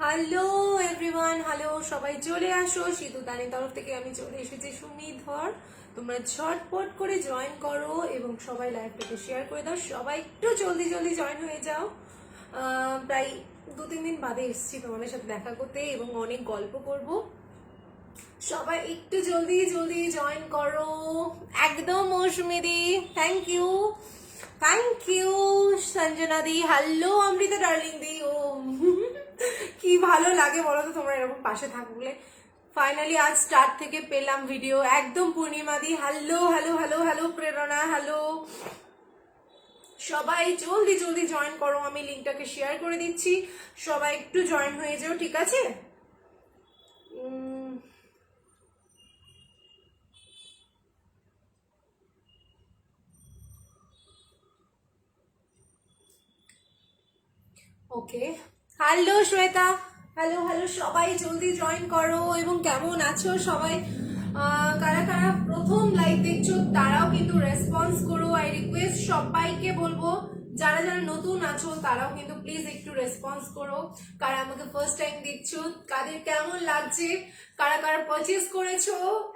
Hello everyone, hello সবাই, চলে আসো সিধুতানির তরফ থেকে আমি চলে এসেছি সুমিধর। তোমরা ঝটপট করে জয়েন করো এবং সবাই লাইভটাকে শেয়ার করে দাও। সবাই একটু জলদি জলদি জয়েন হয়ে যাও। প্রায় 2-3 দিন বাদে এসেছি তোমাদের সাথে দেখা করতে এবং অনেক গল্প করব। সবাই একটু জলদি জলদি জয়েন করো। একদম মৌসুমিদি, thank you Sanjana di, hello Amrita darling di. ও কি ভালো লাগে বলো তো তোমরা এরকম পাশে থাকলে। ফাইনালি আজ স্টার্ট থেকে পেলাম ভিডিও। একদম পূর্ণিমা দি, হ্যালো হ্যালো হ্যালো হ্যালো প্রেরণা, হ্যালো। সবাই জলদি জলদি জয়েন করো, আমি লিঙ্কটাকে শেয়ার করে দিচ্ছি। সবাই একটু জয়েন হয়ে যাও, ঠিক আছে? ওকে, হ্যালো শ্বেতা, হ্যালো হ্যালো, সবাই জলদি জয়েন করো। এবং কেমন আছো সবাই? কারা কারা প্রথম লাইভ দেখছো তারাও কিন্তু রেসপন্স করো। আই রিকোয়েস্ট সবাইকে বলবো, যারা যারা নতুন আছো তারাও কিন্তু প্লিজ একটু রেসপন্স করো। কারা আমাকে ফার্স্ট টাইম দেখছো, কাদের কেমন লাগছে, কারা কারা পারচেজ করেছো,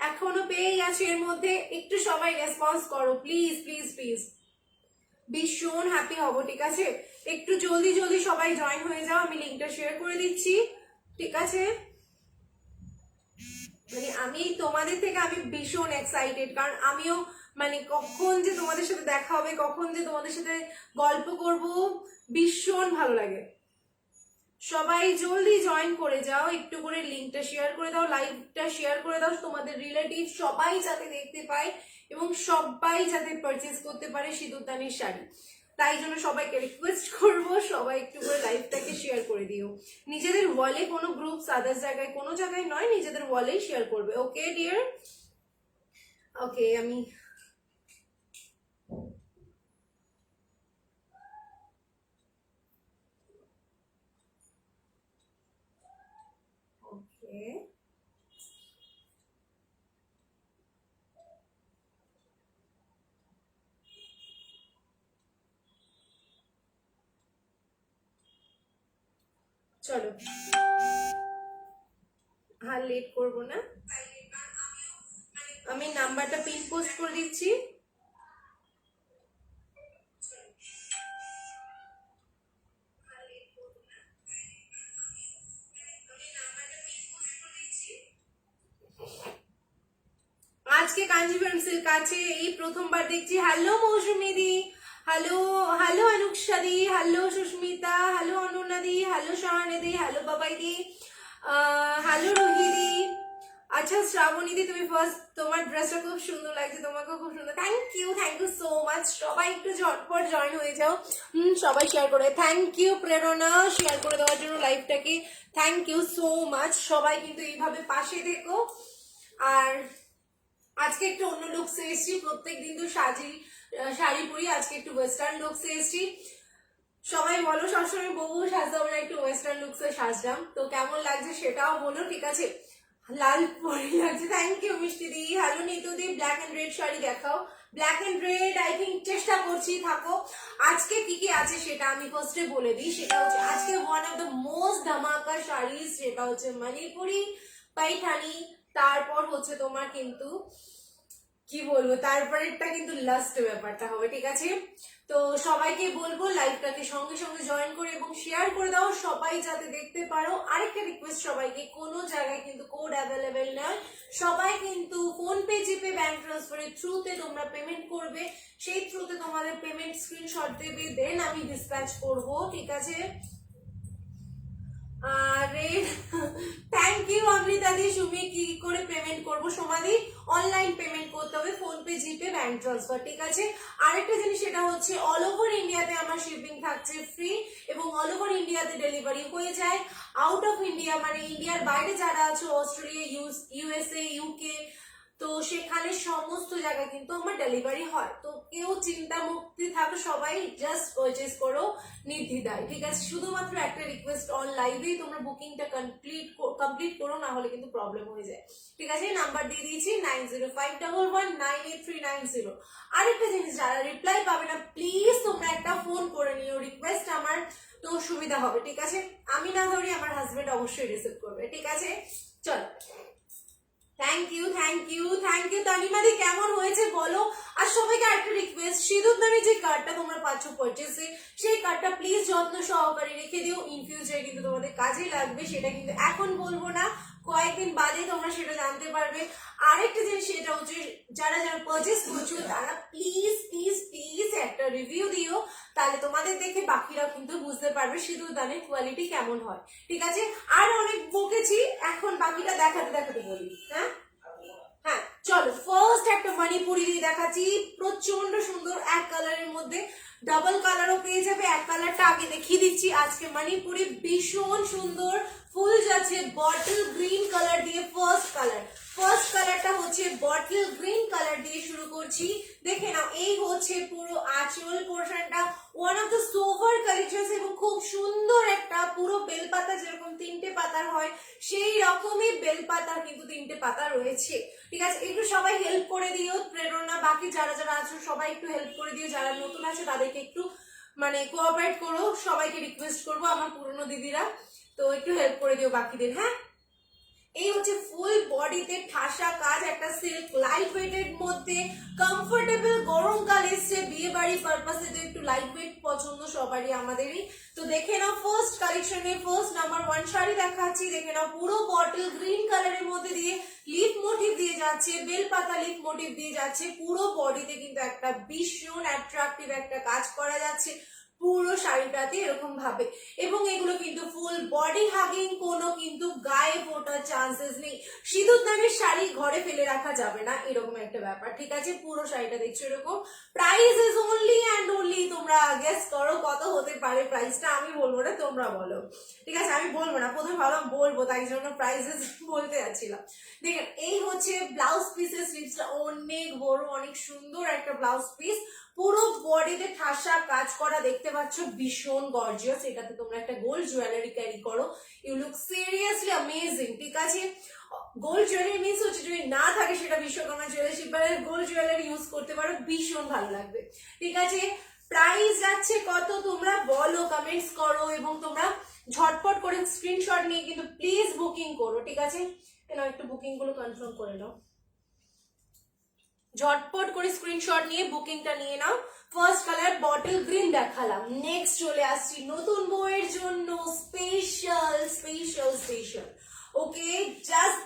এখনো পেয়ে গেছো এর মধ্যে, একটু সবাই রেসপন্স করো প্লিজ প্লিজ প্লিজ। ভীষণ হ্যাপি হব, ঠিক আছে? একটু জলদি জলদি সবাই জয়েন হয়ে যাও, আমি লিঙ্কটা শেয়ার করে দিচ্ছি, ঠিক আছে? মানে আমি তোমাদের থেকে আমি ভীষণ এক্সাইটেড, কারণ আমিও মানে কখন যে তোমাদের সাথে দেখা হবে, কখন যে তোমাদের সাথে গল্প করব, ভীষণ ভালো লাগে। সবাই জলদি জয়েন করে যাও, একটু করে লিঙ্কটা শেয়ার করে দাও, লাইভটা শেয়ার করে দাও, তোমাদের রিলেটিভ সবাই যাতে দেখতে পায় এবং সবাই যাতে পারচেজ করতে পারে সিঁদুরদানির শাড়ি। তাই জন্য সবাইকে রিকোয়েস্ট করব, সবাই একটু করে লাইভটাকে শেয়ার করে দিও। নিজেদের ওয়ালে, কোনো গ্রুপ আদার্স জায়গায় কোনো জায়গায় নয়, নিজেদের ওয়ালেই শেয়ার করবে। Okay dear? ওকে, আমি ওকে চলো, আর লেট করবো না, আমি নাম্বারটা পিন পোস্ট করে দিচ্ছি। আজকে কাঞ্জিভরম সিল্ক আছে, এই প্রথমবার দেখছি। হ্যালো মৌসুমি দি, হ্যালো হ্যালো অনুক্ষা দি, হ্যালো সুস্মিতা, হ্যালো অনুনা দি, হ্যালো শাহানে দি, হ্যালো বাবাই দি, হ্যালো রোহি দি। আচ্ছা শ্রাবণী দি, তুমি ফার্স্ট, তোমার ড্রেসটা খুব সুন্দর লাগছে, তোমাকেও খুব সুন্দর। Thank you so much. সবাই একটু ঝটপট জয়েন হয়ে যাও। সবাই শেয়ার করে। থ্যাংক ইউ প্রেরণা, শেয়ার করে দেওয়ার জন্য লাইভটাকে। Thank you so much. সবাই কিন্তু এইভাবে পাশে থেকো। আর আজকে একটু অন্য লুকসে এসেছি, প্রত্যেকদিন তো শাড়ি পরি, আজকে একটু ওয়েস্টার্ন লুকসে এসেছি। সবাই বলো সবসময় বহু সাজতে, আমরা একটু ওয়েস্টার্ন লুকসে সাজলাম, তো কেমন লাগছে সেটাও বলো, ঠিক আছে? লাল পরি লাগছে, thank you Mishti di. Hello Nitu di, black and red sari দেখাও। Black and red I think চেষ্টা করছি, থাকো। আজকে কি কি আছে সেটা আমি ফার্স্টে বলে দিই। সেটা হচ্ছে আজকে ওয়ান অফ দ্য মোস্ট ধামাকা শাড়ি, সেটা হচ্ছে মণিপুরি পাইঠানি। তারপর হচ্ছে তোমার কিন্তু কি বলবো, তারপরেরটা কিন্তু লাস্ট ব্যাপারটা হবে, ঠিক আছে? তো সবাইকে বলবো লাইভটাকে সঙ্গে সঙ্গে জয়েন করে এবং শেয়ার করে দাও, সবাই যাতে দেখতে পারো। আরেকটা রিকোয়েস্ট, সবাইকে, কোনো জায়গায় কিন্তু কোড অ্যাভেলেবেল নয়, সবাই কিন্তু ফোন পে, জিপে, ব্যাংক ট্রান্সফারের থ্রুতে তোমরা পেমেন্ট করবে। সেই থ্রুতে তোমাদের পেমেন্ট স্ক্রিনশট দেবে, দেন আমি ডিসপ্যাচ করব, ঠিক আছে? আরে থ্যাংক ইউ অমৃতা দি। সুমি, কি করে পেমেন্ট করব? সোমাদি, অনলাইন পেমেন্ট করতে হবে, ফোন পে, জিপে, ব্যাংক ট্রান্সফার, ঠিক আছে? আরেকটা জিনিস, সেটা হচ্ছে অল ওভার ইন্ডিয়াতে আমার শিপিং থাকছে ফ্রি, এবং অল ওভার ইন্ডিয়াতে ডেলিভারি হয়ে যায়। আউট অফ ইন্ডিয়া মানে ইন্ডিয়ার বাইরে যারা আছো, অস্ট্রেলিয়া, ইউএসএ, ইউকে, তো সেখানে সমস্ত জায়গায় কিন্তু আমার ডেলিভারি হয়। তো কেউ চিন্তা মুক্তি থাকো, সবাই জাস্ট পারচেজ করো নির্দ্বিধায়, ঠিক আছে। শুধুমাত্র একটা রিকোয়েস্ট, অন লাইভেই তোমরা বুকিংটা কমপ্লিট করো, না হলে কিন্তু প্রবলেম হয়ে যায়, ঠিক আছে। নাম্বার দিয়ে দিয়েছি 9051188390। আরেকটা জিনিস, যারা রিপ্লাই পাবে না প্লিজ তোমরা একটা ফোন করে নিও, রিকোয়েস্ট আমার, তো সুবিধা হবে, ঠিক আছে। আমি না ধরি, আমার হাজবেন্ড অবশ্যই রিসিভ করবে, ঠিক আছে। চল, থ্যাংক ইউ তানিমাদি, কেমন হয়েছে বলো। আর সবাইকে একটা রিকোয়েস্ট, সিঁদুরদানি যে কার্ডটা তোমরা পাচ্ছ পারচেসে, সেই কার্ডটা প্লিজ যত্ন সহকারে রেখে দিও, ইন ফিউচারে কিন্তু তোমাদের কাজে লাগবে। সেটা কিন্তু এখন বলবো না, কয়েকদিন বাদে তোমরা সেটা জানতে পারবে। আরেকটা জিনিস, সেটা হচ্ছে যারা যারা পারচেস করছো তারা প্লিজ প্লিজ প্লিজ একটা রিভিউ দিও, তাহলে তোমাদের দেখে বাকিরাও কিন্তু বুঝতে পারবে সিঁদুরদানের কোয়ালিটি কেমন হয়, ঠিক আছে। আর অনেক বকেছি, এখন বাকিটা দেখাতে দেখাতে বলি। হ্যাঁ হ্যাঁ, চলো ফার্স্ট একটা মণিপুরি দিয়ে দেখাচ্ছি, প্রচন্ড সুন্দর, এক কালারের মধ্যে, ডাবল কালারও পেয়ে যাবে। এক কালারটা আগে দেখিয়ে দিচ্ছি, আজকে মণিপুরি ভীষণ সুন্দর ফুল যাচ্ছে বটল গ্রিন কালার দিয়ে। ফার্স্ট কালারটা হচ্ছে বটল গ্রিন কালার দিয়ে শুরু করছি, দেখে নাও। এই হচ্ছে পুরো আঁচল পোর্শনটা, one of the sober collection, এবং খুব সুন্দর একটা পুরো বেলপাতা যেরকম 3টে পাতার হয় সেই রকমই বেলপাতার কিন্তু 3টে পাতা রয়েছে, ঠিক আছে। একটু সবাই হেল্প করে দিও, প্রেরণা বাকি যারা যারা আছো সবাই একটু হেল্প করে দিও, যারা নতুন আছে তাদেরকে একটু মানে কোঅপারেট করো, সবাইকে রিকোয়েস্ট করবো, আমার পুরনো দিদিরা, তো একটু হেল্প করে দিও বাকিদের। হ্যাঁ, এই হচ্ছে ফুল বডিতে ঠাসা কাজ, একটা সিল্ক লাইট ওয়েটের মধ্যে, কমফোর্টেবল, গরমকাল এসছে, বিয়ে বাড়ি পারপাসে তো একটু লাইট ওয়েট পছন্দ সবারই, আমাদেরই। তো দেখে নাও ফার্স্ট কালেকশনে ফার্স্ট নাম্বার 1 শাড়ি দেখাচ্ছি, দেখে নাও পুরো বটল গ্রিন কালারের মধ্যে দিয়ে লিফ মোটিভ দিয়ে যাচ্ছে, বেলপাতা লিফ মোটিভ দিয়ে যাচ্ছে, পুরো বডিতে কিন্তু একটা ভীষণ অ্যাট্রাকটিভ একটা কাজ করা যাচ্ছে পুরো শাড়িটাতে এরকম ভাবে, এবং এগুলো কিন্তু ফুল বডি হাগিং, কোনো কিন্তু গায়ে ফোটার চান্সেস নেই। সিঁদুরদানের শাড়ি ঘরে ফেলে রাখা যাবে না, এরকম একটা ব্যাপার, ঠিক আছে। পুরো শাড়িটা দেখছো এরকম। Price is only and only, তোমরা গেস করো কত হতে পারে প্রাইসটা, আমি বলবো না, তোমরা বলো, ঠিক আছে। আমি বলবো না, প্রথমে ভাবলাম বলবো, তাই জন্য প্রাইসেস বলতে যাচ্ছিলাম। দেখেন, এই হচ্ছে ব্লাউজ পিসের স্লিভসটা, অনেক বড়, অনেক সুন্দর একটা ব্লাউজ পিস, পুরো বডিতে ঠাসা কাজ করা, দেখতে পাচ্ছ ভীষণ গর্জিয়াস। এটাতে তোমরা একটা গোল্ড জুয়েলারি ক্যারি করো, ইউ লুক সিরিয়াসলি অ্যামেজিং, ঠিক আছে। গোল্ড জুয়েলারি মিন্স হচ্ছে যদি না থাকে সেটা বিশ্বকর্মা জুয়েলারি শিল্পের গোল্ড জুয়েলারি ইউজ করতে পারো, ভীষণ ভালো লাগবে, ঠিক আছে। প্রাইস যাচ্ছে কত তোমরা বলো, কমেন্টস করো, এবং তোমরা ঝটপট করে স্ক্রিনশট নিয়ে কিন্তু প্লিজ বুকিং করো, ঠিক আছে। একটু বুকিং গুলো কনফার্ম করে নাও, ঝটপট করে স্ক্রিনশট নিয়ে বুকিংটা নিয়ে নাও। ফার্স্ট কালার বটল গ্রিন দেখালাম, নেক্সট চলে আসছি নতুন বউয়ের জন্য স্পেশাল স্পেশাল স্পেশাল। ওকে, জাস্ট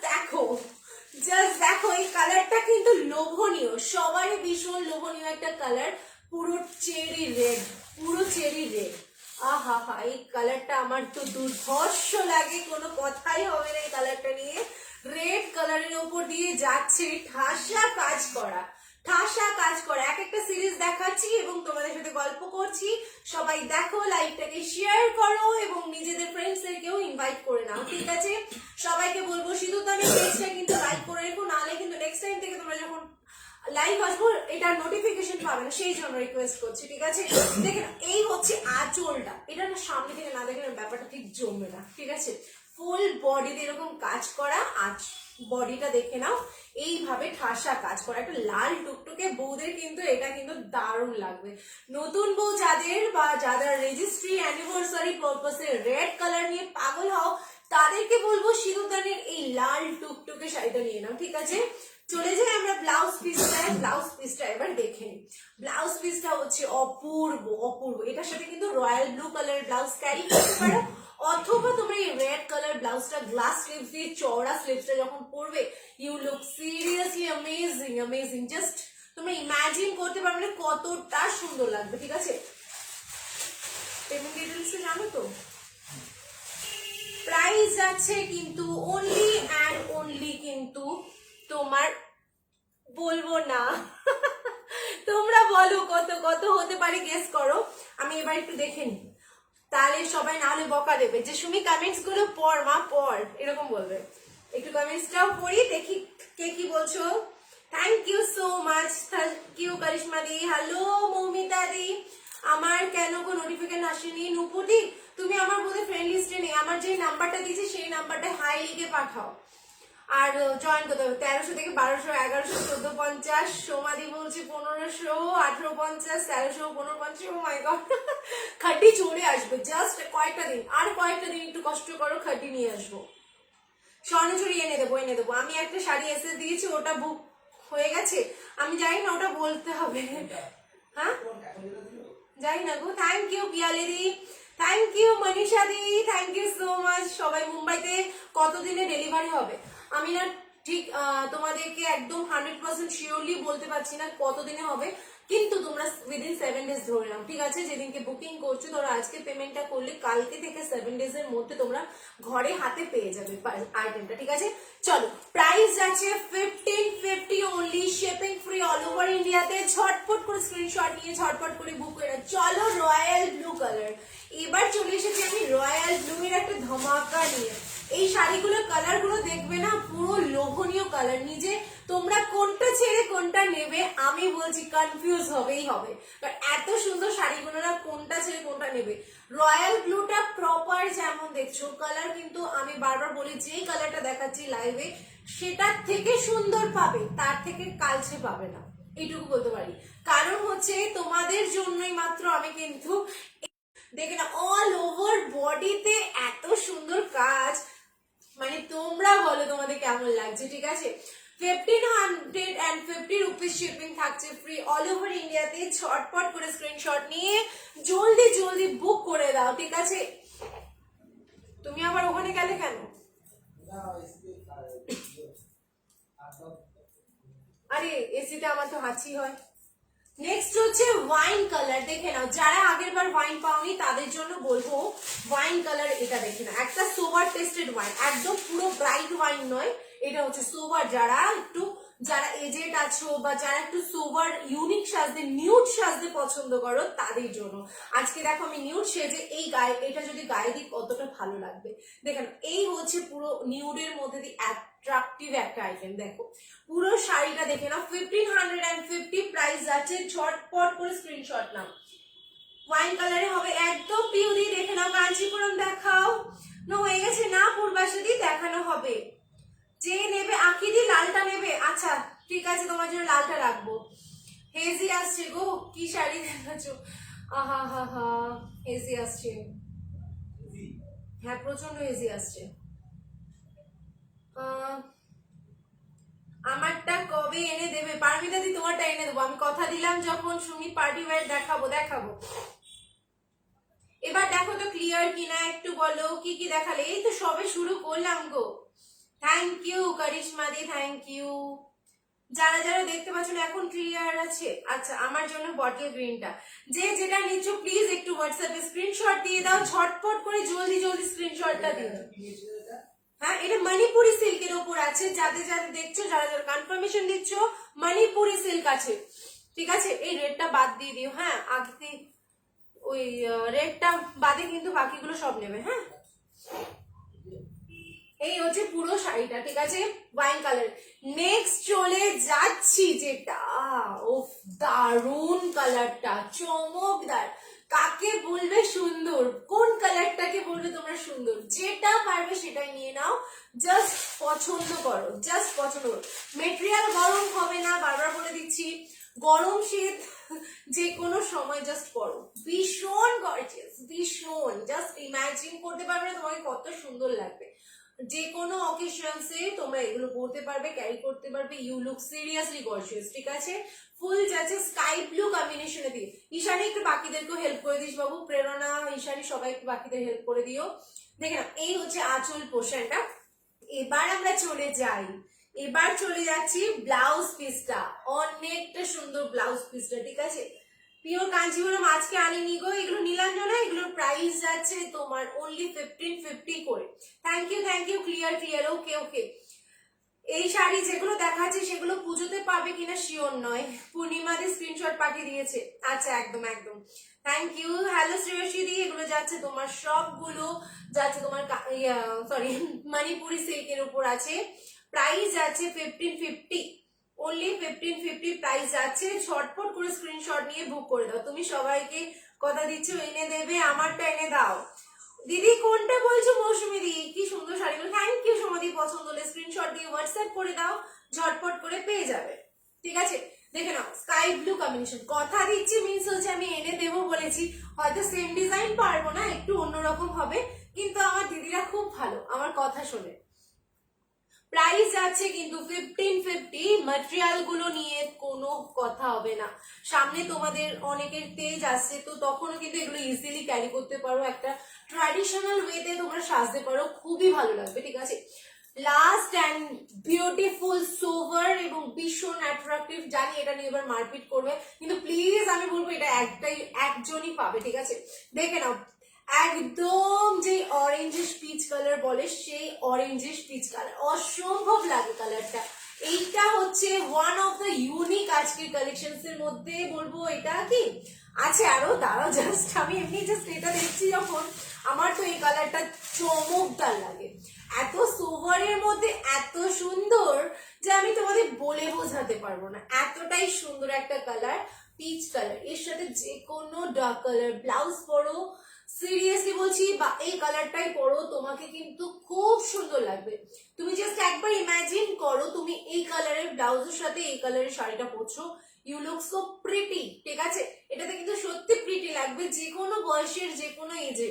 দেখো এই কালারটা কিন্তু লোভনীয়, সবারই ভীষণ লোভনীয় একটা কালার, পুরো চেরি রেড, আহা হা, এই কালারটা আমার তো দুর্ধর্ষ লাগে, কোনো কথাই হবে না এই কালারটা নিয়ে। রেড কালারের উপর দিয়ে যাচ্ছে ঠাসা কাজ করা, এক একটা সিরিজ দেখাচ্ছি এবং তোমাদের সাথে গল্প করছি। সবাই দেখো, লাইভটাকে শেয়ার করো এবং নিজেদের ফ্রেন্ডসদেরকেও ইনভাইট করে নাও, ঠিক আছে। সবাইকে বলবো সিঁদুরদানি পেজটা কিন্তু লাইক করে রেখো, নাহলে কিন্তু নেক্সট টাইম থেকে তোমরা যখন লাইভ আসবো এটার নোটিফিকেশন পাবে না, সেই জন্য রিকোয়েস্ট করছি, ঠিক আছে। দেখেন, এই হচ্ছে আঁচলটা, এটা না সামনে থেকে না দেখলে ব্যাপারটা ঠিক জমবে না, ঠিক আছে। ফুল বডিতে এরকম কাজ করা, বডিটা দেখে নাও, এইভাবে ঠাসা কাজ করা, একটা লাল টুকটুকে বউদের কিন্তু এটা কিন্তু দারুণ লাগবে। নতুন বউ যাদের বা যাদের রেজিস্ট্রি অ্যানিভার্সারি পারপাসে রেড কালার নিয়ে পাগল হও, তাদেরকে বলবো সিঁদুরদানের এই লাল টুকটুকে শাড়িটা নিয়ে নাও, ঠিক আছে। চলে যাই আমরা ব্লাউজ পিসটা এবার দেখে নিই। ব্লাউজ পিসটা হচ্ছে অপূর্ব, এটার সাথে কিন্তু royal blue colour blouse carry করতে পারো, অথবা তোমরা এই রেড কালার ব্লাউজটা গ্লাস স্লিভস দিয়ে চওড়া স্লিভসটা যখন পরবে, you look seriously amazing. Just তোমরা ইমাজিন করতে পারবে না কতটা সুন্দর লাগবে, ঠিক আছে। পেমেন্ট ডিটেলস জানো তো। প্রাইস আছে কিন্তু অনলি অ্যান্ড অনলি কিন্তু তোমার বলবো না তোমরা বলো কত হতে পারে, গেস করো। আমি এবার একটু দেখে নিই, তাহলে সবাই না হলে বকা দেবে যে সুমি কমেন্টস গুলো পড় মা পড়, এরকম বলবে। একটু কমেন্টসটাও পড়ি, দেখি কে কি বলছো। Thank you so much, thank you Karishma di, hello Moumita di. আমার কেন গো নোটিফিকেশন আসেনি? নুপুর দি তুমি আমার বোধহয় ফ্রেন্ড লিস্টে নেই, আমার যে নাম্বারটা দিয়েছি সেই নাম্বারটা হাই লিখে পাঠাও। আর জয়েন করতে হবে 1300 থেকে 1200, 1100, 1450। সোমাদি বলছে 1500, 1850, 1300, 1550। ও মাই গড, খাটি চলে আসবে জাস্ট কয়েকটা দিন, আর কয়েকটা দিন একটু কষ্ট করো, খাটি নিয়ে আসবো। স্বর্ণচুরি এনে দেবো, এনে দেবো। আমি একটা শাড়ি এসে দিয়েছি, ওটা বুক হয়ে গেছে, আমি জানি না ওটা বলতে হবে। হ্যাঁ যাই না গো। Thank you Piyali the, thank you Manisha di, thank you so much. সবাই মুম্বাইতে কতদিনে ডেলিভারি হবে আমি না ঠিক তোমাদেরকে একদম 100% শিওরলি বলতে পারছি না কতদিনে হবে, কিন্তু তোমরা উইদিন 7 ডেজ ধরে নাও, ঠিক আছে? যেদিনকে বুকিং করছো ধরো আজকে পেমেন্টটা করলে কালকে থেকে 7 ডেজ এর মধ্যে তোমরা ঘরে হাতে পেয়ে যাবে আইটেমটা, ঠিক আছে? চলো, প্রাইস আছে 1550 only, shipping free all over ইন্ডিয়াতে। ঝটপট করে স্ক্রিনশট নিয়ে ঝটপট করে বুক করে নাও। চলো, রয়্যাল ব্লু কালার, এবার চলে এসেছি আমি রয়্যাল ব্লু এর একটা ধামাকা নিয়ে। এই শাড়িগুলোর কালার গুলো দেখবে না, পুরো লোভনীয় কালার। নিজে তোমরা কোনটা ছেড়ে কোনটা নেবে আমি বলছি কনফিউজ হবেই হবে, কারণ এত সুন্দর শাড়িগুলো না, কোনটা ছেড়ে কোনটা নেবে। রয়্যাল ব্লুটা প্রপার যেমন দেখছো কালার, কিন্তু আমি বারবার বলি যেই কালারটা দেখাচ্ছি লাইভে সেটার থেকে সুন্দর পাবে, তার থেকে কালচে পাবে না, এইটুকু বলতে পারি। কারণ হচ্ছে তোমাদের জন্যই মাত্র আমি কিন্তু দেখে না অল ওভার বডিতে এত সুন্দর কাজ, মানে তোমরা বলো তোমাদের কেমন লাগছে, ঠিক আছে? 1550 রুপিস শিপিং থাকছে ফ্রি অল ওভার ইন্ডিয়াতে। ছটপট করে স্ক্রিনশট নিয়ে জলদি জলদি বুক করে দাও, ঠিক আছে? তুমি আবার ওখানে গেলে কেন? আরে এসিতে আমার তো হাঁচি হয়। নেক্সট হচ্ছে ওয়াইন কালার, দেখে নাও। যারা আগের বার ওয়াইন পাওনি তাদের জন্য বলবো ওয়াইন কালার এটা দেখে নাও, একটা সোবার টেস্টেড ওয়াইন, একদম পুরো ব্রাইট ওয়াইন নয়, এটা হচ্ছে সোবার। যারা এজেড আছো বা যারা একটু সোবার ইউনিক সাজতে নিউড সাজতে পছন্দ করো তাদের জন্য আজকে দেখো আমি নিউড সেজে এই গায়ে, এটা যদি গায়ে দিই কতটা ভালো লাগবে দেখেন। এই হচ্ছে পুরো নিউডের মধ্যে দিয়ে অ্যাট্রাকটিভ একটা আইটেম। দেখো পুরো শাড়িটা দেখে নাও, 1550 প্রাইস আছে। ঝটপট করে স্ক্রিনশট নাও। ওয়াইন কালারে হবে একদম পিউরি। দেখে নাও, কাঞ্চিপুরম দেখাও। না হয়ে গেছে না, পূর্বাশাদি দেখানো হবে। যে নেবে আঁকিদি লালটা নেবে, আচ্ছা ঠিক আছে, তোমার জন্য লালটা রাখবো। হেজি আসছে গো, কি শাড়ি দেখাচ্ছো? আহা হা হা, হেজি আসছে, হ্যাঁ প্রচন্ড হেজি আসছে। আমারটা কবে এনে দেবে? পারমিতা দি তোমারটা এনে দেবো, আমি কথা দিলাম যখন সুমি পার্টি ওয়্যার দেখাবো দেখাবো। এবার দেখো তো ক্লিয়ার কিনা একটু বলো, কি কি দেখালে? এই তো সবে শুরু করলাম গো। Thank you Karishma di, thank you. যারা যারা দেখতে পাচ্ছ না এখন ক্লিয়ার আছে? আচ্ছা, আমার জন্য বটল গ্রিনটা। যে যেটা নিচ্ছ প্লিজ একটু হোয়াটসঅ্যাপে স্ক্রিনশট দিয়ে দাও, ঝটপট করে জলদি জলদি স্ক্রিনশটটা দিয়ে দাও। হ্যাঁ, এটা মণিপুরি সিল্কের উপর আছে। যাদের যাদের দেখছো, যারা যারা কনফার্মেশন দিচ্ছ, মণিপুরি সিল্ক আছে, ঠিক আছে? এই রেডটা বাদ দিয়ে দিও, হ্যাঁ আগে ওই রেডটা বাদে কিন্তু বাকিগুলো সব নেবে, হ্যাঁ? এই হচ্ছে পুরো শাড়িটা, ঠিক আছে? Wine colour. নেক্সট চলে যাচ্ছি যেটা, ওফ দারুন কালারটা, চমকদার। কাকে বলবে সুন্দর? কোন কালারটাকে বলবে তোমরা সুন্দর? যেটা পারবে সেটাই নিয়ে নাও, জাস্ট পছন্দ করো, জাস্ট পছন্দ করো। মেটেরিয়াল গরম হবে না, বারবার বলে দিচ্ছি। গরম শীত যে কোনো সময় জাস্ট পরো, ভীষণ গর্জিয়াস, ভীষণ। জাস্ট ইমাজিন করতে পারবে না তোমাকে কত সুন্দর লাগবে। যে কোনো অকেশনসে তোমরা এগুলো পরতে পারবে, ক্যারি করতে পারবে। ইউ লুক সিরিয়াসলি গর্জিয়াস, ঠিক আছে? ফুল যাচ্ছে স্কাই ব্লু কম্বিনেশনে দিয়ে। ঈশানি একটু বাকিদেরকেও হেল্প করে দিস বাবু, প্রেরণা, ঈশানি সবাই একটু বাকিদের হেল্প করে দিও। দেখে না, এই হচ্ছে আঁচল পোর্শনটা। এবার আমরা চলে যাই, এবার চলে যাচ্ছি ব্লাউজ পিসটা। অনেকটা সুন্দর ব্লাউজ পিসটা, ঠিক আছে? পিওর কাঞ্জিপুরম আজকে আনিনি গো, এগুলো নীলাঞ্জনা, এগুলোর প্রাইস যাচ্ছে তোমার অনলি 1550 করে। থ্যাংক ইউ ক্লিয়ার ক্লিয়ার, ওকে ওকে। এই শাড়ি যেগুলো দেখাচ্ছি সেগুলো পুজোতে পাবে কিনা শিওর নয়। পূর্ণিমা দি স্ক্রিনশট পাঠিয়ে দিয়েছে, আচ্ছা একদম একদম। Thank you. হ্যালো শ্রেয়সী দি, এগুলো যাচ্ছে তোমার, সবগুলো যাচ্ছে তোমার সরি মণিপুরি সিল্কের উপর আছে। প্রাইস আছে 1550। অনলি 1550 প্রাইস যাচ্ছে, ঝটপট করে স্ক্রিনশট নিয়ে বুক করে দাও। তুমি সবাইকে কথা দিচ্ছ এনে দেবে, আমারটা এনে দাও। দিদি কোনটা বলছো? মৌসুমী দি, কি সুন্দর শাড়িগুলো, থ্যাংক ইউ সমাধি। পছন্দ হলে স্ক্রিনশট দিয়ে হোয়াটসঅ্যাপ করে দাও, ঝটপট করে পেয়ে যাবে। ঠিক আছে, দেখে নাও স্কাই ব্লু কম্বিনেশন। কথা দিচ্ছি মিন্স হচ্ছে আমি এনে দেবো বলেছি, হয়তো সেম ডিজাইন পারবো না, একটু অন্যরকম হবে, কিন্তু আমার দিদিরা খুব ভালো, আমার কথা শোনে। প্রাইস আছে কিন্তু 1550। ম্যাটেরিয়াল গুলো নিয়ে কোনো কথা হবে না, সামনে তোমাদের অনেকের তেজ আসছে, তো তখনও কিন্তু এগুলো ইজিলি ক্যারি করতে পারো, একটা ট্র্যাডিশনাল ওয়েতে তোমরা সাজতে পারো, খুবই ভালো লাগবে। ঠিক আছে, লাস্ট অ্যান্ড বিউটিফুল সোভার এবং ভীষণ অ্যাট্রাকটিভ। জানি এটা নিয়ে এবার মারপিট করবে, কিন্তু প্লিজ আমি বলবো এটা একজনই পাবে। ঠিক আছে, দেখে নাও একদম যে অরেঞ্জিশ পিচ কালার বলে সেই অরেঞ্জিশ পিচ কালার, অসম্ভব লাগে কালারটা। এইটা হচ্ছে ওয়ান অফ দ্য ইউনিক আজকের কালেকশনস এর মধ্যে, বলবো এটা কি আছে আরো, দাঁড়াও জাস্ট আমি এমনি জাস্ট এটা দেখছি যখন, আমার তো এই কালারটা চমকদার লাগে। এত সোভারের মধ্যে এত সুন্দর যে আমি তোমাদের বলে বোঝাতে পারবো না, এতটাই সুন্দর একটা কালার, পিচ কালার। এর সাথে যে কোনো ডার্ক কালার ব্লাউজ পরো, সিরিয়াসলি বলছি, বা এই কালারটাই পরো, তোমাকে কিন্তু খুব সুন্দর লাগবে। তুমি জাস্ট একবার ইমাজিন করো তুমি এই কালারের ব্লাউজের সাথে এই কালারের শাড়িটা পরছো, ইউ লুক সো প্রিটি। ঠিক আছে, এটাতে কিন্তু সত্যি প্রিটি লাগবে যে কোনো বয়সের যে কোনো এজে।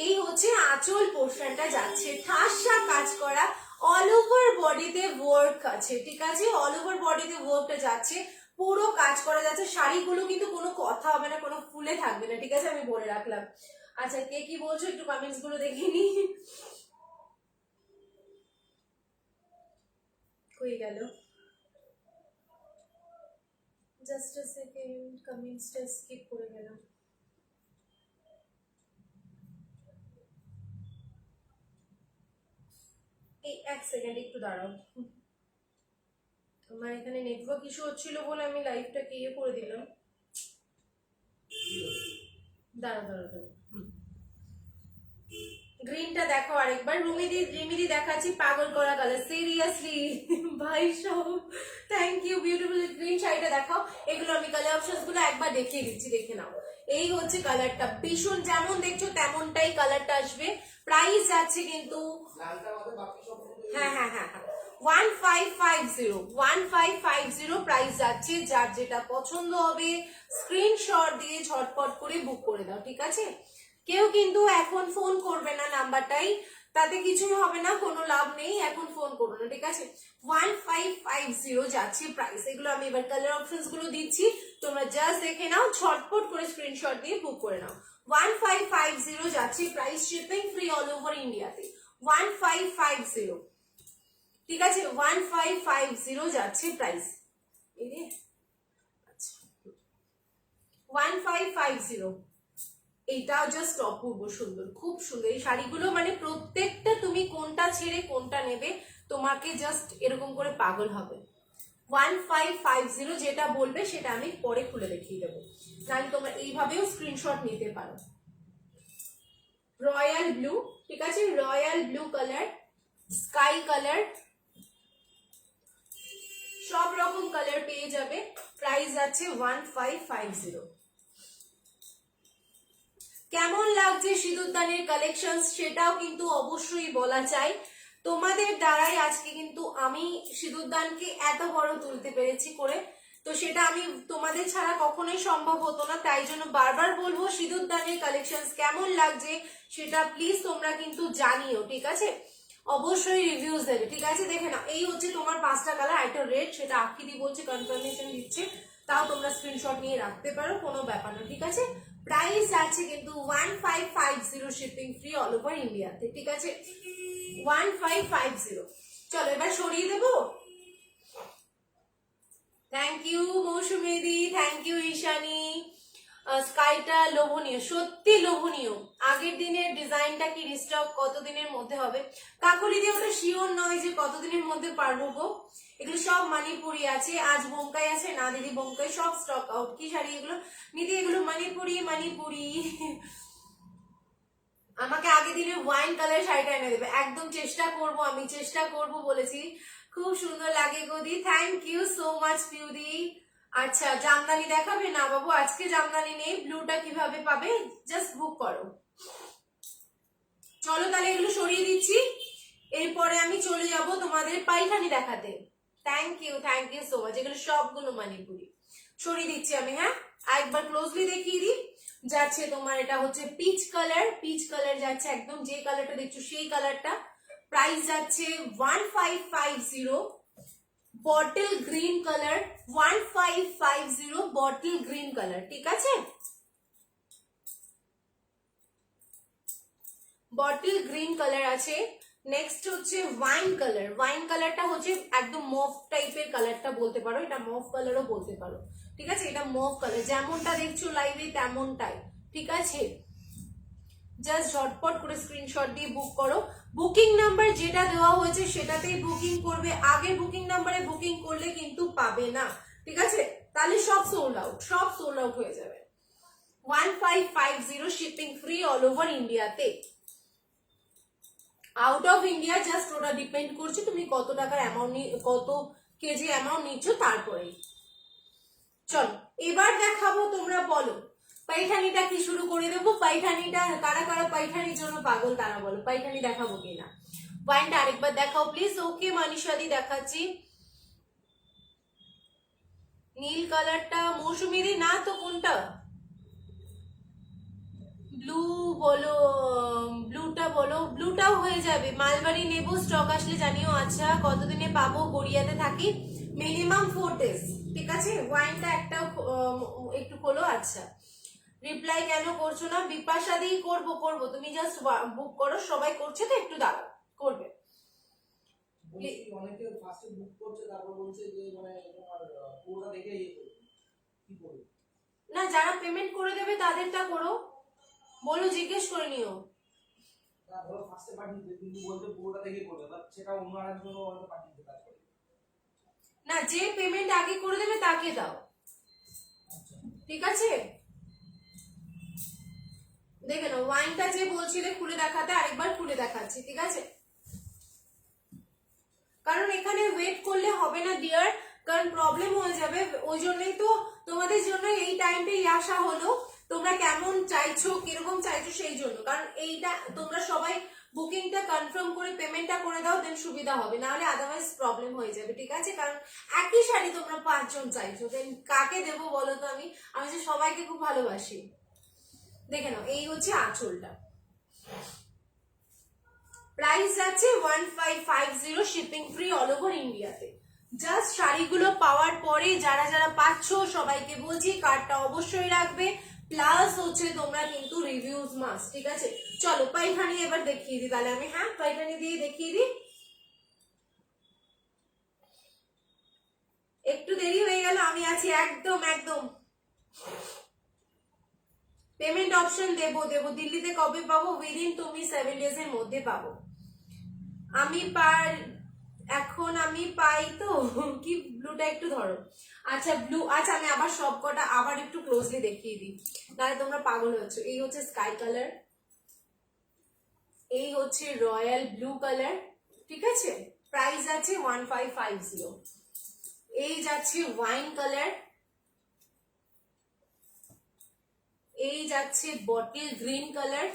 এই হচ্ছে আঁচল পোর্শনটা যাচ্ছে ঠাসা কাজ করা, অল ওভার বডিতে ওয়ার্ক আছে। ঠিক আছে, অল ওভার বডিতে ওয়ার্কটা যাচ্ছে, পুরো কাজ করা যাচ্ছে। শাড়িগুলো কিন্তু কোনো কথা হবে না, কোনো ফুলে থাকবে না। ঠিক আছে, আমি বলে রাখলাম। আচ্ছা, কে কি বলছো একটু কমেন্টস গুলো দেখিনি, কই গেল? জাস্ট আ সেকেন্ড, কমেন্টসটা স্কিপ করে গেলাম। এই এক সেকেন্ড একটু দাঁড়াও, আমার এখানে নেটওয়ার্ক ইস্যু হচ্ছিল বলে আমি লাইভটাকে ইয়ে করে দিলাম। দাঁড়াও দাঁড়াও দাঁড়াও, গ্রিনটা দেখো আরেকবার। রিমিদি দেখাচ্ছি, পাগল করা কালার, সিরিয়াসলি ভাই সব, থ্যাংক ইউ। বিউটিফুল গ্রিন শাড়িটা দেখাও। এগুলো আমি কালার অপশনস গুলো একবার দেখিয়ে দিচ্ছি, দেখে নাও। এই হচ্ছে কালারটা, ভীষণ যেমন দেখছো তেমনটাই কালারটা আসবে। প্রাইস যাচ্ছে কিন্তু, হ্যাঁ হ্যাঁ হ্যাঁ হ্যাঁ, 1550 প্রাইস যাচ্ছে। যার যেটা পছন্দ হবে স্ক্রিনশট দিয়ে ঝটপট করে বুক করে দাও। ঠিক আছে, কেউ কিন্তু এখন ফোন করবে না নাম্বারটাই, তাতে কিছুই হবে না, কোনো লাভ নেই, এখন ফোন করো না। ঠিক আছে, 1550 যাচ্ছে প্রাইস। এগুলো আমি এবার কালার অপশনস গুলো দিচ্ছি, তোমরা জাস্ট দেখে নাও, ঝটপট করে স্ক্রিনশট দিয়ে বুক করে নাও। 1550 যাচ্ছে price, shipping free all over ইন্ডিয়াতে। 1550, ঠিক আছে, 1550 যাচ্ছে প্রাইস। আচ্ছা, 1550, এইটাও জাস্ট অপূর্ব সুন্দর, খুব সুন্দর এই শাড়িগুলো, মানে প্রত্যেকটা তুমি কোনটা ছেড়ে কোনটা নেবে, তোমাকে জাস্ট এরকম করে পাগল হবে। 1550 যেটা বলবে সেটা আমি পরে খুলে দেখিয়ে দেবো, নাহলে তোমরা এইভাবেও স্ক্রিনশট নিতে পারো। রয়্যাল ব্লু, ঠিক আছে, royal blue colour, sky colour, সব রকম কালার পেয়ে যাবে। প্রাইস আছে 1550। কেমন লাগছে সিঁদুরদানের কালেকশন সেটাও কিন্তু অবশ্যই বলা চাই। তোমাদের দ্বারাই আজকে কিন্তু আমি সিঁদুরদানকে এত বড় তুলতে পেরেছি করে, তো সেটা আমি তোমাদের ছাড়া কখনোই সম্ভব হতো না। তাই জন্য বারবার বলবো সিঁদুরদানের কালেকশন কেমন লাগছে সেটা প্লিজ তোমরা কিন্তু জানিও। ঠিক আছে, অবশ্যই রিভিউজ দেবে। ঠিক আছে, দেখে না, এই হচ্ছে তোমার 5টা কালার, একটা রেড, সেটা আখিদি বলছে, কনফার্মেশন দিচ্ছে, তাও তোমরা স্ক্রিনশট নিয়ে রাখতে পারো, কোনো ব্যাপার না। ঠিক আছে, প্রাইস আছে কিন্তু 1550, শিপিং ফ্রি অল ওভার ইন্ডিয়াতে। ঠিক আছে, 1550। চলো এবার সরিয়ে দেবো। Thank you Mousumi di, thank you Ishani. স্কাইটা লোভনীয়, সত্যি লোভনীয়। আগের দিনের ডিজাইনটা কি রিস্টক কতদিনের মধ্যে হবে? কাকলি দিয়ে ওটা শিওর নয় যে কতদিনের মধ্যে পারবো গো। এগুলো সব মানিপুরি আছে, আজ বোমকাই আছে না দিদি, বোমকাই সব স্টক আউট। কি শাড়ি এগুলো নিদি? এগুলো মানিপুরি, মানিপুরি। আমাকে আগে দিনে ওয়াইন কালার শাড়িটা এনে দেবে, একদম চেষ্টা করব, আমি চেষ্টা করব বলেছি, খুব সুন্দর লাগে গদি, থ্যাংক ইউ সো মাচ পিউদি। আচ্ছা জামদানি দেখাবে? না বাবু আজকে জামদানি নেই। ব্লুটা কিভাবে পাবে? জাস্ট বুক করো। চলো তাহলে এগুলো সরিয়ে দিচ্ছি, এরপরে আমি চলে যাব তোমাদের পাইখানি দেখাতে। Thank you so much. এগুলো সবগুলো মণিপুরি সরিয়ে দিচ্ছি আমি। হ্যাঁ একবার ক্লোজলি দেখিয়ে দিই। যাচ্ছে তোমার এটা হচ্ছে পিচ কালার, পিচ কালার যাচ্ছে একদম যে কালারটা দেখছো সেই কালারটা। প্রাইস যাচ্ছে 1550। Bottle green colour, 1550 bottle green colour, ঠিক আছে? বটল গ্রিন কালার আছে। নেক্সট হচ্ছে ওয়াইন কালার। ওয়াইন কালারটা হচ্ছে একদম মফ টাইপের কালারটা বলতে পারো, এটা মফ কালারও বলতে পারো, ঠিক আছে? এটা মফ কালার, যেমনটা দেখছো লাইভে তেমনটাই, ঠিক আছে? জাস্ট ঝটপট করে স্ক্রিনশট দিয়ে বুক করো। বুকিং নাম্বার যেটা দেওয়া হয়েছে সেটাতেই বুকিং করবে, আগে বুকিং নাম্বারে বুকিং করলে কিন্তু পাবে না, ঠিক আছে? তাহলে সব সোল্ড আউট, সব সোল্ড আউট হয়ে যাবে। 1550 শিপিং ফ্রি অল ওভার ইন্ডিয়াতে। আউট অফ ইন্ডিয়া জাস্ট ওটা ডিপেন্ড করছে তুমি কত টাকার অ্যামাউন্ট, কত কেজি অ্যামাউন্ট নিচ্ছ তারপরেই। চলো এবার দেখাবো, তোমরা বলো পাইঠানিটা কি শুরু করে দেবো? পাইঠানিটা কারা কারা পাইঠানির জন্য পাগল তারা বলো, পাইঠানি দেখাবো কিনা? ওয়াইনটা আরেকবার দেখাও প্লিজ। ওকে মানিশাদি দেখাচ্ছি। নীল কালারটা মৌসুমিদি না তো, কোনটা? ব্লু বলো, ব্লুটা বলো। ব্লুটাও হয়ে যাবে, মালবাড়ি নেবো, স্টক আসলে জানিও। আচ্ছা কতদিনে পাবো? গড়িয়াতে থাকি, মিনিমাম 4 days, ঠিক আছে? ওয়াইনটা একটাও একটু খোলো। আচ্ছা রিপ্লাই কেন করছো না? বিপাশা দিয়ে করবো করবো, তুমি জাস্ট বুক করো। সবাই করছে তো, একটু দাঁড়াও, করবে। অনেকে ফার্স্টে বুক করছে, তারপর বলছে যে মানে তোমার পুরোটা দেখে কি করবে না, যারা পেমেন্ট করে দেবে তাদেরটা করো, বলো, জিজ্ঞেস করে নিও। না ধরো ফার্স্টে পাঠিয়ে দিতে, কিন্তু বলতে পুরোটা দেখে করবে, বাট সেটা অন্য আরেকজন হয়তো পাঠিয়ে দিতে কাজ করে না, যে পেমেন্ট আগে করে দেবে তাকে দাও, ঠিক আছে? দেখে নাও ওয়াইনটা যে বলছিলে খুলে দেখাতে, আরেকবার খুলে দেখাচ্ছি, ঠিক আছে? কারণ এখানে ওয়েট করলে হবে না ডিয়ার, কারণ প্রবলেম হয়ে যাবে। ওই জন্যই তো তোমাদের জন্য এই টাইমটাই আসা হলো। তোমরা কেমন চাইছো, কিরকম চাইছো সেই জন্য, কারণ এইটা তোমরা সবাই বুকিংটা কনফার্ম করে পেমেন্টটা করে দাও, দেন সুবিধা হবে, না হলে আদারওয়াইজ প্রবলেম হয়ে যাবে, ঠিক আছে? কারণ একই শাড়ি তোমরা 5 জন চাইছো, দেন কাকে দেবো বলো তো? আমি আমি যে সবাইকে খুব ভালোবাসি। দেখে নাও এই হচ্ছে আঁচলটা, প্রাইস যাচ্ছে 1550 শিপিং ফ্রি অল ওভার ইন্ডিয়াতে। জাস্ট শাড়িগুলো পাওয়ার পরে যারা যারা পাচ্ছ সবাইকে বলছি কার্ডটা অবশ্যই রাখবে, প্লাস হচ্ছে তোমরা কিন্তু রিভিউজ মাস্ট, ঠিক আছে? চলো পাইখানি এবার দেখিয়ে দিই তাহলে আমি। হ্যাঁ পাইখানি দিয়ে দেখিয়ে দিই, একটু দেরি হয়ে গেল, আমি আছি একদম একদম। পেমেন্ট অপশন দেবো দেবো, দিল্লিতে কবে পাবো? উইদিন তুমি 7 days এর মধ্যে পাবো। আমি এখন আমি পাই তো কি? ব্লুটা একটু ধরো। আচ্ছা ব্লু, আচ্ছা আমি আবার সব কটা আবার একটু ক্লোজলি দেখিয়ে দিই, তাহলে তোমরা পাগল হচ্ছ। এই হচ্ছে স্কাই কালার, এই হচ্ছে রয়্যাল ব্লু কালার, ঠিক আছে? প্রাইস আছে 1550। এই যাচ্ছে ওয়াইন কালার, এই যাচ্ছে বটল গ্রিন কালার।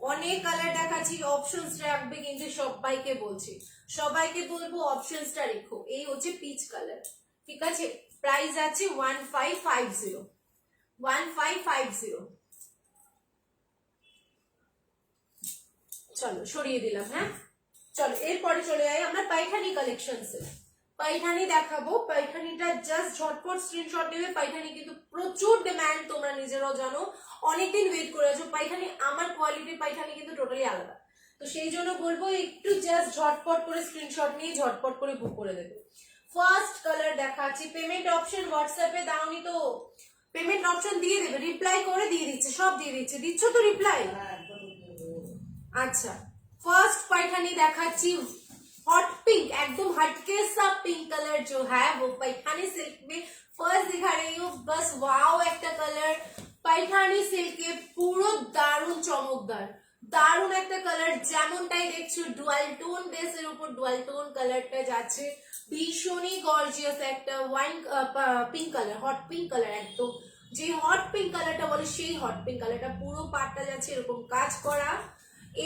অনেক কালার দেখাচ্ছি, অপশনস রাখবে কিন্তু সবাইকে বলছি, সবাইকে বলবো অপশনসটা রেখো। এই হচ্ছে পিচ কালার, ঠিক আছে? প্রাইস আছে 1550, 1550। চলো সরিয়ে দিলাম। হ্যাঁ চলো এরপরে চলে যাই আমরা পাইখানি কালেকশনসে। পাইখানি দেখাবো, পাইখানিটা জাস্ট ঝটপট স্ক্রিনশট নেবে। পাইখানি কিন্তু প্রচুর ডিমান্ড, তোমরা নিজেরাও জানো, অনেকদিন ওয়েট করে আছো। পাইখানি আমার কোয়ালিটির পাইখানি কিন্তু টোটালি আলাদা, তো সেই জন্য বলবো একটু জাস্ট ঝটপট করে স্ক্রিনশট নিয়ে ঝটপট করে বুক করে দেবে। ফার্স্ট কালার দেখাচ্ছি। পেমেন্ট অপশন হোয়াটসঅ্যাপে দাওনি তো? পেমেন্ট অপশন দিয়ে দেবে, রিপ্লাই করে দিয়ে দিচ্ছে, সব দিয়ে দিচ্ছে, দিচ্ছ তো রিপ্লাই? अच्छा फर्स्ट पैठानी देखाচ্ছি हॉट पिंक, एकदम हटके सा पिंक कलर जो है वो पैठानी सिल्क में फर्स्ट दिखा रही हूँ। बस वाओ एक कलर पैठानी सिल्क के পুরো দারুণ চমকদার, দারুণ একটা কালার, যেমনটাই দেখছো ডুয়াল টোন বেসের উপর ডুয়াল টোন কালারটা যাচ্ছে, ভীষণই গর্জিয়াস একটা wine pink colour, hot pink colour, একদম যে হট পিঙ্ক কালারটা বলে সেই হট পিঙ্ক কালারটা, পুরো পাটটা যাচ্ছে এরকম কাজ করা।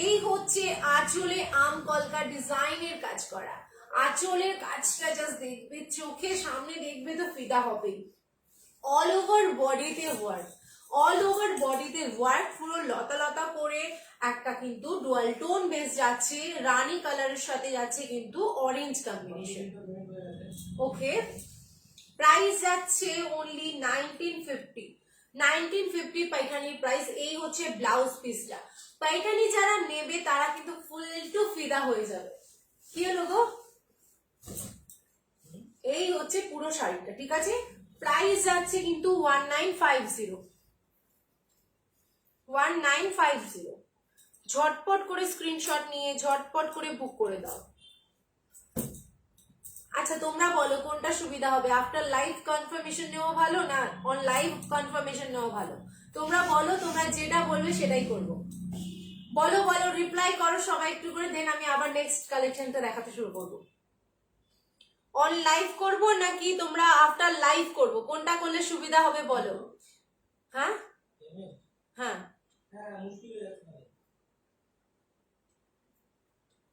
এই হচ্ছে আঁচলে আম কলকা ডিজাইনের কাজ করা, আঁচলের কাজটা জাস্ট দেখবে, চোখের সামনে দেখবে তো ফিদা হবে। অল ওভার বডিতে ওয়ার্ক, অল ওভার বডিতে ওয়ার্ক, পুরো লতা লতা করে একটা কিন্তু ডুয়াল টোন বেস যাচ্ছে, রানী কালারের সাথে যাচ্ছে কিন্তু অরেঞ্জ কম্বিনেশন। ওকে, প্রাইস যাচ্ছে অনলি 1950, 1950 পাইঠানির প্রাইস। এই হচ্ছে ব্লাউজ পিসটা, পাইঠানি যারা নেবে তারা কিন্তু ফুল টু ফিদা হয়ে যাবে। কি হলো গো, এই হচ্ছে পুরো শাড়িটা, ঠিক আছে। প্রাইস যাচ্ছে কিন্তু 1950, 1950। ঝটপট করে স্ক্রিনশট নিয়ে ঝটপট করে বুক করে দাও। আচ্ছা তোমরা বলো কোনটা সুবিধা হবে, আফটার লাইভ কনফার্মেশন নেওয়া ভালো না অন লাইভ কনফার্মেশন নেওয়া ভালো? তোমরা বলো, তোমরা যেটা বলবে সেটাই করব। বলো বলো, রিপ্লাই করো সবাই একটু করে, দেন আমি আবার নেক্সট কালেকশনটা দেখাতে শুরু করব। অন লাইভ করব নাকি তোমরা আফটার লাইভ করব, কোনটা করলে সুবিধা হবে বলো? হ্যাঁ হ্যাঁ,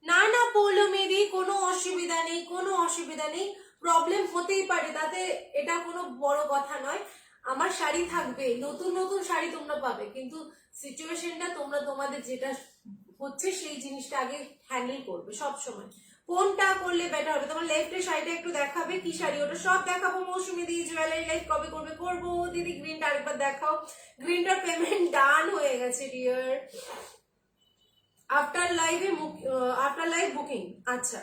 না না বলো মেরি, কোনো অসুবিধা নেই, কোনো অসুবিধা নেই, প্রবলেম হতেই পারে, তাতে এটা কোনো বড় কথা নয়। আমার শাড়ি থাকবে, নতুন নতুন শাড়ি তোমরা পাবে, কিন্তু সিচুয়েশনটা তোমরা তোমাদের যেটা হচ্ছে সেই জিনিসটা আগে হ্যান্ডেল করবে সব সময়। কোনটা করলে বেটার হবে, তোমার লেফটের শাড়িটা একটু দেখাবে, কি শাড়ি ওটা সব দেখাবো। মৌসুমি দি জুয়েলারি লাইভ কবে করবে? করবো দিদি। গ্রিনটা আরেকবার দেখাও, গ্রিনটার পেমেন্ট ডান হয়ে গেছে deer. after live after live booking, acha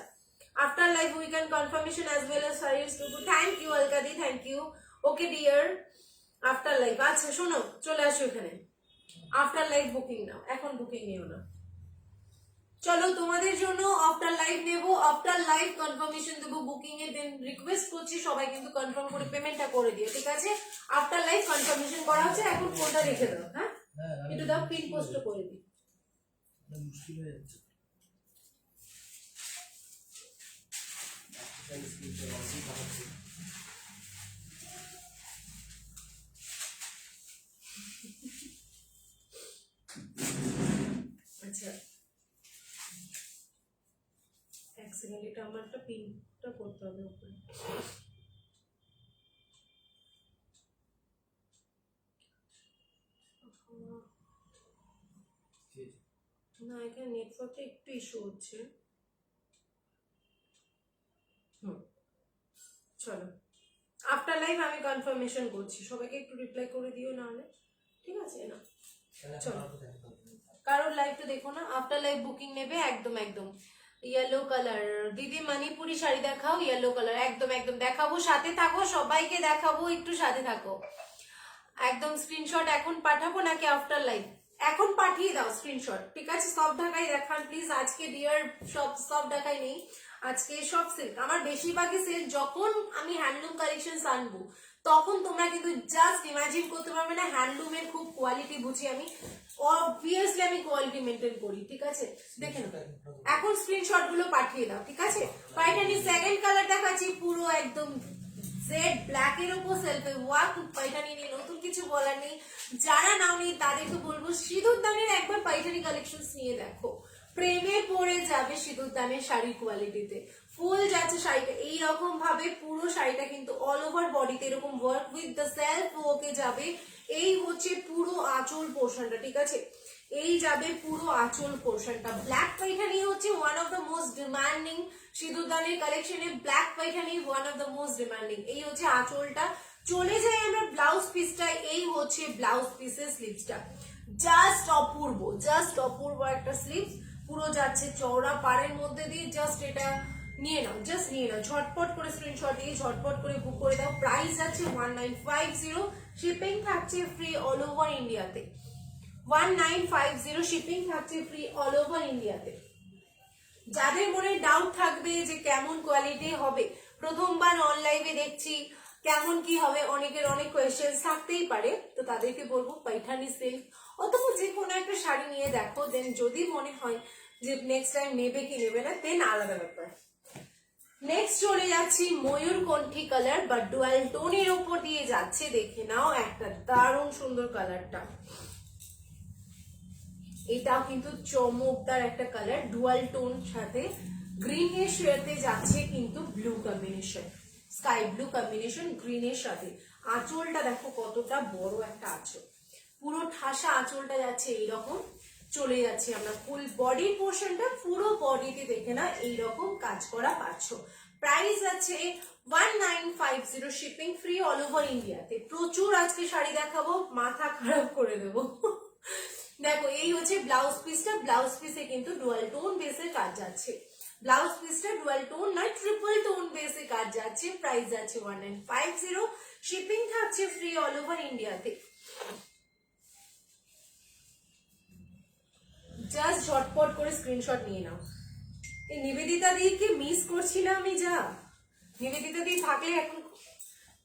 after live we can confirmation as well as service to do. Thank you Alkadi, thank you. Okay dear, after live acha শোনো চলে আসো এখানে, after live booking নাও, এখন booking নিও না, চলো তোমাদের জন্য আফটার লাইভ নেব, আফটার লাইভ কনফার্মেশন দেবো বুকিং এ, দেন রিকোয়েস্ট করছি সবাই কিন্তু কনফার্ম করে পেমেন্টটা করে দিও, ঠিক আছে? আফটার লাইভ কনফার্মেশন করা হচ্ছে, এখন ফোনটা রেখে দাও। হ্যাঁ একটু দাও, পিন পোস্ট করে দিই। মুশকিল হয়ে যাচ্ছে। আচ্ছা এক সেকেন্ড, এটা আমার একটা পিনটা করতে হবে উপরে। না এখানে নেটওয়ার্কে একটু ইস্যু হচ্ছে। চলো আফটার লাইভ আমি কনফার্মেশন করছি, সবাইকে একটু রিপ্লাই করে দিও না হলে, ঠিক আছে? না চলো কারোর লাইভটা দেখো না, আফটার লাইভ বুকিং নেবে একদম একদম। ইয়েলো কালার দিদি, মণিপুরি শাড়ি দেখাও, ইয়েলো কালার একদম একদম দেখাবো, সাথে থাকো, সবাইকে দেখাবো, একটু সাথে থাকো। একদম স্ক্রিনশট এখন পাঠাবো নাকি আফটার লাইভ? এখন পাঠিয়ে দাও স্ক্রিনশট, ঠিক আছে? সব ঢাকাই দেখান প্লিজ, আজকে ডিয়ার সব ঢাকাই নেই, আজকে সব সিল্ক। আমার বেশিরভাগই সেল যখন আমি হ্যান্ডলুম কালেকশন আনবো তখন তোমরা কিন্তু জাস্ট ইমাজিন করতে পারবে না, হ্যান্ডলুমের খুব কোয়ালিটি বুঝি আমি, অবভিয়াসলি আমি কোয়ালিটি মেনটেন করি, ঠিক আছে? দেখে নাও, এখন স্ক্রিনশট গুলো পাঠিয়ে দাও, ঠিক আছে? পাইঠানি সেকেন্ড কালার দেখাচ্ছি, পুরো একদম জেড ব্ল্যাক এর উপর সেলফে ওয়ার্ক, পাইঠানি নিয়ে নতুন কিছু বলার নেই, যারা নাওনি তাদেরকে বলবো সিঁদুর দানের একবার পাইঠানি কালেকশন নিয়ে দেখো, প্রেমে পড়ে যাবে সিঁদুর দানের শাড়ির কোয়ালিটিতে। ফুল যাচ্ছে শাড়িটা এইরকম ভাবে, পুরো শাড়িটা কিন্তু অল ওভার বডিতে এরকম ওয়ার্ক উইথ দ্য সেলফ ওকে যাবে। এই হচ্ছে পুরো আঁচল পোর্শনটা, ঠিক আছে? এই যাবে পুরো আঁচল পোর্শনটা। ব্ল্যাক পাইঠানি হচ্ছে one of the most demanding সিঁদুরদানের কালেকশনে, black Paithani one of the most demanding. এই হচ্ছে আঁচলটা। চলে যাই আমরা ব্লাউজ পিসটায়, এই হচ্ছে ব্লাউজ পিসের স্লিভসটা, জাস্ট অপূর্ব, জাস্ট অপূর্ব একটা স্লিভস, পুরো যাচ্ছে চওড়া পাড়ের মধ্যে দিয়ে। জাস্ট এটা নিয়ে নাও, জাস্ট নিয়ে নাও, ঝটপট করে স্ক্রিনশট দিয়ে ঝটপট করে বুক করে দাও। প্রাইস যাচ্ছে 1950, শিপিং থাকছে ফ্রি অল ওভার ইন্ডিয়াতে, 1950 শিপিং থাকছে ফ্রি অল ওভার ইন্ডিয়াতে। যাদের মনে ডাউট থাকবে যে কেমন কোয়ালিটি হবে, প্রথমবার অনলাইনে দেখছি কেমন কি হবে, অনেকের অনেক কোয়েশ্চেন থাকতেই পারে, তো তাদেরকে বলবো পাইঠানি সিল্ক অথবা যে কোনো একটা শাড়ি নিয়ে দেখো, দেন যদি মনে হয় যে নেক্সট টাইম নেবে কি নেবে না, দেন আলাদা ব্যাপার। নেক্সট চলে যাচ্ছি ময়ূরকণ্ঠী কালার বা ডুয়াল টোনের উপর দিয়ে যাচ্ছে, দেখে নাও একটা দারুণ সুন্দর কালারটা। এটাও কিন্তু চমকদার একটা কালার, ডুয়াল টোন সাথে গ্রিনের সাথে যাচ্ছে কিন্তু blue combination, sky blue combination গ্রিনের সাথে। আঁচলটা দেখো কতটা বড় একটা আঁচল, পুরো ঠাসা আঁচলটা যাচ্ছে এইরকম, চলে যাচ্ছে আমরা ফুল বডির পোর্শনটা, পুরো বডিতে দেখে না এইরকম কাজ করা পাচ্ছ। প্রাইস আছে 1950, শিপিং ফ্রি অল ওভার ইন্ডিয়াতে। প্রচুর আজকে শাড়ি দেখাবো, মাথা খারাপ করে দেবো। দেখো এই হচ্ছে ব্লাউজ পিসটা, ব্লাউজ পিসে কিন্তু ডুয়াল টোন বেসের কাজ যাচ্ছে, ব্লাউজ পিসটা ডুয়াল টোন নয় ট্রিপল টোন বেসে কাজ যাচ্ছে। প্রাইস যাচ্ছে 1950, শিপিং থাকছে ফ্রি অল ওভার ইন্ডিয়াতে। জাস্ট ঝটপট করে স্ক্রিনশট নিয়ে নাও। এই নিবেদিতা দিকে মিস করছিলাম আমি, যা নিবেদিতা দি থাকলে এখন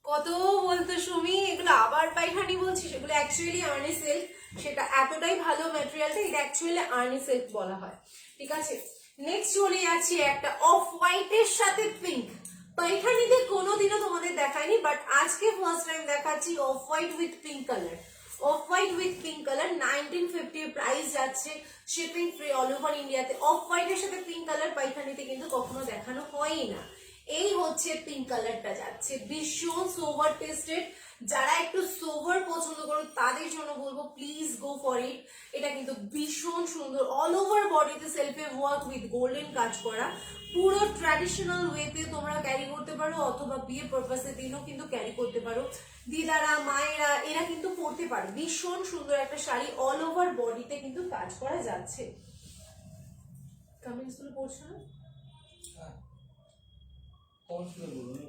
কত বলতো সুমি, এগুলো আবার পাইখানি বলছি, সেগুলো অ্যাকচুয়ালি আর্নি সিল্ক, সেটা এতটাই ভালো ম্যাটেরিয়ালটা, এটা অ্যাকচুয়ালি আর্নি সিল্ক বলা হয়, ঠিক আছে। নেক্সট চলে যাচ্ছি একটা অফ হোয়াইটের সাথে পিঙ্ক, পাইখানিতে কোনোদিনও তোমাদের দেখায়নি, বাট আজকে ফার্স্ট টাইম দেখাচ্ছি off white with pink colour, off white with pink colour 1950, price যাচ্ছে শিপিং ফ্রি অল ওভার ইন্ডিয়াতে। অফ হোয়াইটের সাথে পিঙ্ক কালার পাইখানিতে কিন্তু কখনো দেখানো হয়ই না। এই হচ্ছে পিঙ্ক কালারটা যাচ্ছে, ভীষণ সোভার টেস্টেড, যারা একটু সোভার পছন্দ করো তাদের জন্য বলবো প্লিজ গো ফর ইট। এটা কিন্তু ভীষণ সুন্দর, অল ওভার বডিতে সেলফে ওয়ার্ক উইথ গোল্ডেন কাজ করা, পুরো ট্র্যাডিশনাল ওয়েতে তোমরা ক্যারি করতে পারো, অথবা বিয়ে পারপাসের দিনও কিন্তু ক্যারি করতে পারো, দিদারা মায়েরা এরা কিন্তু পরতে পারে। ভীষণ সুন্দর একটা শাড়ি, অল ওভার বডিতে কিন্তু কাজ করা যাচ্ছে। কমেন্টস গুলো পড়ছো না?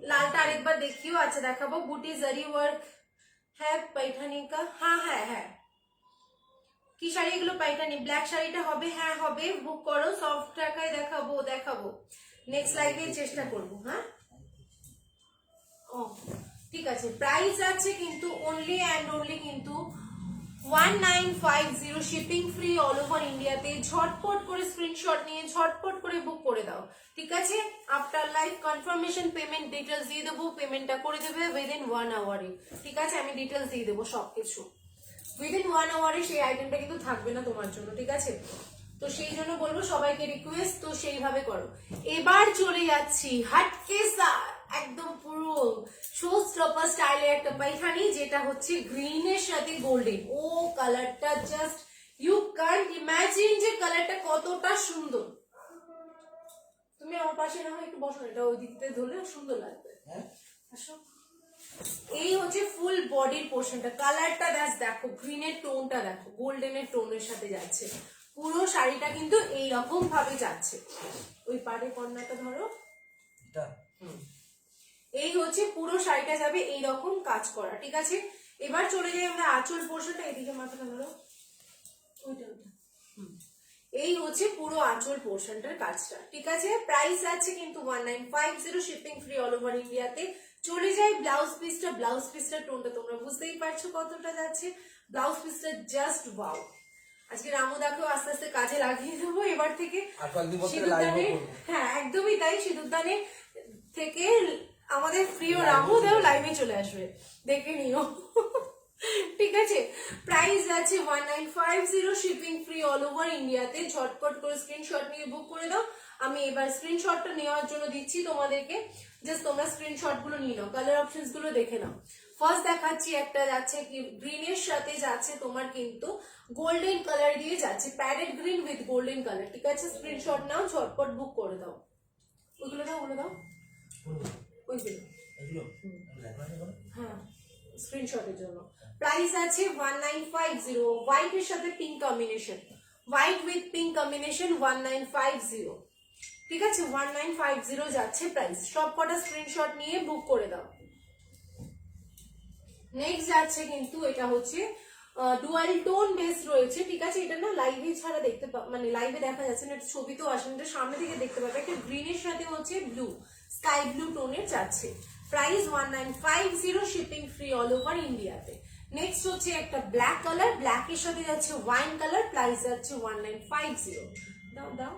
লালটা আরেকবার দেখিও। আচ্ছা দেখাবো, বুটি জারি ওয়ার্ক হ্যাঁ पैठानी का, हाँ है है। কি শাড়ি এগুলো? पैठानी ব্ল্যাক শাড়িটা হবে, হ্যাঁ হবে, বুক করো। সফট টাকায় দেখাবো দেখাবো, নেক্সট লাইভে চেষ্টা করব। হ্যাঁ ও ঠিক আছে। প্রাইস আছে কিন্তু অনলি অ্যান্ড অনলি কিন্তু 1950, শিপিং ফ্রি অল ওভার ইন্ডিয়াতে। ঝটপট করে স্ক্রিনশট নিয়ে ঝটপট করে বুক করে দাও, ঠিক আছে। After live confirmation payment details দিয়ে দেবো, পেমেন্টটা করে দেবে উইদিন 1 আওয়ারে, ঠিক আছে। আমি ডিটেলস দিয়ে দেবো সবকিছু উইদিন 1 আওয়ারে, সেই আইটেমটা কিন্তু থাকবে না তোমার জন্য, ঠিক আছে। তো সেই জন্য বলবো সবাইকে রিকোয়েস্ট, তো সেইভাবে করো। এবার চলে যাচ্ছি হাটকে একদম পুরো শো স্টপার স্টাইলের একটা পাইখানি, যেটা হচ্ছে গ্রিনের সাথে গোল্ডেন। ও কালারটা জাস্ট ইউ ক্যান্ট ইমাজিন যে কালারটা কতটা সুন্দর। তুমি আমার পাশে না হয় একটু বসো, এটা ওই দিক থেকে ধরলে সুন্দর লাগবে। আসো, এই হচ্ছে ফুল বডির পোর্শনটা, কালারটা দেখো, গ্রিনের টোনটা দেখো, গোল্ডেনের টোনের সাথে যাচ্ছে। পুরো শাড়িটা কিন্তু এইরকম ভাবে যাচ্ছে। ওই পাড়ে কর্নারটা ধরো, এই হচ্ছে পুরো শাড়িটা যাবে এইরকম কাজ করা, ঠিক আছে। এবার চলে যাই আমরা আঁচল পোর্শনটা, এদিকে মাথাটা ধরো, ওইটা ওইটা। এই হচ্ছে পুরো আঁচল পোর্শনটার কাজটা, ঠিক আছে। প্রাইস আছে কিন্তু 1950, শিপিং ফ্রি অল ওভার ইন্ডিয়াতে। চলে যাই ব্লাউজ পিসটা, ব্লাউজ পিসটার টোনটা তোমরা বুঝতেই পারছো কতটা যাচ্ছে। ব্লাউজ পিসটা জাস্ট ওয়াও। আজকে রামুদাকেও আস্তে আস্তে কাজে লাগিয়ে দেবো এবার থেকে। হ্যাঁ একদমই তাই, সিঁদুরদানে থেকে আমাদের প্রিয় রামুদাও লাইভে চলে আসবে, দেখে নিও, ঠিক আছে। প্রাইস আছে 1950, শিপিং ফ্রি অল ওভার ইন্ডিয়াতে। ঝটপট করে স্ক্রিনশট নিয়ে বুক করে দাও। আমি এবার স্ক্রিনশটটা নেওয়ার জন্য দিচ্ছি তোমাদেরকে, জাস্ট তোমরা স্ক্রিনশট গুলো নিয়ে নাও, কালার অপশনস গুলো দেখে নাও। ফার্স্ট দেখাচ্ছি একটা যাচ্ছে কি গ্রিনের সাথে যাচ্ছে তোমার কিন্তু গোল্ডেন কালার দিয়ে যাচ্ছে, parrot green with golden colour, ঠিক আছে। স্ক্রিনশট নাও, ঝটপট বুক করে দাও। ওইগুলো দাও, ওগুলো দাও, ওইগুলো হ্যাঁ স্ক্রিনশটের জন্য। প্রাইস আছে 1950, হোয়াইট এর সাথে pink combination, white with pink combination 1950, ঠিক আছে। 1950 যাচ্ছে প্রাইস। সব কটা স্ক্রিনশট নিয়ে বুক করে দাও। নেক্সট যাচ্ছে কিন্তু এটা হচ্ছে ডুয়াল টোন বেস রয়েছে, ঠিক আছে। এটা না লাইভে ছাড়া দেখতে মানে লাইভে দেখা যাচ্ছে না, এটা ছবিতেও আসে না, সামনে থেকে দেখতে পাবে। একটা গ্রিনের সাথে হচ্ছে ব্লু, স্কাই ব্লু টোনের যাচ্ছে। Price 1950, shipping free all over ইন্ডিয়াতে। নেক্সট হচ্ছে একটা ব্ল্যাক কালার, ব্ল্যাকের সাথে যাচ্ছে ওয়াইন কালার, প্রাইস যাচ্ছে 1950। দাও দাও।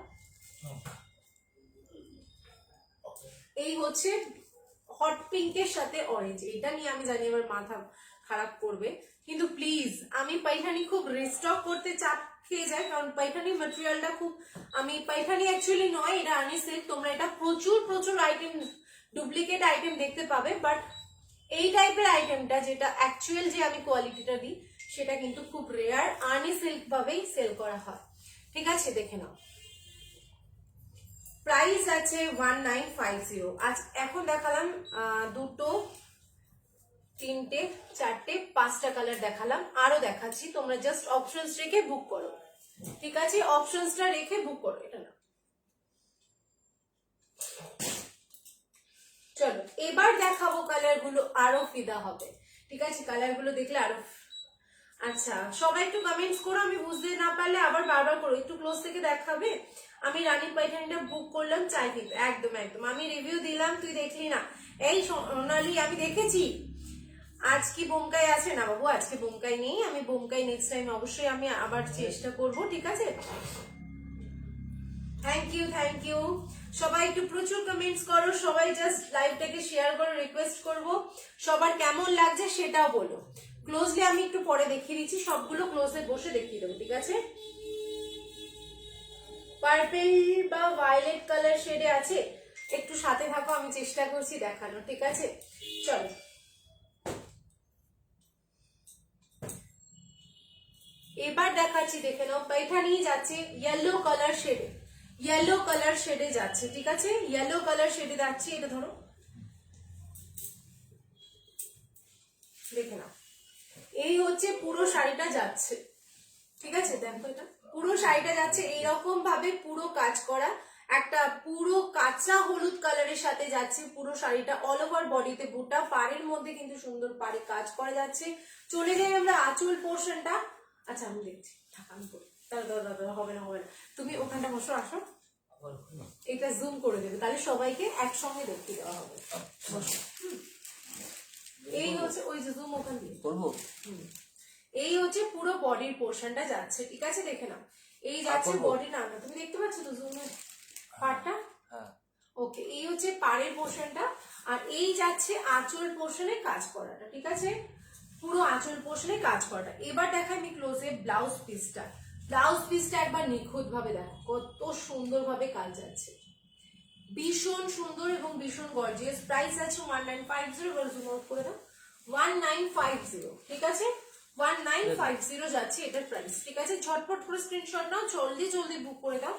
এই হচ্ছে হট পিঙ্কের সাথে অরেঞ্জ, এটা নিয়ে আমি জানি এবার মাথা খারাপ করবে, কিন্তু প্লিজ আমি পাইঠানি খুব রিস্টক করতে চাপ খেয়ে যায়, কারণ পাইঠানি ম্যাটেরিয়ালটা খুব, আমি পাইঠানি অ্যাকচুয়ালি নয়, এটা আনি সিল্ক, তোমরা এটা প্রচুর প্রচুর আইটেম ডুপ্লিকেট আইটেম দেখতে পাবে, বাট এই টাইপের আইটেমটা যেটা অ্যাকচুয়াল যে আমি কোয়ালিটিটা দিই সেটা কিন্তু খুব রেয়ার, আর্নি সিল্ক ভাবেই সেল করা হয়। ঠিক আছে, দেখে নাও। প্রাইস আছে 1950। আজ এখন দেখালাম দুটো, তিনটে, চারটে, পাঁচটা কালার দেখালাম, আরো দেখাচ্ছি, তোমরা জাস্ট অপশনস রেখে বুক করো। ঠিক আছে, অপশনসটা রেখে বুক করো। এটা না, চলো এবার দেখাবো কালার গুলো, আরো ফিদা হবে। ঠিক আছে, কালার গুলো দেখলে আরো, আচ্ছা সবাই একটু কমেন্টস করো, আমি বুঝতে না পারলে আবার বারবার করো, একটু ক্লোজ থেকে দেখাবে। আমি রানী পাইঠানিটা বুক করলাম, চাই কিন্তু একদম একদম, আমি রিভিউ দিলাম, তুই দেখলি না? এই সোনালি, আমি দেখেছি। আজ কি বোমকাই আছে? না বাবু, আজকে বোমকাই নেই, আমি বোমকাই নেক্সট টাইম অবশ্যই আমি আবার চেষ্টা করব। ঠিক আছে, থ্যাংক ইউ থ্যাংক ইউ। সবাই একটু প্রচুর কমেন্টস করো, সবাই জাস্ট লাইভটাকে শেয়ার করো, রিকোয়েস্ট করব, সবার কেমন লাগছে সেটাও বলো। ক্লোজলি আমি একটু পরে দেখিয়ে দিচ্ছি, সবগুলো ক্লোজে বসে দেখিয়ে দেবো। ঠিক আছে, পার্পল বা ভায়োলেট কালার শেডে আছে, একটু সাথে থাকো, আমি চেষ্টা করছি দেখানোর। ঠিক আছে, চলো এবার দেখাচ্ছি, দেখে নাও। পাইঠানি যাচ্ছে ইয়েলো কালার শেডে, ইয়েলো কালার শেডে যাচ্ছে। ঠিক আছে, ইয়েলো কালার শেডে যাচ্ছে, এটা ধরো, দেখে নাও। এই হচ্ছে পুরো শাড়িটা যাচ্ছে। ঠিক আছে, দেখো এটা পুরো শাড়িটা যাচ্ছে এইরকম ভাবে, পুরো কাজ করা, একটা পুরো কাঁচা হলুদ কালারের সাথে যাচ্ছে পুরো শাড়িটা, অল ওভার বডিতে বুটা, পাড়ের মধ্যে কিন্তু সুন্দর পাড়ে কাজ করা যাচ্ছে। চলে যাই আমরা আঁচল পোর্শনটা। আচ্ছা আমি দেখছি, থাক আমি করি, দাদা হবে না হবে না, তুমি ওখানটা বসো, আসো, এটা জুম করে দেবে, তাহলে সবাইকে একসঙ্গে দেখিয়ে দেওয়া হবে। বসো। এই হচ্ছে ওই যে জুম ওখান দিয়ে করবো। এই হচ্ছে পুরো বডির পোর্শনটা যাচ্ছে। ঠিক আছে, দেখে নাও, এই যাচ্ছে বডি, না তুমি দেখতে পাচ্ছ তো জুমের পার্টটা? ওকে, এই হচ্ছে পাড়ের পোর্শনটা, আর এই যাচ্ছে আঁচল পোর্শনে কাজ করাটা। ঠিক আছে, পুরো আঁচল পোর্শনে কাজ করাটা। এবার দেখাই আমি ক্লোজে ব্লাউজ পিসটা, ব্লাউজ পিসটা একবার নিখুঁত ভাবে দেখো, কত সুন্দর ভাবে কাজ যাচ্ছে, ভীষণ সুন্দর এবং ভীষণ গর্জিয়াস। প্রাইস আছে 1950, এবার জুম আউট করে দাও, 1950। ঠিক আছে, 1950 যাচ্ছে এটার প্রাইস। ঠিক আছে, ঝটপট করে স্ক্রিনশট নাও, জলদি জলদি বুক করে দাও।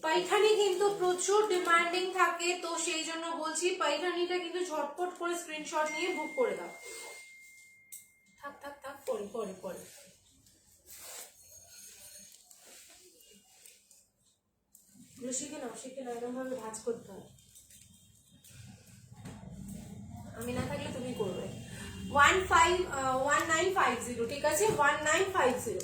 পাইঠানি কিন্তু প্রচুর ডিমান্ডিং থাকে, তো সেই জন্য বলছি পাইঠানিটা কিন্তু ঝটপট করে স্ক্রিনশট নিয়ে বুক করে দাও। থাক থাক থাক, পরে পরে পরে, শিখে নাও শিখে নাও, এরকম ভাবে ভাজ করতে হয়, আমি না থাকলে তুমি করবে। 1950। ঠিক আছে, 1950।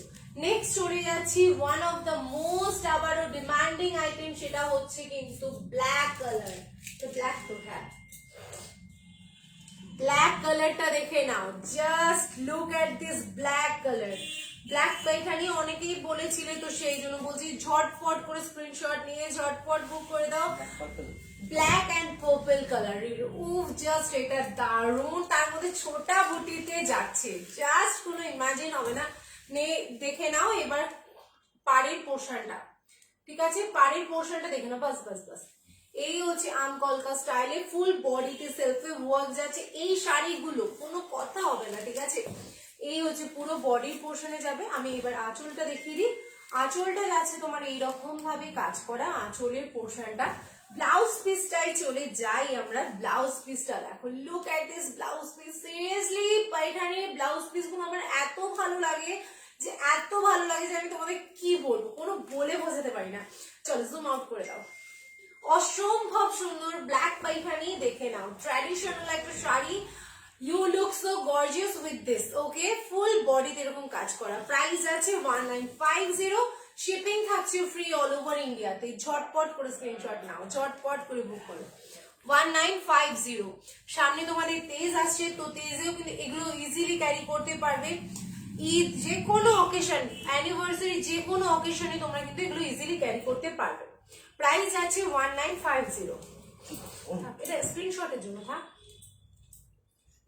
নেক্সট চলে যাচ্ছি ওয়ান অফ দ্য মোস্ট আবারও ডিমান্ডিং আইটেম, সেটা হচ্ছে কিন্তু ব্ল্যাক কালার। তো ব্ল্যাক তো, হ্যাঁ ব্ল্যাক কালারটা দেখে নাও, just look at this black colour. Black Paithani অনেকেই বলেছিলে, তো সেই জন্য বলছি ঝটপট করে স্ক্রিনশট নিয়ে ঝটপট বুক করে দাও। ব্ল্যাক অ্যান্ড পার্পল কালার, উফ জাস্ট এটা দারুণ, তার মধ্যে ছোটা বুটিতে যাচ্ছে, জাস্ট কোনো ইমাজিন হবে না। দেখে নাও এবার পাড়ের পোর্শনটা। ঠিক আছে, পাড়ের পোর্শনটা দেখে নাও, বাস বাস বাস। এই হচ্ছে আম কলকা স্টাইলে ফুল বডিতে সেলফে ওয়ার্ক যাচ্ছে, এই শাড়িগুলো কোনো কথা হবে না। ঠিক আছে, এই হচ্ছে পুরো বডির পোর্শনে যাবে। আমি এবার আঁচলটা দেখিয়ে দিই, আঁচলটা যাচ্ছে তোমার এইরকম ভাবে কাজ করা, আঁচলের পোর্শনটা। ব্লাউজ পিসটাই চলে যাই আমরা, ব্লাউজ পিসটা দেখো, look at this blouse piece. Seriously পাইঠানির ব্লাউজ পিস গুলো আমার এত ভালো লাগে, যে এত ভালো লাগে যে আমি তোমাদের কি বলবো, কোনো বলে বোঝাতে পারি না। চলো জুম আউট করে দাও, অসম্ভব সুন্দর ব্ল্যাক পাইঠানি, দেখে নাও, ট্র্যাডিশনাল একটা sari. You look so gorgeous with this. Okay, full বডিতে এরকম কাজ করা। প্রাইস আছে 1950, শিপিং থাকছে ফ্রি অল ওভার ইন্ডিয়াতে। ঝটপট করে স্ক্রিনশট নাও, ঝটপট করে বুক করো। 1950। সামনে তোমাদের তেজ আসছে, তো তেজেও কিন্তু এগুলো ইজিলি ক্যারি করতে পারবে। ঈদ, যে কোনো অকেশন, অ্যানিভার্সারি, যে কোনো অকেশনে তোমরা কিন্তু এগুলো ইজিলি ক্যারি করতে পারবে। প্রাইস আছে 1950। এটা স্ক্রিনশটের জন্য থাক।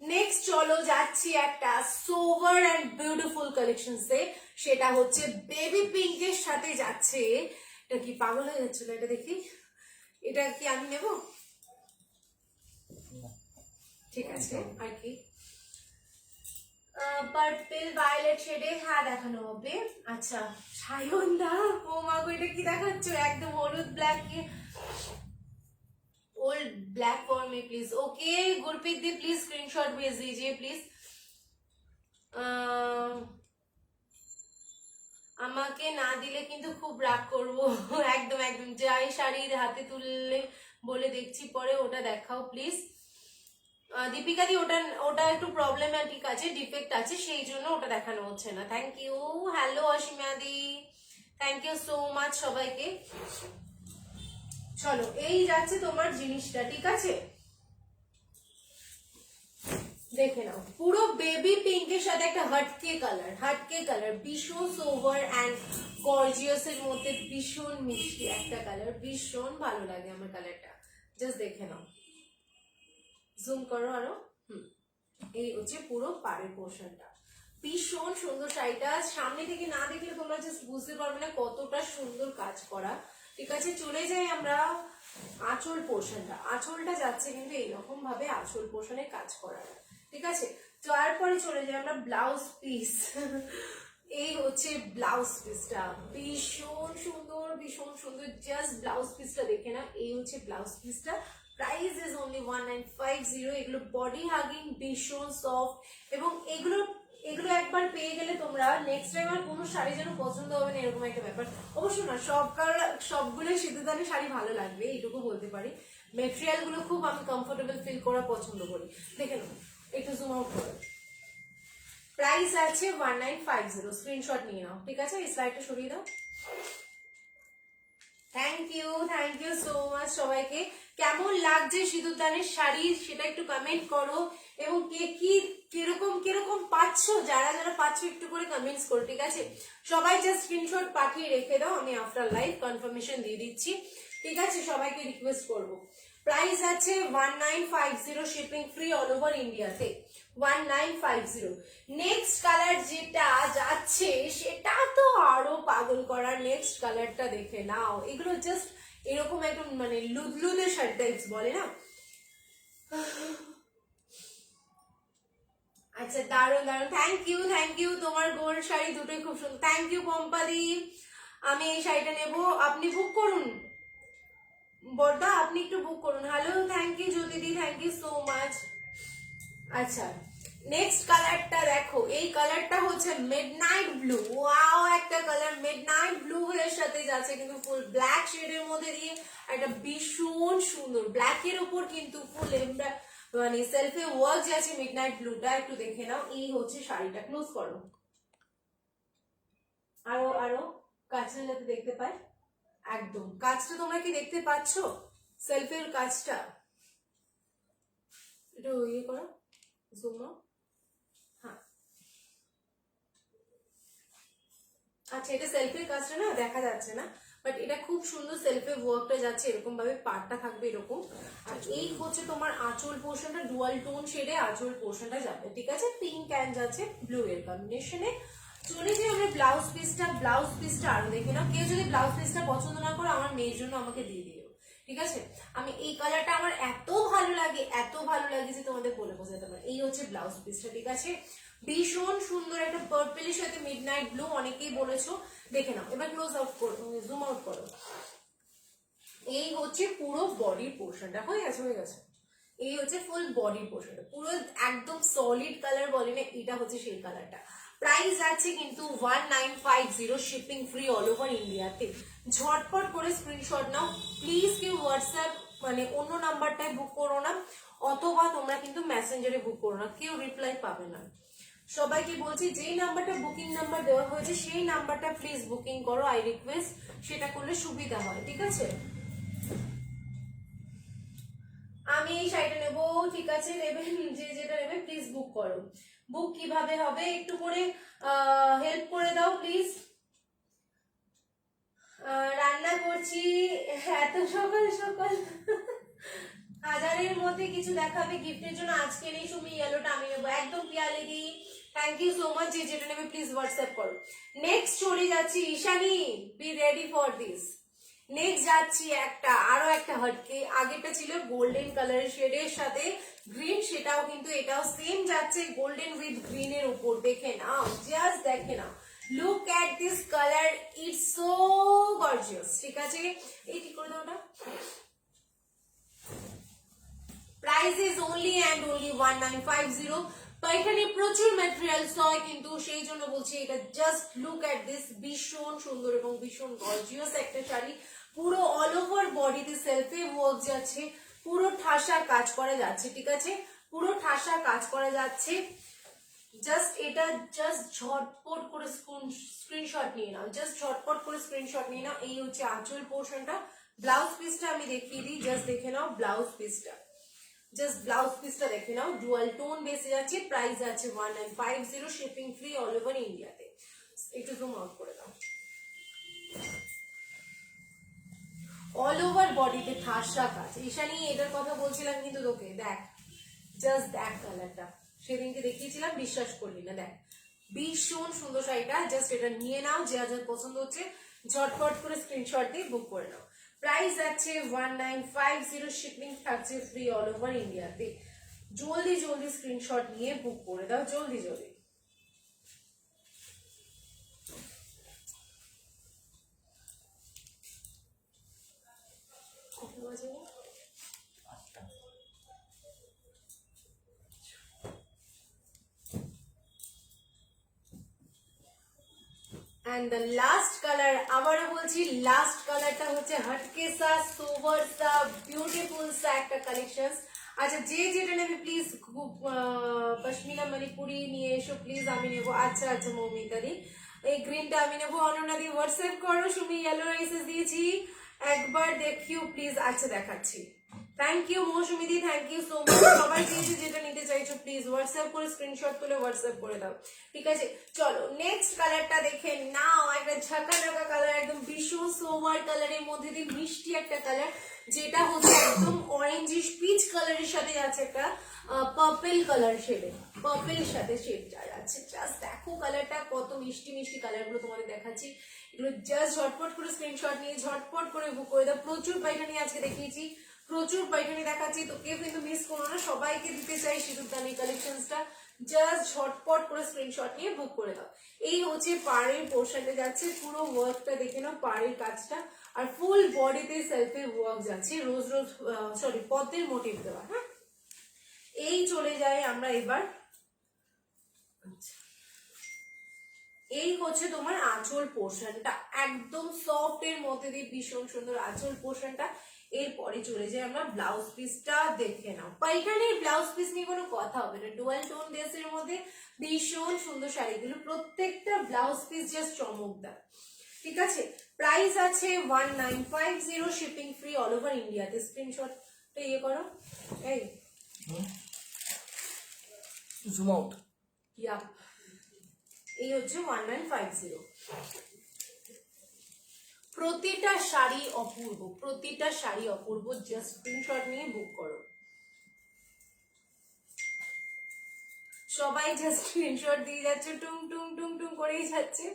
নেক্সট চলো যাচ্ছি একটা সোভার অ্যান্ড বিউটিফুল কালেকশনসে, সেটা হচ্ছে বেবি পিঙ্কের সাথে যাচ্ছে। এটা কি পাগল হয়ে যাচ্ছিল, এটা দেখি, এটা কি আমি নেব? ঠিক আছে, আর কি পার্পল ভায়োলেট শেডে, হ্যাঁ দেখানো হবে। আচ্ছা সায়ন দা, ও মা গো, এটা কি দেখাচ্ছ? একদম হলুদ ব্ল্যাক, ओल्ड ब्लैक फॉर में please. Okay Gurpreet the please screenshot भेज दीजिए प्लीज। আমাকে না দিলে কিন্তু খুব রাগ করব। একদম একদম, যাই শাড়ি হাতে তুললে বলে দেখছি পরে, ওটা দেখাও প্লিজ। দীপিকা দি, ওটা ওটা একটু প্রবলেমেটিক আছে, ডিফেক্ট আছে, সেই জন্য ওটা দেখানো হচ্ছে না। Thank you. হ্যালো অসীমা দি, থ্যাংক ইউ সো মাচ সবাইকে। চলো এই যাচ্ছে তোমার জিনিসটা, ঠিক আছে, দেখে নাও। পুরো বেবি পিঙ্কের সাথে একটা হাটকে কালার, ভীষণ সোভার অ্যান্ড গর্জিয়াস এর মধ্যে ভীষণ মিষ্টি একটা কালার, ভীষণ ভালো লাগে আমার কালারটা। জাস্ট দেখে নাও, জুম করো আরো। এই হচ্ছে পুরো পাড়ের পোর্শনটা, ভীষণ সুন্দর শাড়িটা। সামনে থেকে না দেখলে তোমরা জাস্ট বুঝতে পারবে না কতটা সুন্দর কাজ করা। ঠিক আছে, চলে যাই আমরা আঁচল পোর্শনটা। আঁচলটা যাচ্ছে কিন্তু এইরকম ভাবে আঁচল পোর্শনে কাজ করা, ঠিক আছে। তারপরে চলে যাই আমরা ব্লাউজ পিস। এই হচ্ছে ব্লাউজ পিসটা, ভীষণ সুন্দর, ভীষণ সুন্দর। জাস্ট ব্লাউজ পিসটা দেখে না, এই হচ্ছে ব্লাউজ পিসটা। Price is only 1950। এগুলো বডি হাগিং, ভীষণ সফট, এবং এগুলো একবার পেয়ে গেলে তোমরা নেক্সট টাইম আর কোনো শাড়ি যেন পছন্দ হবে না, এরকম একটা ব্যাপার। অবশ্য না সবগুলো সিদ্ধদানের শাড়ি ভালো লাগবে, এইটুকু বলতে পারি। মেটেরিয়াল গুলো খুব আমি কমফোর্টেবল ফিল করা পছন্দ করি। দেখে নাও, একটু জুম আউট করো। প্রাইস আছে 1950, স্ক্রিনশট নিয়ে নাও, ঠিক আছে। এই স্লাইডটা সরিয়ে দাও। থ্যাংক ইউ সো মাচ সবাইকে। কেমন লাগছে সিঁদুরদানের শাড়ি সেটা একটু কমেন্ট করো, এবং কে কি কিরকম পাচ্ছ, যারা পাচ্ছ একটু করে কমেন্টস করো, ঠিক আছে। সবাই জাস্ট স্ক্রিনশট পাঠিয়ে রেখে দাও, আমি আফটার লাইভ কনফার্মেশন দিয়ে দিচ্ছি, ঠিক আছে। সবাইকে রিকোয়েস্ট করবো। প্রাইস আছে 1950, শিপিং ফ্রি অল ওভার ইন্ডিয়াতে, 1950। নেক্সট কালার যেটা যাচ্ছে সেটা তো আরো পাগল করার। নেক্সট কালারটা দেখে নাও, এগুলো জাস্ট এরকম একদম মানে লুদলুদে শার্ট টাইপস বলে না। আচ্ছা দারুন, থ্যাংক ইউ। তোমার গোল্ড শাড়ি দুটোই খুব সুন্দর, থ্যাংক ইউ পম্পাদি। আমি এই শাড়িটা নেবো, আপনি বুক করুন বর্দা, আপনি একটু বুক করুন। হ্যালো, থ্যাংক ইউ জ্যোতিদি, থ্যাংক ইউ সো মাচ। আচ্ছা নেক্সট কালারটা দেখো, এই কালারটা হচ্ছে মিডনাইট ব্লু। ওয়াও, একটা কালার মিডনাইট ব্লু এর সাথে যাচ্ছে কিন্তু ফুল ব্ল্যাক শেডের মধ্যে দিয়ে, একটা ভীষণ সুন্দর ব্ল্যাকের উপর কিন্তু ফুল মানে সেলফে ওয়ার্ক যাচ্ছে মিডনাইট ব্লুটা। একটু দেখে নাও, এই হচ্ছে শাড়িটা। ক্লোজ করো, আরো কাজটা যাতে দেখতে পাই। একদম কাজটা তোমরা কি দেখতে পাচ্ছ? সেলফের কাজটা একটু ইয়ে করো, জুম আউট। হ্যাঁ আচ্ছা, এটা সেলফের কাজটা না দেখা যাচ্ছে না, বাট এটা খুব সুন্দর সেলফে ওয়ার্কটা যাচ্ছে, এরকম ভাবে পাড়টা থাকবে এরকম। আর এই হচ্ছে তোমার আঁচল পোর্শনটা, ডুয়াল টোন শেডে আঁচল পোর্শনটা যাবে, ঠিক আছে। পিঙ্ক অ্যান্ড যাচ্ছে ব্লু এর কম্বিনেশনে। চলে যাই আমরা ব্লাউজ পিসটা আরো দেখে নাও। কেউ যদি ব্লাউজ পিসটা পছন্দ না করে আমার মেয়ের জন্য আমাকে দিয়ে দিও, ঠিক আছে। আমি এই কালারটা আমার এত ভালো লাগে যে তোমাদের বলে বোঝাতে পারে। এই হচ্ছে ব্লাউজ পিসটা, ঠিক আছে। ভীষণ সুন্দর একটা পার্পলের সাথে মিডনাইট ব্লু, অনেকেই বলেছো, দেখে নাও। এবার ক্লোজ আউট করো, জুম আউট করো। এই হচ্ছে পুরো বডির পোর্শনটা, হয়ে গেছে। এই হচ্ছে ফুল বডির পোর্শনটা, পুরো একদম সলিড কালার বলে না, এটা হচ্ছে সেই কালারটা। প্রাইস আছে কিন্তু 1950, শিপিং ফ্রি অল ওভার ইন্ডিয়াতে। ঝটপট করে স্ক্রিনশট নাও প্লিজ। কেউ হোয়াটসঅ্যাপ মানে অন্য নাম্বারটায় বুক করো না, অথবা তোমরা কিন্তু মেসেঞ্জারে বুক করো না, কেউ রিপ্লাই পাবে না। সবাইকে বলছি, যেই নাম্বারটা বুকিং নাম্বার দেওয়া হয়েছে সেই নাম্বারটা প্লিজ বুকিং করো, আই রিকোয়েস্ট। সেটা করলে সুবিধা হয়, ঠিক আছে। শাড়িটা নেবো, ঠিক আছে নেবেন, যে যেটা নেবে প্লিজ বুক করো। বুক কিভাবে হবে একটু করে হেল্প করে দাও প্লিজ। রান্না করছি এত সকাল সকাল। হাজারের মধ্যে কিছু দেখাবে গিফটের জন্য, আজকে নেই সুমি, ইয়েলোটা আমি নেবো একদম পিয়ালি দি। থ্যাংক ইউ সো মাচ, যে যেটা নেবে প্লিজ হোয়াটসঅ্যাপ করো। নেক্সট চলে যাচ্ছি Ishani, be ready for this. Next যাচ্ছি আরো একটা হটকে, আগেরটা ছিল গোল্ডেন কালারের শেডের সাথে গ্রিন, সেটাও কিন্তু এটাও সেম যাচ্ছে গোল্ডেন উইথ গ্রিন এর উপর। দেখে নাও, জাস্ট দেখে নাও, look at this colour, it's so gorgeous. ঠিক আছে, এই কি করে দাও ওটা। Price is only and only 1950। এখানে প্রচুর ম্যাটেরিয়ালস হয় কিন্তু সেই জন্য বলছি এটা জাস্ট লুক এট দিস, ভীষণ সুন্দর এবং ভীষণ গর্জিয়াস একটা শাড়ি। পুরো অল ওভার বডিতে সেলফে ওয়ার্ক যাচ্ছে, পুরো ঠাসা কাজ করা যাচ্ছে। ঠিক আছে, পুরো ঠাসা কাজ করা যাচ্ছে। জাস্ট এটা জাস্ট ঝটপট করে স্ক্রিনশট নিয়ে নাও, জাস্ট ঝটপট করে স্ক্রিনশট নিয়ে নাও। এই হচ্ছে আঁচল পোর্শনটা। ব্লাউজ পিসটা আমি দেখিয়ে দিই, জাস্ট দেখে নাও ব্লাউজ পিসটা, জাস্ট ব্লাউজ পিসটা দেখে নাও, ডুয়াল টোন বেসে যাচ্ছে। প্রাইস আছে 1950, শিপিং ফ্রি অল ওভার ইন্ডিয়াতে। একটু জুম আউট করে দাও। অল ওভার বডিতে ঠাসা কাজ। ঈশানি এটার কথা বলছিলাম কিন্তু তোকে, দেখ জাস্ট দেখ কালারটা, সেদিনকে দেখিয়েছিলাম বিশ্বাস করলি না। দেখ ভীষণ সুন্দর শাড়িটা, জাস্ট এটা নিয়ে নাও, যা যা পছন্দ হচ্ছে ঝটপট করে স্ক্রিনশট দিয়ে বুক করে নাও। প্রাইস আছে 1950, শিপিং থাকছে ফ্রি অল ওভার ইন্ডিয়াতে। জলদি জলদি স্ক্রিনশট নিয়ে বুক করে দাও, জলদি জলদি। And the last color, আবারও বলছি লাস্ট কালারটা হচ্ছে হটকে সা সোভার সা বিউটিফুল সা একটা কালেকশন। আচ্ছা, যে যেটা নেবে প্লিজ পশমিনা মণিপুরি নিয়ে এসো প্লিজ, আমি নেবো। আচ্ছা আচ্ছা মৌমিতাদি, এই গ্রিনটা আমি নেবো। অনন্যাদি হোয়াটসঅ্যাপ করো, সুমি ইয়েলো রাইসেস দিয়েছি, একবার দেখিও প্লিজ। আচ্ছা দেখাচ্ছি। থ্যাংক ইউ মৌসুমিদি, থ্যাংক ইউ সো মাচ। সবাই যে যেটা নিতে চাইছো প্লিজ হোয়াটসঅ্যাপ করে স্ক্রিনশট তুলে হোয়াটসঅ্যাপ করে দাও। ঠিক আছে, চলো নেক্সট কালারটা দেখে নাও। একটা ঝাঁকানাকা কালার, একদম ভীষণ সোভার কালারের মধ্যে দিয়ে মিষ্টি একটা কালার, যেটা হচ্ছে একদম অরেঞ্জিশ পিচ কালারের সাথে যাচ্ছে একটা পার্পল কালার শেডে, পার্পলের সাথে শেডটা যাচ্ছে। জাস্ট দেখো কালারটা কত মিষ্টি মিষ্টি কালারগুলো তোমাদের দেখাচ্ছি। এগুলো জাস্ট ঝটপট করে স্ক্রিনশট নিয়ে ঝটপট করে বুক করে দাও। প্রচুর পাইখানি আজকে দেখিয়েছি, প্রচুর পাইখানি দেখাচ্ছি, তো কেউ কিন্তু মিস করো না, সবাইকে দিতে চাই সিঁদুরদানি কালেকশনসটা। জাস্ট ঝটপট করে স্ক্রিনশট নিয়ে বুক করে দাও। এই হচ্ছে পাড়ের পোর্শনটা যাচ্ছে, পুরো ওয়ার্কটা দেখে নাও, পাড়ের কাজটা, আর ফুল বডিতে সেলফে ওয়ার্ক যাচ্ছে, রোজ রোজ সরি পদ্মের মোটিভ দেওয়া। হ্যাঁ, এই চলে যায় আমরা এবার। আচ্ছা, এই হচ্ছে তোমার আঁচল পোর্শনটা, একদম সফট এর মধ্যে দিয়ে ভীষণ সুন্দর আঁচল পোর্শনটা। এরপরে চলে যাই আমরা ব্লাউজ পিসটা, দেখে নাও। পাইখানির ব্লাউজ পিস নিয়ে কোনো কথা হবে না, ডুয়াল টোন ড্রেসের মধ্যে ভীষণ সুন্দর শাড়িগুলো, প্রত্যেকটা ব্লাউজ পিস জাস্ট চমকদার। ঠিক আছে, প্রাইস আছে 1950, শিপিং ফ্রি অল ওভার ইন্ডিয়াতে। স্ক্রিনশটটা ইয়ে করো, এই জুম আউট। ইয়া, এই হচ্ছে 1950। প্রতিটা শাড়ি অপূর্ব, প্রতিটা শাড়ি অপূর্ব, জাস্ট স্ক্রিনশট নিয়ে বুক করো। সবাই জাস্ট স্ক্রিনশট দিয়ে যাচ্ছে, টুং টুং টুং টুং করেই যাচ্ছে।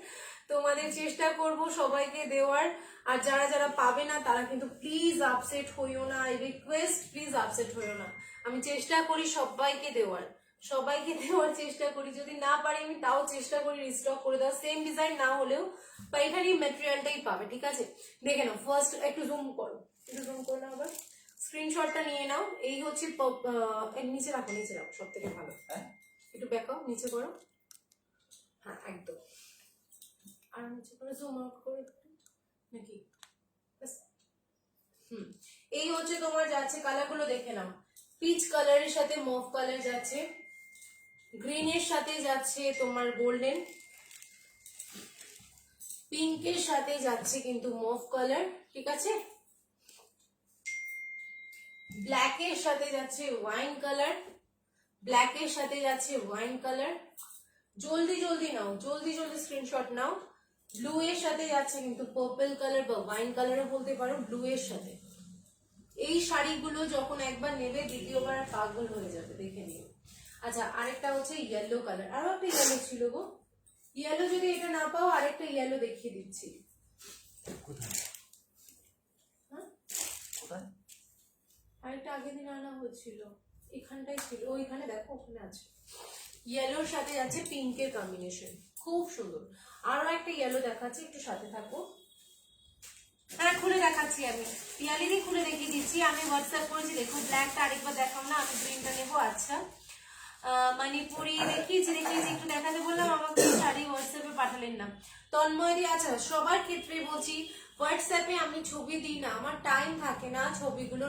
তোমাদের চেষ্টা করব সবাইকে দেওয়ার, আর যারা যারা পাবে না তারা কিন্তু প্লিজ আপসেট হইও না, আই রিকোয়েস্ট প্লিজ আপসেট হইও না। আমি চেষ্টা করি সবাইকে দেওয়ার, সবাইকে দেওয়ার চেষ্টা করি, যদি না পারি আমি তাও চেষ্টা করি রিস্টক করে দেওয়ার, সেম ডিজাইন না হলেও পাইখানি ম্যাটেরিয়ালটাই পাবে। ঠিক আছে, দেখে নাও। ফার্স্ট একটু জুম করো, একটু জুম করে নাও, আবার স্ক্রিনশটটা নিয়ে নাও। এই হচ্ছে নিচে রাখো, নিচে রাখো, সব থেকে ভালো। একটু ব্যাকআপ নিচে করো, হ্যাঁ একদম, আর নিচে করে জুম আউট করে নাকি। এই হচ্ছে তোমার যাচ্ছে কালারগুলো, দেখে নাও। পিচ কালারের সাথে মভ কালার যাচ্ছে, গ্রিনের সাথে যাচ্ছে তোমার গোল্ডেন, পিঙ্কের সাথে যাচ্ছে কিন্তু মভ কালার। ঠিক আছে, ব্ল্যাকের সাথে যাচ্ছে ওয়াইন কালার, ব্ল্যাকের সাথে যাচ্ছে ওয়াইন কালার। জলদি জলদি নাও, জলদি জলদি স্ক্রিনশট নাও। ব্লু এর সাথে যাচ্ছে কিন্তু পার্পল কালার বা ওয়াইন কালারও বলতে পারো, ব্লু এর সাথে। এই শাড়িগুলো যখন একবার নেবে দ্বিতীয়বার আর পাগল হয়ে যাবে, দেখে নিও। আচ্ছা, আরেকটা হচ্ছে ইয়েলো কালার, আরো একটা ইয়েলো ছিল গো। ইয়েলো যদি এটা না পাও আরেকটা ইয়েলো দেখিয়ে দিচ্ছি। হ্যাঁ, আরেকটা আগের দিন আনা হয়েছিল, এখানটাই ছিল, ওইখানে দেখো, ওখানে আছে। ইয়েলোর সাথে যাচ্ছে পিঙ্কের কম্বিনেশন, খুব সুন্দর। আরো একটা ইয়েলো দেখাচ্ছি, একটু সাথে থাকো। হ্যাঁ, খুলে দেখাচ্ছি আমি, পিয়ালিদি খুলে দেখিয়ে দিচ্ছি। আমি হোয়াটসঅ্যাপ করেছি, দেখো ব্ল্যাকটা আরেকবার দেখাও না, আমি গ্রিনটা নেবো। আচ্ছা, মণিপুরি দেখিয়েছি একটু দেখাতে বললাম, আমাকে শাড়ি হোয়াটসঅ্যাপে পাঠালেন না। তন্ময়দি, আচ্ছা সবার ক্ষেত্রে বলছি, হোয়াটসঅ্যাপে আমি ছবি দিই না, আমার টাইম থাকে না ছবিগুলো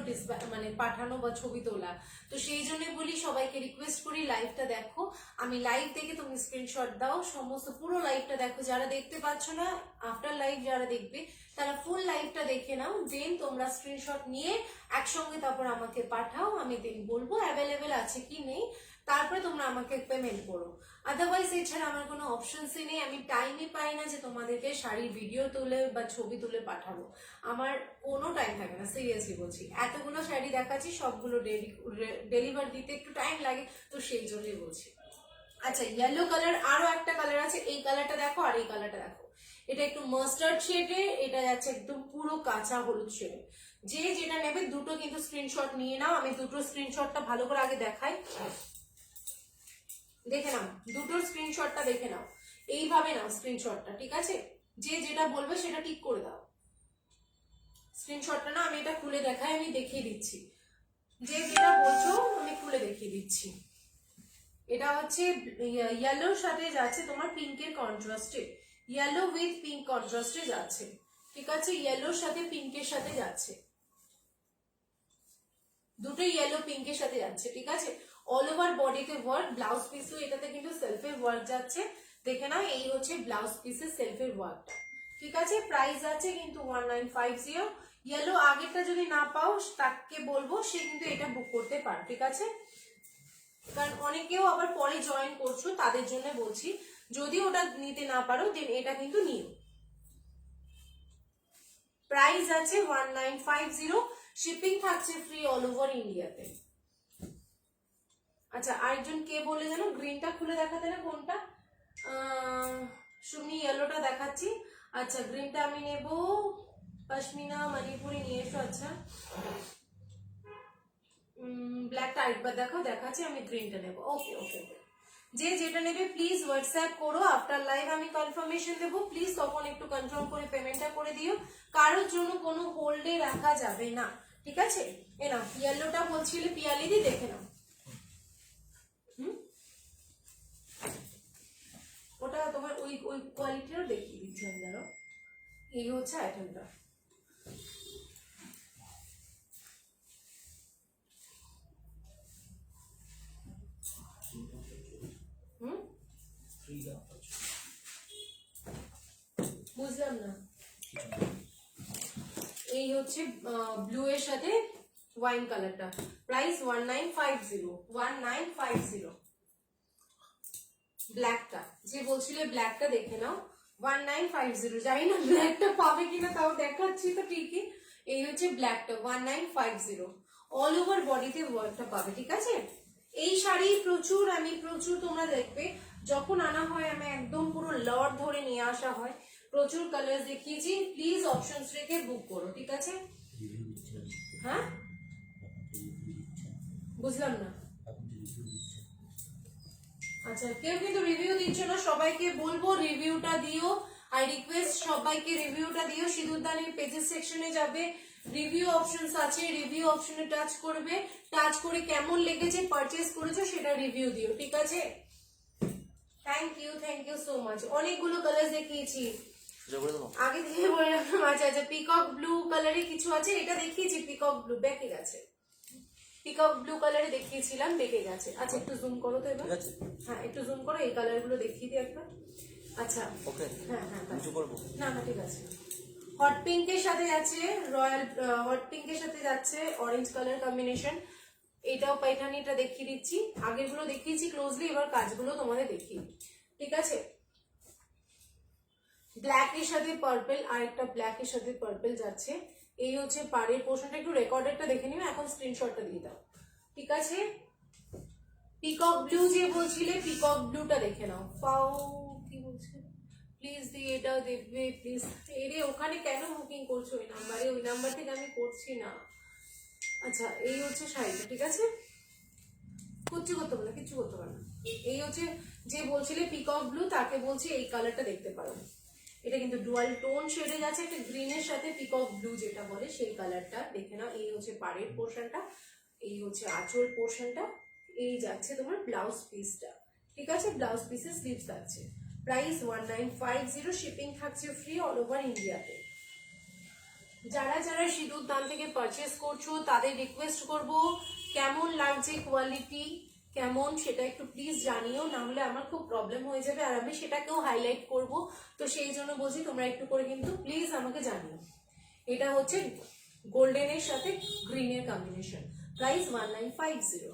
মানে পাঠানো বা ছবি তোলা। তো সেই জন্য বলি, সবাইকে রিকোয়েস্ট করি লাইভটা দেখো, আমি লাইভ দেখে তুমি স্ক্রিনশট দাও, সমস্ত পুরো লাইভটা দেখো। যারা দেখতে পাচ্ছ না, আফটার লাইভ যারা দেখবে তারা ফুল লাইভটা দেখে নাও, দেন তোমরা স্ক্রিনশট নিয়ে একসঙ্গে তারপর আমাকে পাঠাও, আমি দেন বলবো অ্যাভেলেবেল আছে কি নেই, তারপরে তোমরা আমাকে পেমেন্ট করো। আদারওয়াইজ এছাড়া আমার কোনো অপশনসই নেই, আমি টাইমই পাই না যে তোমাদেরকে শাড়ির ভিডিও তুলে বা ছবি তুলে পাঠাবো, আমার কোনো টাইম থাকে না, সিরিয়াসলি বলছি। এতগুলো শাড়ি দেখাচ্ছি, সবগুলো ডেলিভার দিতে একটু টাইম লাগে, তো সেই জন্যই বলছি। আচ্ছা, ইয়েলো কালার, আরো একটা কালার আছে, এই কালারটা দেখো আর এই কালারটা দেখো। এটা একটু মাস্টার্ড শেডে, এটা যাচ্ছে একদম পুরো কাঁচা হলুদ শেডে। যে যেটা নেবে দুটো কিন্তু স্ক্রিনশট নিয়ে নাও, আমি দুটো স্ক্রিনশটটা ভালো করে আগে দেখাই, দেখে নাও, দুটোর স্ক্রিনশটটা দেখে নাও, এইভাবে নাও স্ক্রিনশটটা, ঠিক আছে? যে যেটা বলবে সেটা ঠিক করে দাও। স্ক্রিনশটটা না, আমি এটা খুলে দেখাই, আমি দেখিয়ে দিচ্ছি, যে যেটা বলছো আমি খুলে দেখিয়ে দিচ্ছি। এটা হচ্ছে ইয়েলোর সাথে যাচ্ছে তোমার পিঙ্কের কন্ট্রাস্টে, ইয়েলো উইথ পিঙ্ক কন্ট্রাস্টে যাচ্ছে, ঠিক আছে? ইয়েলোর সাথে পিঙ্কের সাথে যাচ্ছে, দুটো ইয়েলো পিঙ্কের সাথে যাচ্ছে, ঠিক আছে? অল ওভার বডিতে ওয়ার্ক, ব্লাউজ পিসও এটাতে কিন্তু সেলফের ওয়ার্ক যাচ্ছে, দেখে নাও। এই হচ্ছে ব্লাউজ পিসের সেলফের ওয়ার্কটা, ঠিক আছে? প্রাইস আছে কিন্তু 1950। ইয়েলো আগেরটা যদি না পাও তাকে বলবো, সে কিন্তু এটা বুক করতে পারে, ঠিক আছে? কারণ অনেকেও আবার পরে জয়েন করছো, তাদের জন্য বলছি, যদি ওটা নিতে না পারো দেন এটা কিন্তু নিও। প্রাইস আছে 1950, শিপিং থাকছে ফ্রি অল ওভার ইন্ডিয়াতে। আচ্ছা, আরেকজন কে বলে যেন গ্রিনটা খুলে দেখাতে না, কোনটা? সুমি, ইয়েলোটা দেখাচ্ছি। আচ্ছা, গ্রিনটা আমি নেব, পশমিনা মণিপুরি নিয়ে এসো। আচ্ছা, ব্ল্যাকটা আরেকবার দেখো, দেখাচ্ছি, আমি গ্রিনটা নেব। ওকে ওকে ওকে, যে যেটা নেবে প্লিজ হোয়াটসঅ্যাপ করো, আফটার লাইভ আমি কনফার্মেশন দেবো, প্লিজ তখন একটু কনফার্ম করে পেমেন্টটা করে দিও, কারোর জন্য কোনো হোল্ডে রাখা যাবে না, ঠিক আছে? এ নাও, ইয়েলোটা বলছিলে পিয়ালিদি, দেখে নাও। ওটা তোমার ওই ওই কোয়ালিটিরও দেখিয়ে দিচ্ছি আমি, জানো, এই হচ্ছে আইটেমটা। বুঝলাম না, এই হচ্ছে ব্লু এর সাথে ওয়াইন কালারটা, প্রাইস 1950। ব্ল্যাকটা, যে বলছিলে ব্ল্যাকটা দেখে নাও, 1950। জানি না ব্ল্যাকটা পাবে কিনা, তাও দেখাচ্ছি তো ঠিকই। এই হচ্ছে ব্ল্যাকটা 1950, অল ওভার বডিতে ওয়ার্কটা পাবে, ঠিক আছে? এই শাড়ি প্রচুর তোমরা দেখবে যখন আনা হয়, আমি একদম পুরো লট ধরে নিয়ে আসা হয়, প্রচুর কালার দেখিয়েছি, প্লিজ অপশনস রেখে বুক করো, ঠিক আছে? হ্যাঁ, বুঝলাম না। আচ্ছা, কেউ কিন্তু রিভিউ দিচ্ছ না, সবাইকে বলবো রিভিউটা দিও, আই রিকোয়েস্ট সবাইকে রিভিউটা দিও। সিঁদুরদানির পেজেস সেকশনে যাবে, রিভিউ অপশনস আছে, রিভিউ অপশনে টাচ করবে, টাচ করে কেমন লেগেছে, পারচেজ করেছো সেটা রিভিউ দিও, ঠিক আছে? Thank you so much. অনেকগুলো কালার দেখিয়েছি, আগে থেকে বলে রাখলাম। আচ্ছা আচ্ছা, পিকক ব্লু কালারে কিছু আছে, এটা দেখিয়েছি, পিকক ব্লু বেঁকে গেছে, পিকক ব্লু কালারে দেখিয়েছিলাম, বেঁকে গেছে। আচ্ছা, একটু জুম করো তো এবার, হ্যাঁ একটু জুম করো, এই কালার গুলো দেখিয়ে দিই একবার। আচ্ছা, ওকে, হ্যাঁ হ্যাঁ, না না ঠিক আছে। হট পিঙ্কের সাথে যাচ্ছে রয়্যাল, হট পিঙ্কের সাথে যাচ্ছে অরেঞ্জ কালার কম্বিনেশন। এটাও পাইঠানিটা দেখিয়ে দিচ্ছি, আগেরগুলো দেখিয়েছি ক্লোজলি, এবার কাজগুলো তোমাদের দেখিয়ে, ঠিক আছে। ব্ল্যাক এর সাথে পার্পল, আর একটা ব্ল্যাক এর সাথে পার্পল যাচ্ছে। এই হচ্ছে পাড়ের পোর্শনটা, একটু রেকর্ডেডটা দেখে নিও, এখন স্ক্রিনশটটা দিয়ে দাও, ঠিক আছে। পিকক ব্লু যে বলছিলে, পিকক ব্লুটা দেখে নাও। পাও কি বলছে, প্লিজ দিয়ে এটা দেখবে প্লিজ। এরে ওখানে কেন বুকিং করছো ওই নাম্বারে, ওই নাম্বার থেকে আমি করছি না। আচ্ছা এই হচ্ছে শাড়িটা, ঠিক আছে, কিচ্ছু করতে পারবে না, কিচ্ছু করতে পারবে না। এই হচ্ছে যে বলছিলে পিকক ব্লু, তাকে বলছি এই কালারটা দেখতে পারো। এটা কিন্তু ডুয়াল টোন শেডে যাচ্ছে, একটা গ্রিনের সাথে পিকক ব্লু যেটা বলে সেই কালারটা দেখে নাও। এই হচ্ছে পাড়ের পোর্শনটা, এই হচ্ছে আঁচল পোর্শনটা, এই যাচ্ছে তোমার ব্লাউজ পিসটা, ঠিক আছে। ব্লাউজ পিসের স্লিভস যাচ্ছে। প্রাইস 1950, শিপিং থাকছে ফ্রি অল ওভার ইন্ডিয়াতে। যারা যারা সিঁদুর দান থেকে পারচেস করছো তাদের রিকোয়েস্ট করব, কেমন লাগছে কোয়ালিটি কেমন সেটা একটু প্লিজ জানিও, না হলে আমার খুব প্রবলেম হয়ে যাবে, আর আমি সেটাকেও হাইলাইট করব। তো সেই জন্য বলছি তোমরা একটু করে কিন্তু প্লিজ আমাকে জানিও। এটা হচ্ছে গোল্ডেনের সাথে গ্রিনের কম্বিনেশন, প্রাইস 1950।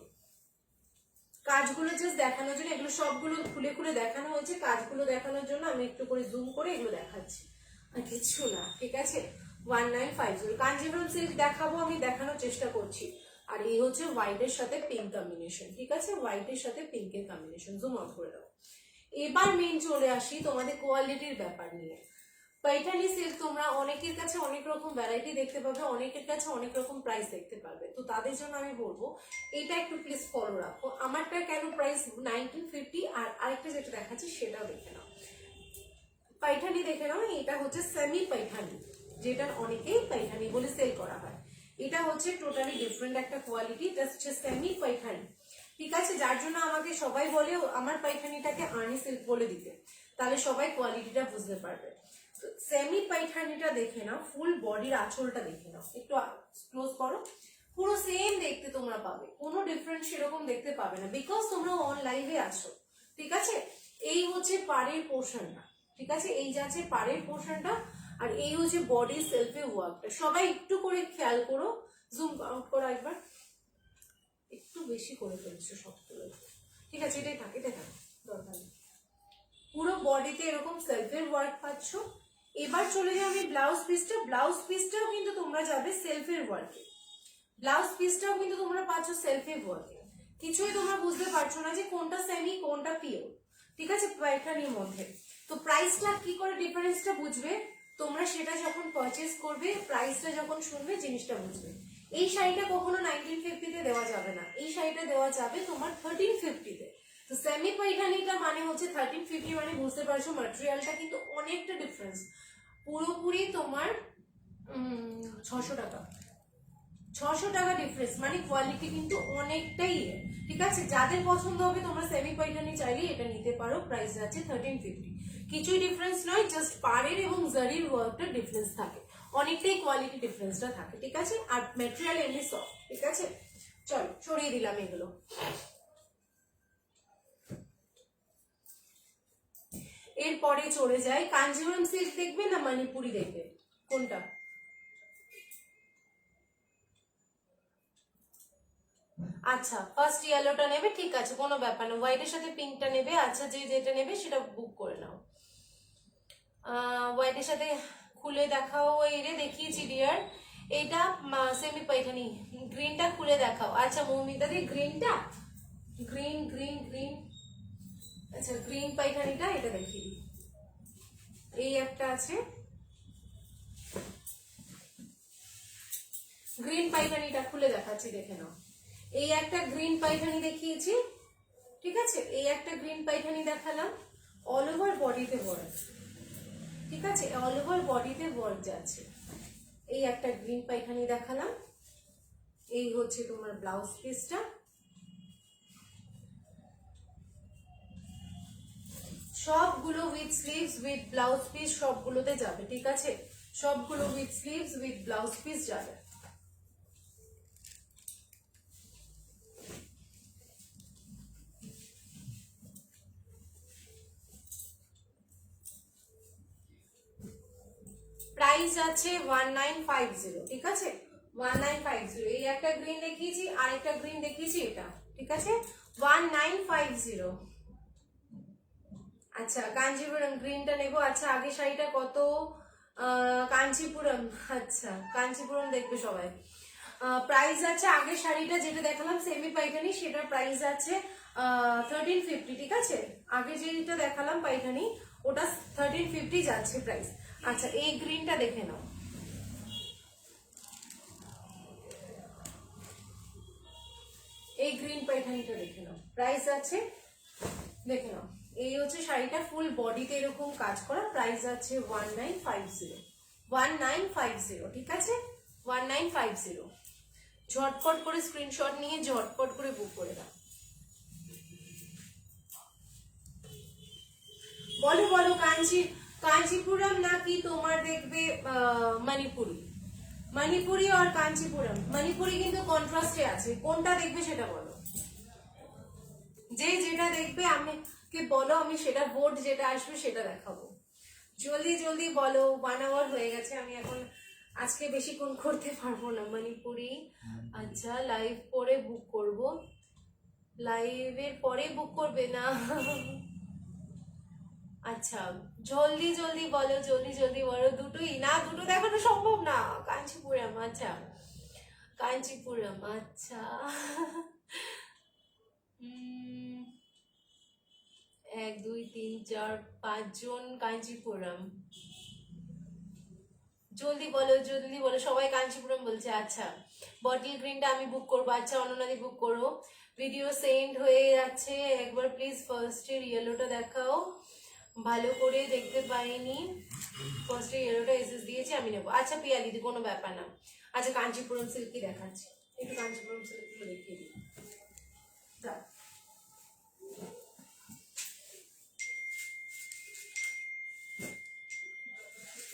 কাজগুলো জাস্ট দেখানোর জন্য, এগুলো সবগুলো খুলে খুলে দেখানো হয়েছে, কাজগুলো দেখানোর জন্য আমি একটু করে জুম করে এগুলো দেখাচ্ছি, আর কিছু না, ঠিক আছে। 1950 কাঞ্জিভরম সিল্ক দেখাবো, আমি দেখানোর চেষ্টা করছি। আর এই হচ্ছে হোয়াইটের সাথে পিঙ্ক কম্বিনেশন, ঠিক আছে, হোয়াইটের সাথে পিঙ্কের কম্বিনেশন, জুম আউট করে দাও। এবার মেন চলে আসি তোমাদের কোয়ালিটির ব্যাপার নিয়ে। পাইঠানি সিল্ক তোমরা অনেকের কাছে অনেক রকম ভ্যারাইটি দেখতে পাবে, অনেকের কাছে অনেক রকম প্রাইস দেখতে পাবে। তো তাদের জন্য আমি বলবো এটা একটু প্লিজ ফলো রাখো। আমারটা কেন প্রাইস 1950, আর আরেকটা যেটা দেখাচ্ছি সেটাও দেখে নাও। পাইঠানি দেখে নাও, এটা হচ্ছে সেমি পাইঠানি, যেটা অনেকেই পাইঠানি বলে সেল করা হয়। এটা হচ্ছে টোটালি ডিফারেন্ট একটা কোয়ালিটি, এটা হচ্ছে সেমি পাইঠানি, ঠিক আছে। যার জন্য আমাকে সবাই বলে আমার পাইঠানিটাকে আর্নি সিল্ক বলে দিতে, তাহলে সবাই কোয়ালিটিটা বুঝতে পারবে। সেমি পাইঠানিটা দেখে নাও, ফুল বডির আঁচলটা দেখে নাও, একটু ক্লোজ করো, পুরো সেম দেখতে তোমরা পাবে, কোনো ডিফারেন্স সেরকম দেখতে পাবে না, বিকজ তোমরা অন লাইভে আছো, ঠিক আছে। এই হচ্ছে পাড়ের পোর্শনটা, ঠিক আছে, এই যাচ্ছে পাড়ের পোর্শনটা, আর এই হচ্ছে বডি সেলফে ওয়ার্কটা। সবাই একটু করে খেয়াল করো, জুম আউট করো একবার, একটু বেশি করে ফেলছো সবগুলো, ঠিক আছে, এটাই থাকে, এটাই থাকে, দরকার নেই। পুরো বডিতে এরকম সেলফের ওয়ার্ক পাচ্ছ। এবার চলে যাও আমি ব্লাউজ পিসটা, ব্লাউজ পিসটাও কিন্তু তোমরা যাবে সেলফের ওয়ার্কে, ব্লাউজ পিসটাও কিন্তু তোমরা পাচ্ছ সেলফের ওয়ার্কে। কিছুই তোমরা বুঝতে পারছো না যে কোনটা সেমি কোনটা পিওর, ঠিক আছে, পাইঠানির মধ্যে। তো প্রাইসটা কি করে ডিফারেন্সটা বুঝবে তোমরা, সেটা যখন পারচেস করবে, প্রাইসটা যখন শুনবে জিনিসটা বুঝবে। এই শাড়িটা কখনো 1950-তে দেওয়া যাবে না, এই শাড়িটা দেওয়া যাবে তোমার 1350-তে। তো সেমি পাইঠানিটা মানে হচ্ছে 1350, মানে বুঝতে পারছো ম্যাটেরিয়ালটা কিন্তু অনেকটা ডিফারেন্স, পুরোপুরি তোমার 600 টাকা, 600 টাকা ডিফারেন্স, মানে কোয়ালিটি কিন্তু অনেকটাই, ঠিক আছে। যাদের পছন্দ হবে তোমরা সেমি পাইঠানি চাইলে এটা নিতে পারো, প্রাইস যাচ্ছে 1350। কিছুই ডিফারেন্স নয়, জাস্ট পাড়ের এবং জারির ওয়ার্কটা ডিফারেন্স থাকে, অনেকটাই কোয়ালিটি ডিফারেন্সটা থাকে, ঠিক আছে। আর ম্যাটেরিয়াল এমনি সফট, ঠিক আছে। চলো সরিয়ে দিলাম এগুলো। এরপরে চলে যায়, কাঞ্জিভরম সিল্ক দেখবে না মণিপুরি দেখবে, কোনটা? আচ্ছা ফার্স্ট ইয়েলোটা নেবে, ঠিক আছে, কোনো ব্যাপার না, হোয়াইটের সাথে পিঙ্কটা নেবে। আচ্ছা যে যেটা নেবে সেটা বুক করে নাও। হোয়াইটের সাথে খুলে দেখাও, এই রে দেখিয়েছি ডিয়ার, এটা সেমি পাইঠানি, গ্রিনটা খুলে দেখাও। আচ্ছা মৌমিতা দি গ্রিনটা, গ্রিন গ্রিন গ্রিন, আচ্ছা গ্রিন পাইঠানিটা এটা দেখিয়ে দিই। এই একটা আছে গ্রিন পাইঠানিটা, খুলে দেখাচ্ছি দেখে নাও। এই একটা গ্রিন পাইঠানি দেখিয়েছি, ঠিক আছে, এই একটা গ্রিন পাইঠানি দেখালাম, অল ওভার বডিতে ওয়ার্ক, ঠিক আছে, অল ওভার বডিতে ওয়ার্ক যাচ্ছে। এই একটা গ্রিন পাইঠানি দেখালাম, এই হচ্ছে তোমার ব্লাউজ পিসটা, সবগুলো with sleeves with blouse piece সবগুলোতে যাবে, ঠিক আছে, সবগুলো with sleeves with blouse piece যাবে। প্রাইস প্রাইস যাচ্ছে 1950, ঠিক আছে 1950। এই একটা গ্রিন দেখিয়েছি, আরেকটা গ্রিন দেখিয়েছি, এটা ঠিক আছে 1950। আচ্ছা কাঞ্চিপুরম গ্রিনটা নেবো। আচ্ছা আগে শাড়িটা কত? কাঞ্চিপুরম, আচ্ছা কাঞ্চিপুরম দেখবে সবাই। প্রাইস আছে আগের শাড়িটা যেটা দেখালাম সেমি পাইঠানি, সেটার প্রাইস আছে 1350, ঠিক আছে। আগে যেটা দেখালাম পাইঠানি ওটা 1350 যাচ্ছে প্রাইস। আচ্ছা এই গ্রিনটা দেখে নাও, এই গ্রিন পাইঠানিটা দেখে নাও, প্রাইস আছে দেখে নাও। এই হচ্ছে শাড়িটা, ফুল বডিতে এরকম কাজ করা, প্রাইস আছে 1950, 1950, ঠিক আছে 1950। ঝটপট করে স্ক্রিনশট নিয়ে ঝটপট করে বুক করে দাও। বলো বলো কাঞ্চিপুরম নাকি তোমার দেখবে মণিপুরি? মণিপুরি আর কাঞ্চিপুরম, মণিপুরি কিন্তু কন্ট্রাস্টে আছে, কোনটা দেখবে সেটা বলো। যে যেটা দেখবে আমি কে বলো, আমি সেটা বোর্ড যেটা আসবে সেটা দেখাবো। জলদি জলদি বলো, 1 আওয়ার হয়ে গেছে, আমি এখন আজকে বেশিক্ষণ করতে পারবো না। মণিপুরি, আচ্ছা লাইভ পরে বুক করব, লাইভের পরে বুক করবে না? আচ্ছা জলদি জলদি বলো, জলদি জলদি বলো। দুটোই না, দুটো দেখানো সম্ভব না। কাঞ্চিপুরম, আচ্ছা কাঞ্চিপুরম, আচ্ছা 1 2 3 4 5 জন কাঞ্চিপুরম। জলদি বলো, জলদি বলো, সবাই কাঞ্চিপুরম বলছে। আচ্ছা বটল গ্রিনটা আমি বুক করবো। আচ্ছা অননাদি বুক করো। ভিডিও সেন্ড হয়ে যাচ্ছে, একবার প্লিজ ফার্স্টের ইয়েলোটা দেখাও, ভালো করে দেখতে পাইনি। ফার্স্টে ইয়েলোটা এসএস দিয়েছি, আমি নেবো। আচ্ছা পিয়া দিদি কোনো ব্যাপার না। আচ্ছা কাঞ্চিপুরম সিল্কি দেখাচ্ছি, একটু কাঞ্চিপুরম সিল্কগুলো দেখিয়ে দিই। যা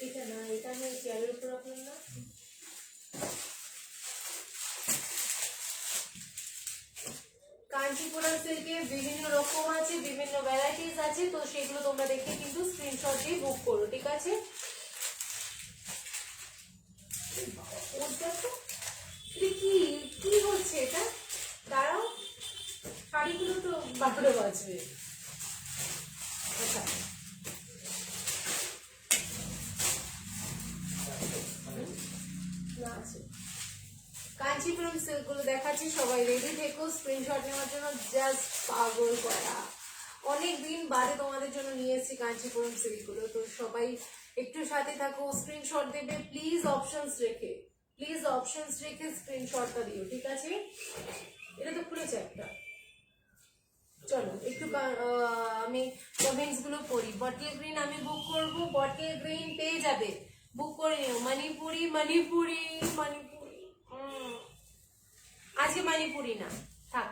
এটা না, এটা আমি চেয়ারের উপর রাখলাম না। কাঞ্চিপুরম সিল্কে বিভিন্ন রকম আছে, বিভিন্ন ভ্যারাইটিস আছে, তো সেগুলো তোমরা দেখে কিন্তু স্ক্রিনশট দিয়ে বুক করো, ঠিক আছে। কি কি হচ্ছে এটা? দাঁড়াও, শাড়িগুলো তো 12 বাজবে। আচ্ছা না আছে, কাঞ্চিপুরম সিল্ক গুলো দেখাচ্ছি, সবাই রেডি থেকো স্ক্রিনশট নেওয়ার জন্য। জাস্ট পাগল করা, অনেক দিন বাদে তোমাদের জন্য নিয়ে এসেছি কাঞ্চিপুরম সিল্ক গুলো, তো সবাই একটু সাথে থাকো, স্ক্রিনশট দেবে প্লিজ, অপশনস রেখে, প্লিজ অপশনস রেখে স্ক্রিনশটটা দিও, ঠিক আছে। এটা তো খুলেছে একটা। চলো একটু আমি কমেন্টস গুলো পড়ি। বটল গ্রিন আমি বুক করব, বটল গ্রিন পেয়ে যাবে, বুক করে নিও। মণিপুরি মণিপুরি মণিপুরি, আজকে মণিপুরি না, থাক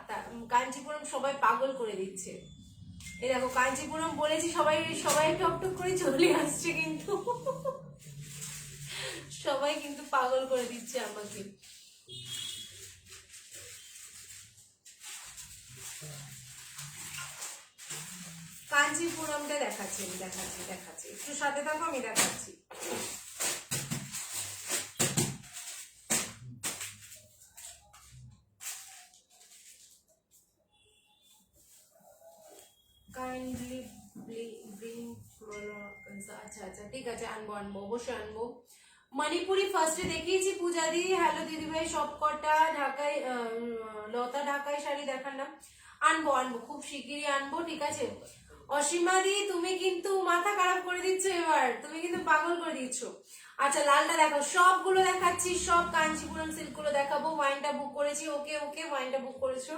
কাঞ্চিপুরম সবাই পাগল করে দিচ্ছে। এই দেখো কাঞ্চিপুরম বলেছি, সবাই সবাই টক টক করে চলে আসছে, কিন্তু সবাই কিন্তু পাগল করে দিচ্ছে আমাকে। কাঞ্চিপুরমটা দেখাচ্ছি, আমি দেখাচ্ছি দেখাচ্ছি, একটু সাথে থাকো, আমি দেখাচ্ছি। কাইন্ডলি ব্রিং, আচ্ছা আচ্ছা ঠিক আছে, আনবো আনবো, অবশ্যই আনবো। মণিপুরি ফার্স্টে দেখিয়েছি পূজা দি, হ্যালো দিদি ভাই, সব কটা ঢাকায় লতা ঢাকায় শাড়ি দেখার নাম। আনবো আনবো, খুব শিগগিরই আনবো, ঠিক আছে। অসীমা দি তুমি কিন্তু মাথা খারাপ করে দিচ্ছ এবার, তুমি কিন্তু পাগল করে দিচ্ছ। আচ্ছা লালটা দেখো, সবগুলো দেখাচ্ছি, সব কাঞ্চিপুরম সিল্ক গুলো দেখাবো। ওয়াইনটা বুক করেছি, ওকে ওকে, ওয়াইনটা বুক করেছো,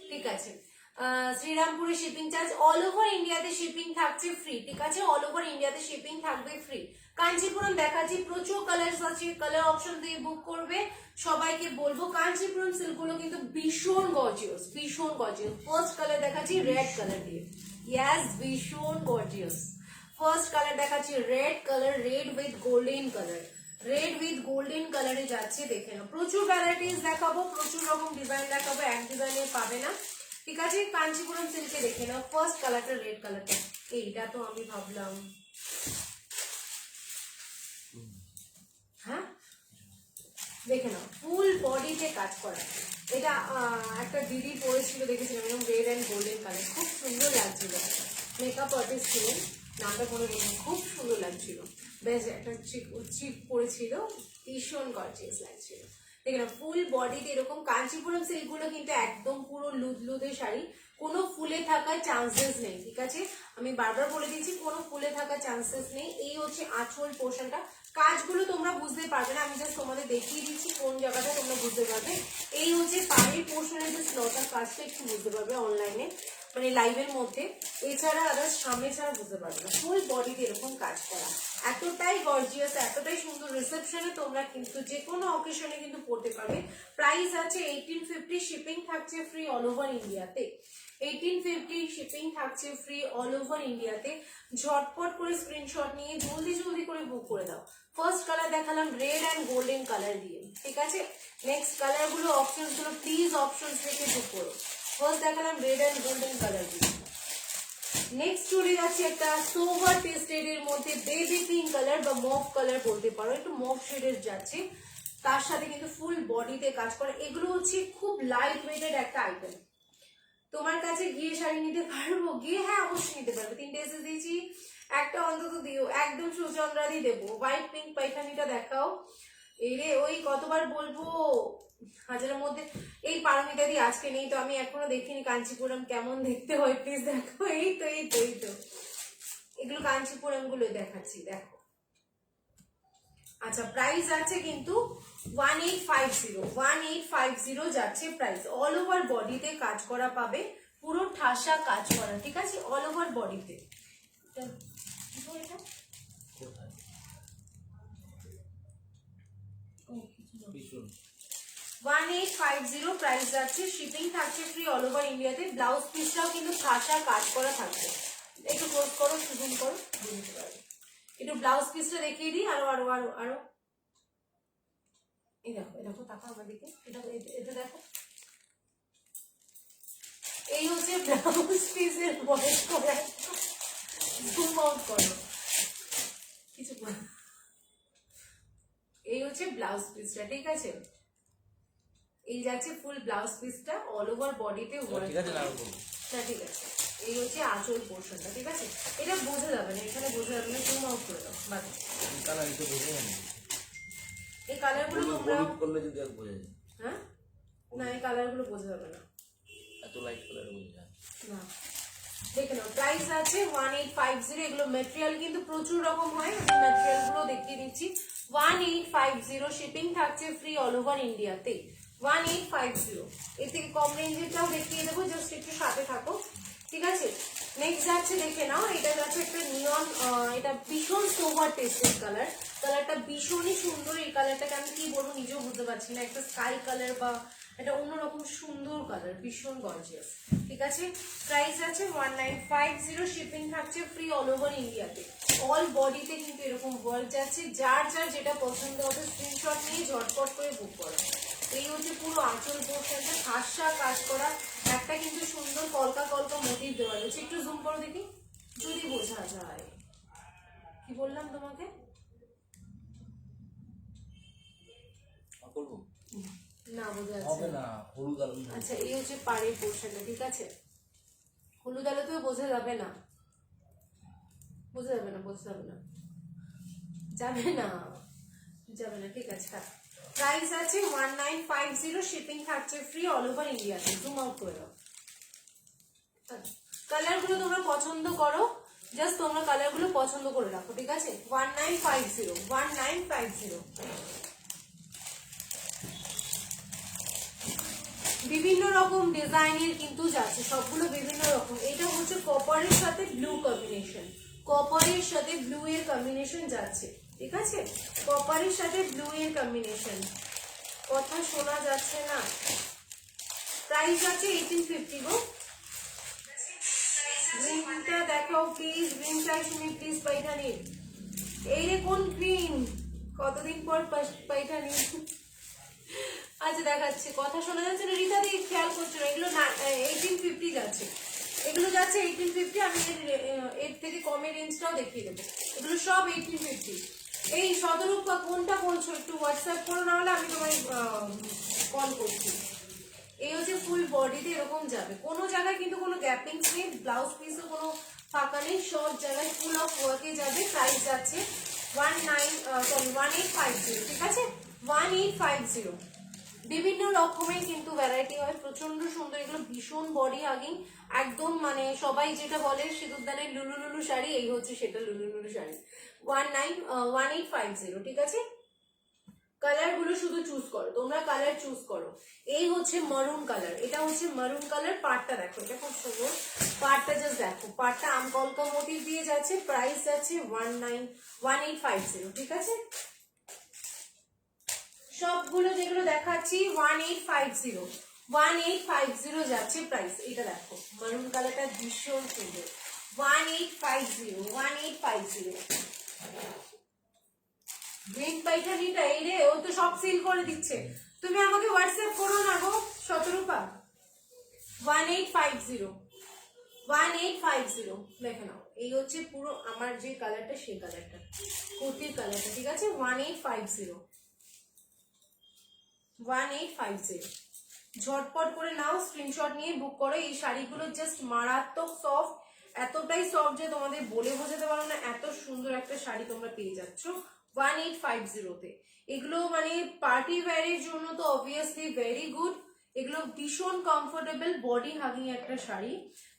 ঠিক আছে। শ্রীরামপুরে শিপিং চার্জ, অল ওভার ইন্ডিয়াতে শিপিং থাকছে ফ্রি, ঠিক আছে, অল ওভার ইন্ডিয়াতে শিপিং থাকবে ফ্রি। কাঞ্চিপুরম দেখাচ্ছি, প্রচুর কালার আছে, কালার অপশন দিয়ে বুক করবে। সবাইকে বলবো কাঞ্চিপুরম সিল্ক গুলো কিন্তু ভীষণ গর্জিয়াস, ভীষণ গর্জিয়াস। ফার্স্ট কালার দেখাচ্ছি রেড কালার দিয়ে, ইয়াস ভীষণ গর্জিয়াস। ফার্স্ট কালার দেখাচ্ছি red colour, red with golden colour, red with golden কালারে যাচ্ছে, দেখে নাও। প্রচুর ভ্যারাইটিস দেখাবো, প্রচুর রকম ডিজাইন দেখাবো, এক ডিজাইনে পাবে না, ঠিক আছে। কাঞ্চিপুরম সিল্কে দেখে নাও, ফার্স্ট কালারটা রেড কালারটা, এইটা তো আমি ভাবলাম হ্যাঁ দেখে নাও ফুল বডিতে কাজ করা। এটা একটা দিদি পরেছিল দেখেছিলাম এরকম রেড অ্যান্ড গোল্ডেন কালার, খুব সুন্দর লাগছিল। মেকআপ আর্টিস্ট ছিলেন, নামটা মনে পড়ছে, খুব সুন্দর লাগছিল। বেশ একটা চিপ পরেছিল, ভীষণ গর্জিয়াস লাগছিল। দেখে নাও ফুল বডিতে এরকম। কাঞ্চিপুরম সিল্কগুলো কিন্তু একদম পুরো লুদলুদে শাড়ি, কোনো ফুলে থাকার চান্সেস নেই, ঠিক আছে? আমি বারবার বলে দিচ্ছি কোনো ফুলে থাকার চান্সেস নেই। এই হচ্ছে আঁচল পোর্শনটা। কাজগুলো তোমরা বুঝতে পারবে না, আমি জাস্ট তোমাদের দেখিয়ে দিচ্ছি কোন জায়গাটা তোমরা বুঝতে পারবে। এই হচ্ছে পাড়ের পোর্শনের যে স্লটার কাজটা একটু বুঝতে পারবে অনলাইনে, মানে লাইভের মধ্যে। এছাড়া আদার্স সামনে ছাড়া বুঝতে পারবে না। ফুল বডিতে এরকম কাজ করা, এতটাই গর্জিয়াস, এতটাই সুন্দর। রিসেপশনে তোমরা কিন্তু যে কোনো অকেশনে কিন্তু পড়তে পারবে। প্রাইস আছে 1850, শিপিং থাকছে ফ্রি অল ওভার ইন্ডিয়াতে। 1850 শিপিং থাকছে ফ্রি অল ওভার ইন্ডিয়াতে। ঝটপট করে স্ক্রিনশট নিয়ে জলদি জলদি করে বুক করে দাও। ফার্স্ট কালার দেখালাম রেড অ্যান্ড গোল্ডেন কালার দিয়ে, ঠিক আছে? নেক্সট কালারগুলো অপশনস গুলো প্লিজ অপশনস রেখে বুক করো। ফার্স্ট দেখালাম রেড অ্যান্ড গোল্ডেন কালার দিয়ে। নেক্সট চলে যাচ্ছে একটা সোভার পেস্টেড এর মধ্যে বেবি পিঙ্ক কালার বা মফ কালার বলতে পারো, একটু মফ শেডের যাচ্ছে। তার সাথে কিন্তু ফুল বডিতে কাজ করে। এগুলো হচ্ছে খুব লাইট ওয়েটেড একটা আইটেম। তোমার কাছে গিয়ে শাড়ি নিতে পারবো? গিয়ে হ্যাঁ অবশ্যই নিতে পারবে। 3টে এসে দিয়েছি, একটা অন্তত দিও, একদম সুচন্দ্রাদি দেবো। হোয়াইট পিঙ্ক পাইখানিটা দেখাও। এই রে ওই কতবার বলবো, হাজারের মধ্যে। এই পারমিতা দি আজকে নেই তো, আমি এখনো দেখিনি কাঞ্চিপুরম কেমন দেখতে হয়, প্লিজ দেখো। এই তো এই তো এই তো এগুলো কাঞ্চিপুরম গুলো দেখাচ্ছি, দেখো। আচ্ছা প্রাইস আছে কিন্তু 1850, 1850 যাচ্ছে প্রাইস। অল ওভার বডিতে কাজ করা পাবে, পুরো ঠাসা কাজ করা, ঠিক আছে? অল ওভার বডিতে। ভীষণ 1850 প্রাইস যাচ্ছে, শিপিং থাকছে ফ্রি অল ওভার ইন্ডিয়াতে। ব্লাউজ পিসটাও কিন্তু ঠাসা কাজ করা থাকবে। একটু ক্লোজ করো, জুম করো, বুঝতে পারবে। একটু ব্লাউজ পিসটা দেখিয়ে দিই, আরো আরো আরো আরো। এই দেখো, এই দেখো, তাকাও আমার দিকে, এটা এটা দেখো। এই হচ্ছে ব্লাউজ পিসের বয়স করা, জুম আউট করো, কিছু এই হচ্ছে ব্লাউজ পিসটা, ঠিক আছে? এই যাচ্ছে ফুল ব্লাউজ পিসটা, অল ওভার বডিতে ওয়ার্ক। ঠিক আছে না ঠিক আছে। এই হচ্ছে আঁচল পোর্শনটা, ঠিক আছে? এটা বোঝা যাবে না, এখানে বোঝা যাবে না, জুম আউট করে দাও বাস। কালার এটা বোঝা যায় না, এই কালারগুলো তোমরা করলে যদি আর বোঝা যায়। হ্যাঁ না, এই কালারগুলো বোঝা যাবে না, এত লাইট কালার বোঝা যায় না। দেখে নাও প্রাইস আছে 1850। এগুলো ম্যাটেরিয়াল কিন্তু প্রচুর রকম হয়, আমি ম্যাটেরিয়াল গুলো দেখিয়ে দিচ্ছি। 1850 শিপিং থাকছে ফ্রি অল ওভার ইন্ডিয়াতে। 1850, এর থেকে কম রেঞ্জেরটাও দেখিয়ে দেবো, জাস্ট একটু সাথে থাকো, ঠিক আছে? নেক্সট যাচ্ছে, দেখে নাও, এটা যাচ্ছে একটা নিয়ন, এটা ভীষণ সোভার টেস্টেড কালার। কালারটা ভীষণই সুন্দর। এই কালারটাকে আমি কি বলবো নিজেও বুঝতে পারছি না, একটা স্কাই কালার বা এটা অন্যরকম সুন্দর কালার, ভীষণ গর্জিয়াস, ঠিক আছে? প্রাইস আছে 1950, শিপিং থাকছে ফ্রি অল ওভার ইন্ডিয়াতে। অল বডিতে কিন্তু এরকম ওয়ার্ক যাচ্ছে। যার যার যেটা পছন্দ হবে স্ক্রিনশট নিয়ে ঝটপট করে বুক করো। এই হচ্ছে পুরো আঁচল পোর্শনটা ঠাসা কাজ করা, একটা কিন্তু সুন্দর কলকা কলকা মোটিভ দেওয়া রয়েছে। একটু জুম করো দেখি, যদি বোঝা যায়। কি বললাম তোমাকে? করবো না বোঝা হবে যাচ্ছে না, হলুদ আলু। আচ্ছা এই হচ্ছে পাড়ের পোর্শনটা, ঠিক আছে? হলুদ আলোতেও বোঝা যাবে না, বোঝা যাবে না, বোঝা যাবে না, যাবে না, যাবে না, ঠিক আছে। প্রাইস আছে 1950, শিপিং থাকছে ফ্রি অল ওভার ইন্ডিয়াতে। জুম আউট করে দাও। কালারগুলো তোমরা পছন্দ করো, জাস্ট তোমরা কালারগুলো পছন্দ করে রাখো, ঠিক আছে? 1950, 1950। বিভিন্ন রকম ডিজাইনের কিন্তু যাচ্ছে, সবগুলো বিভিন্ন রকম। এটা হচ্ছে কপারের সাথে ব্লু কম্বিনেশন, কপারের সাথে ব্লু এর কম্বিনেশন যাচ্ছে, ঠিক আছে? কপারের সাথে ব্লু এর কম্বিনেশন। কথা শোনা যাচ্ছে না। প্রাইস আছে 1850 গো। গ্রিনটা দেখাও প্লিজ, গ্রিন চাই শুনি প্লিজ পাইঠানি। এই রে কোন গ্রিন, কতদিন পর পাইঠানি। আচ্ছা দেখাচ্ছি, কথা শোনা যাচ্ছে না রীতা দি, খেয়াল করছো না? এগুলো 1850 যাচ্ছে, এগুলো যাচ্ছে 1850। আমি এর থেকে কমের রেঞ্জটাও দেখিয়ে দেবো। এগুলো সব 1850, এই শতরূপা কোনটা বলছো একটু হোয়াটসঅ্যাপ করো, না হলে আমি তোমায় কল করছি। এই হচ্ছে ফুল বডিতে এরকম যাবে, কোনো জায়গায় কিন্তু কোনো গ্যাপিংস নেই, ব্লাউজ পিসও কোনো ফাঁকা নেই, সব জায়গায় ফুল অফ ওয়ার্কে যাবে। প্রাইস যাচ্ছে 1850, ঠিক আছে 1850। বিভিন্ন রকমের কিন্তু ভ্যারাইটি হয়, প্রচন্ড সুন্দর, এগুলো ভীষণ বডি হাগিং একদম, মানে সবাই যেটা বলে সিঁদুরদানের লুলু লুলু শাড়ি, এই হচ্ছে সেটা লুলু লুলু শাড়ি। 1850, ঠিক আছে। কালার গুলো শুধু চুজ করো তোমরা, কালার চুজ করো। এই হচ্ছে মারুন কালার, এটা হচ্ছে মারুন কালার, পাড়টা দেখো, এটা খুব সুন্দর, পাড়টা জাস্ট দেখো, পাড়টা আমকলকা মোটিভ দিয়ে যাচ্ছে, প্রাইস যাচ্ছে 1850, ঠিক আছে। সবগুলো যেগুলো দেখাচ্ছি 1850 যাচ্ছে প্রাইস। এটা দেখো মারুন কালারটা ভীষণ সুন্দর, 1850। গ্রিন পাইঠানিটা এই রে, ও তো সব সিল করে দিচ্ছে, তুমি আমাকে হোয়াটসঅ্যাপ করো না গো শতরূপা। 1850 দেখে নাও, এই হচ্ছে পুরো আমার যে কালারটা সেই কালারটা, কুর্তির কালারটা, ঠিক আছে 1850। ঝটপট করে নাও, স্ক্রিনশট নিয়ে বুক করো। এই শাড়িগুলো জাস্ট মারাত্মক সফট, এতটাই সফট যে তোমাদের বলে বোঝাতে পারো না, এত সুন্দর একটা শাড়ি তোমরা পেয়ে যাচ্ছ 1850 তে। এগুলো মানে পার্টি ওয়্যারের জন্য তো অবভিয়াসলি ভেরি গুড, এগুলো ভীষণ কমফোর্টেবল বডি হাগিং একটা শাড়ি,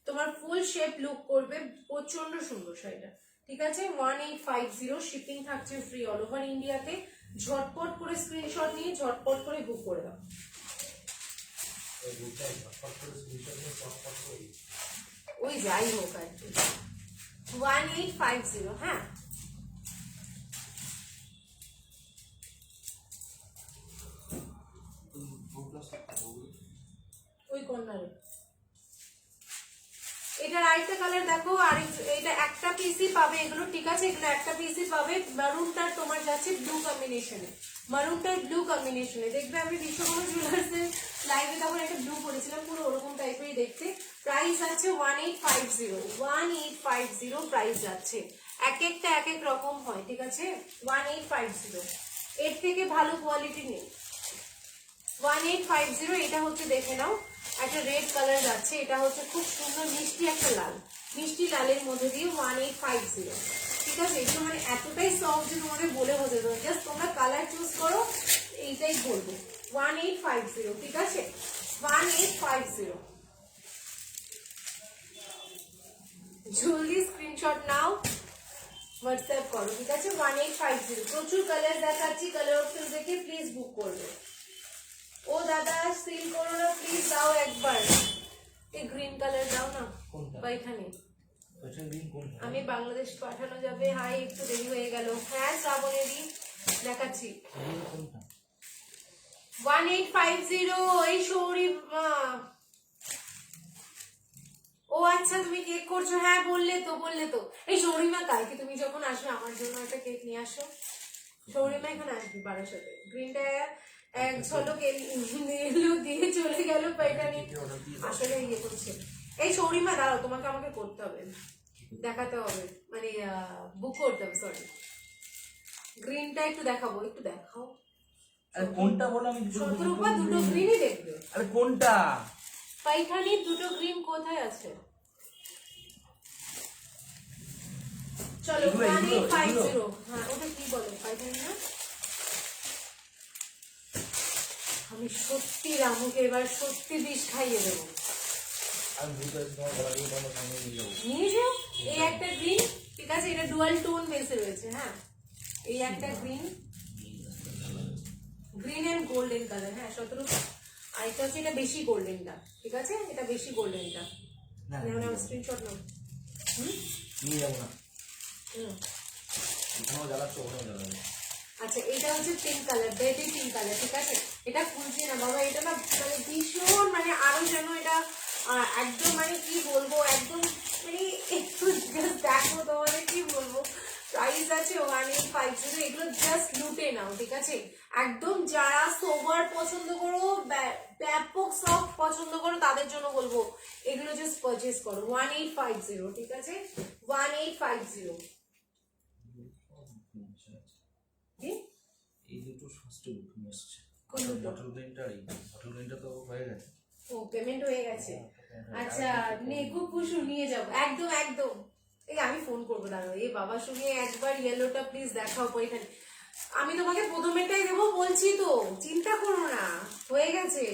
তোমার ফুল শেপ লুক করবে, প্রচন্ড সুন্দর শাড়িটা, ঠিক আছে 1850। শিপিং থাকছে ফ্রি অল ওভার ইন্ডিয়াতে। ঝটপট করে স্ক্রিনশট নিয়ে ঝটপট করে বুক করে দাও। ওই যাই হোক আর কি 1850, হ্যাঁ। ওই কর্নারে এটার আরেকটা কালার দেখো, আর এটা একটা পিসই পাবে এগুলো, ঠিক আছে, এগুলো একটা পিসই পাবে। মারুনটার তোমার যাচ্ছে ব্লু কম্বিনেশনে, মারুনটার ব্লু কম্বিনেশনে দেখবে, আমি বিশ্বকর্মা জুয়েলার্সের লাইভে তখন একটা ব্লু করেছিলাম, পুরো ওরকম টাইপেরই দেখতে। প্রাইস আছে 1850 প্রাইস যাচ্ছে, এক একটা এক এক রকম হয়, ঠিক আছে 1850, এর থেকে ভালো কোয়ালিটি নেই 1850। এটা হচ্ছে দেখে নাও, একটা রেড কালার যাচ্ছে, এটা হচ্ছে খুব সুন্দর মিষ্টি একটা লাল, মিষ্টি লালের মধ্যে দিয়ে 1850, ঠিক আছে। এগুলো মানে এতটাই সফট যে তোমাদের বলে বোঝাতে হবে, জাস্ট তোমরা কালার চুজ করো, এইটাই বলবো 1850, ঠিক আছে 1850। জলদি স্ক্রিনশট নাও, হোয়াটসঅ্যাপ করো, ঠিক আছে 1850। প্রচুর কালার দেখাচ্ছি, কালার অপশন দেখে প্লিজ বুক করবে। ও দাদা সিল করো না প্লিজ, দাও একবার, এই গ্রিন কালার দাও না পাইখানে, আমি বাংলাদেশ পাঠানো যাবে। হাই একটু দেরি হয়ে গেল, হ্যাঁ শ্রাবণেরই দেখাচ্ছি 1850। এই সৌরি, ও আচ্ছা তুমি কেক করছো, হ্যাঁ বললে তো। এই সৌরিমা কালকে তুমি যখন আসবে আমার জন্য একটা কেক নিয়ে আসো, সৌরিমা এখানে আসবে বারাসাতে, গ্রিনটা এক ঝলক এলো দিয়ে চলে গেল পাইটানি, আসলে ইয়ে করছে। এই সৌরিমা দাঁড়াও, তোমাকে আমাকে করতে হবে, দেখাতে হবে, মানে বুক করতে হবে, সরি। গ্রিনটা একটু দেখাবো, একটু দেখাও। আরে কোনটা বলো, আমি শতরূপা দুটো গ্রিনই দেখবে। আরে কোনটা? পাইখানির দুটো গ্রিন কোথায় আছে? চলো 1850। হ্যাঁ ওটা কি বলে পাইখানি না? আমি সত্যি রামুকে এবার সত্যি বিষ খাইয়ে দেবো। নিয়ে যাও, এই একটা গ্রিন, ঠিক আছে, এটা ডুয়াল টোন বেসে রয়েছে, হ্যাঁ এই একটা green, green and golden colour, হ্যাঁ 17। আর এটা হচ্ছে এটা বেশি গোল্ডেনটা, ঠিক আছে, এটা বেশি গোল্ডেনটা, নাও স্ক্রিনশট নাও। নিয়ে যাবো না, এখানেও জ্বালাচ্ছ, ওখানেও জ্বালাবে। আচ্ছা এটা হচ্ছে pink colour, baby pink colour, ঠিক আছে, এটা খুলছি না বাবা, এটা না মানে ভীষণ, মানে আরো যেন এটা একদম, মানে কি বলবো, একদম মানে একটু জাস্ট দেখো, তোমাদের কি বলবো, প্রাইস আছে 1850। এগুলো জাস্ট লুটে নাও, ঠিক আছে, একদম যারা সোবার পছন্দ করো, ব্যাপক সফট পছন্দ করো, তাদের জন্য বলবো এগুলো জাস্ট পারচেজ করো 1850, ঠিক আছে 1850। কি এই দুটো ফার্স্টে বুকিং এসছে। কোন দুটো? বটল গ্রিনটা আর এই বটল গ্রিনটা তো হয়ে গেছে। ও পেমেন্ট হয়ে গেছে। আচ্ছা নেকু কুশু নিয়ে যাবো একদম একদম। এই আমি ফোন করবো দাঁড়াও। এই বাবা শুনে একবার ইয়েলোটা প্লিজ দেখাও এখানে। আমি তোমাকে প্রথমেরটাই দেবো বলছি তো, চিন্তা করো না, হয়ে গেছে।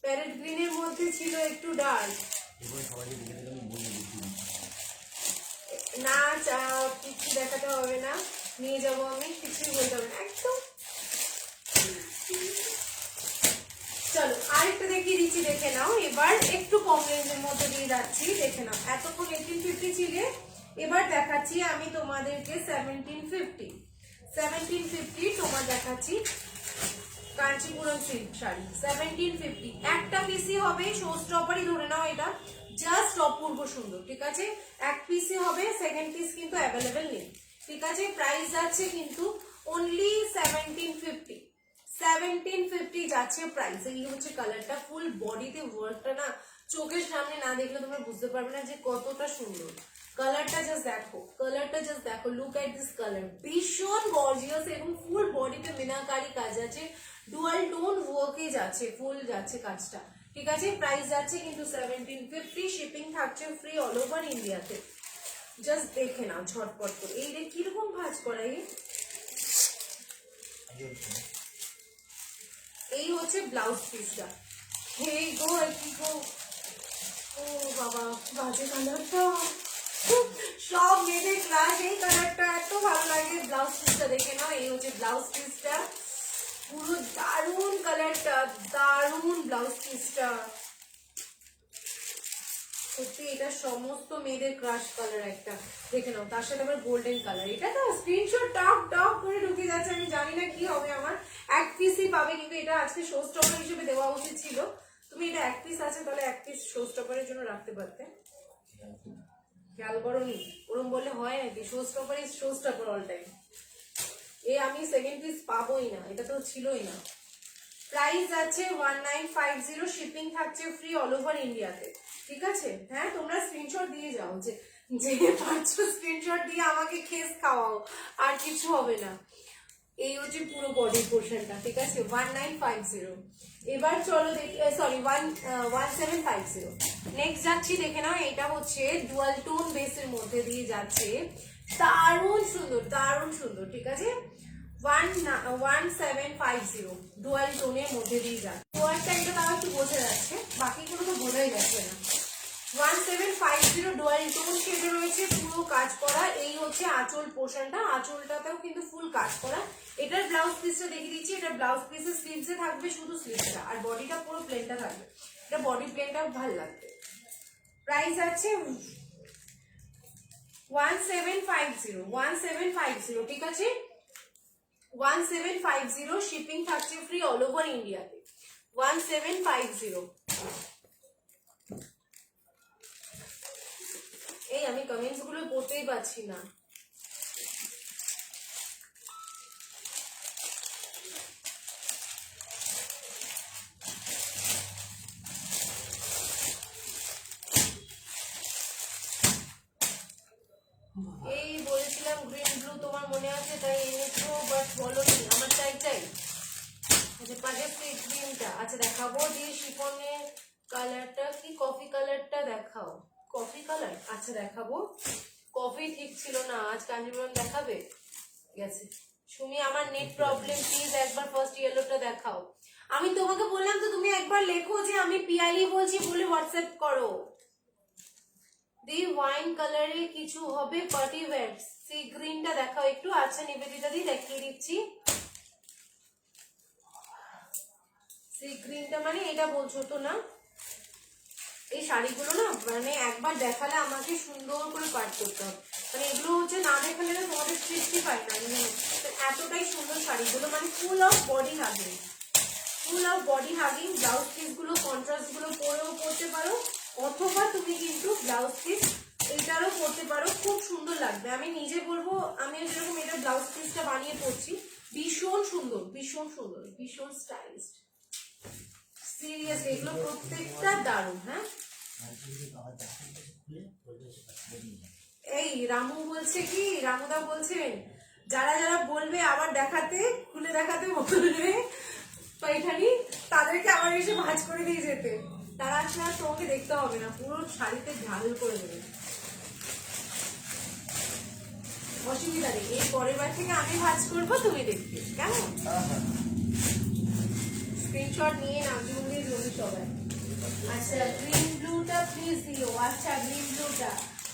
প্যারেট গ্রিনের মধ্যে ছিল একটু ডার্ক। এবার সবাইকে দেখে দেখে আমি বলে দিচ্ছি। না কিছু দেখাতে হবে না, নিয়ে যাবো আমি, কিছুই বলতে হবে না একদম। চলো আরেকটা দেখিয়ে দিচ্ছি, দেখে নাও। এবার একটু কম রেঞ্জের মধ্যে দিয়ে যাচ্ছি, দেখে নাও। এতক্ষণ 1850 ছিলে, এবার দেখাচ্ছি আমি তোমাদেরকে 1750। 1750 তোমার দেখাচ্ছি কাঞ্চিপুরম সিল্ক শাড়ি 1750। একটা পিসি হবে, শো স্টপারই ধরে নাও, এটা জাস্ট অপূর্ব সুন্দর, ঠিক আছে। এক পিসি হবে, সেকেন্ড পিস কিন্তু অ্যাভেলেবেল নেই, ঠিক আছে। প্রাইস যাচ্ছে কিন্তু অনলি 1750। 1750 যাচ্ছে প্রাইস। এই হচ্ছে কালারটা, ফুল বডিতে ওয়ার্কটা না চোখের সামনে না দেখলে তোমরা বুঝতে পারবে না যে কতটা সুন্দর। কালারটা জাস্ট দেখো, কালারটা জাস্ট দেখো, লুক এট দিস কালার, ভীষণ গর্জিয়াস এবং ফুল বডিতে মিনাকারি কাজ আছে, ডুয়াল টোন ওয়ার্কে যাচ্ছে, ফুল যাচ্ছে কাজটা, ঠিক আছে। প্রাইস যাচ্ছে কিন্তু 1750, শিপিং থাকছে ফ্রি অল ওভার ইন্ডিয়াতে। জাস্ট দেখে নাও ঝটপট করে। এই রে কিরকম ভাঁজ করা, এই হচ্ছে ব্লাউজ পিসটা। এই গো কি গো, ও বাবা বাজে কালারটা, সব মেয়েদের ক্লাস। এই কালারটা এত ভালো লাগে। ব্লাউজ পিসটা দেখে নাও, এই হচ্ছে ব্লাউজ পিসটা, পুরো দারুন কালারটা, দারুন ব্লাউজ পিসটা, সত্যি এটা সমস্ত মেয়েদের ক্রাশ কালার একটা, দেখে নাও। তার সাথে আবার গোল্ডেন কালার। এটা তো স্ক্রিনশট টক টক করে ঢুকে যাচ্ছে, আমি জানি না কি হবে আমার। এক পিসই পাবে, কিন্তু এটা আজকে শো স্টপার হিসেবে দেওয়া উচিত ছিল। তুমি এটা এক পিস আছে, তাহলে এক পিস শো স্টপারের জন্য রাখতে পারতে, খেয়াল করোনি? ওরম বললে হয় নাকি? Show stopper is show stopper all time. এ আমি সেকেন্ড পিস পাবোই না, এটা তো ছিলই না। প্রাইস আছে 1950, শিপিং থাকছে ফ্রি অল ওভার ইন্ডিয়াতে, ঠিক আছে। হ্যাঁ তোমরা স্ক্রিনশট দিয়ে যাও, যে যে পাঁচশো স্ক্রিনশট দিয়ে আমাকে খেস খাওয়াও, আর কিছু হবে না। এই হচ্ছে পুরো বডি পোর্শনটা, ঠিক আছে। 1950। এবার চলো দেখি, সরি 1750। নেক্সট যাচ্ছি, দেখে নাও। এটা হচ্ছে ডুয়াল টোন বেসের মধ্যে দিয়ে যাচ্ছে, দারুণ সুন্দর, দারুণ সুন্দর, ঠিক আছে। 1750 ডুয়াল টোনের মধ্যে দিয়ে যাচ্ছে। ডুয়ালটা এটা তাও একটু বোঝা যাচ্ছে, বাকিগুলো তো বোঝাই যাচ্ছে না। 1750 ডুয়াল টোন শেডে রয়েছে, পুরো কাজ করা। এই হচ্ছে আঁচল পোর্শনটা, আঁচলটাতেও কিন্তু ফুল কাজ করা। এটার ব্লাউজ পিসটা দেখিয়ে দিচ্ছি। এটা ব্লাউজ পিসের স্লিভসে থাকবে শুধু স্লিভসটা, আর বডিটা পুরো প্লেনটা থাকবে। এটা বডি প্লেনটা ভালো লাগবে। প্রাইস আছে 1750, 1750, ঠিক আছে। 1750, শিপিং থাকছে ফ্রি অল ওভার ইন্ডিয়াতে। 1750। এই আমি কমেন্টস গুলো পড়তেই পাচ্ছি না। এই বলেছিলাম গ্রিন ব্লু, তোমার মনে আছে, তাই এনেছো, বাট বলোনি আমার চাই চাই। আচ্ছা পাজের গ্রিনটা আচ্ছা দেখাবো। দিয়ে শিফনের কালারটা কি, কফি কালারটা দেখাও। কফি কালার আচ্ছা দেখাবো। কফি ঠিক ছিল না, আজ কাঞ্জিপুরম দেখাবে। গেছে সুমি, আমার নেট প্রবলেম, প্লিজ একবার ফার্স্ট ইয়েলোটা দেখাও। আমি তোমাকে বললাম তো, তুমি একবার লেখো যে আমি পিয়ালি বলছি বলে হোয়াটসঅ্যাপ করো। দি ওয়াইন কালারে কিছু হবে পার্টি ওয়্যার, সি গ্রিনটা দেখাও একটু। আচ্ছা নিবেদিতা দি দেখিয়ে দিচ্ছি। সি গ্রিনটা মানে এটা বলছো তো না? এই শাড়িগুলো না মানে একবার দেখালে আমাকে সুন্দর করে পাঠ করতে হবে, মানে এগুলো হচ্ছে না দেখালে না তোমাদের তৃপ্তি পায় না। এতটাই সুন্দর শাড়িগুলো, মানে full of body hugging, full of body hugging. Blouse piece গুলো কন্ট্রাস্ট গুলো পরেও পরতে পারো, অথবা তুমি কিন্তু ব্লাউজ পিস এইটারও পরতে পারো, খুব সুন্দর লাগবে। আমি নিজে বলবো, আমিও যেরকম এটা ব্লাউজ পিসটা বানিয়ে পরছি, ভীষণ সুন্দর, ভীষণ সুন্দর, ভীষণ স্টাইলিস্ট। সিরিয়াসলি এগুলো প্রত্যেকটা দারুণ। হ্যাঁ এই রামু বলছে কি, রামুদা বলছেন যারা যারা বলবে আবার দেখাতে, খুলে দেখাতে বলবে পাইঠানি, তাদেরকে আবার এসে ভাঁজ করে দিয়ে যেতে। তারা আসলে আর তোমাকে দেখতে হবে না, পুরো শাড়িতে ঝাল করে দেবে। অসুবিধা নেই, এই পরের বার থেকে আমি ভাঁজ করবো, তুমি দেখবে কেমন। স্ক্রিনশট নিয়ে নাও জলদি জলদি সবাই। আচ্ছা গ্রিন ব্লুটা প্লিজ দিও। আচ্ছা গ্রিন ব্লুটা,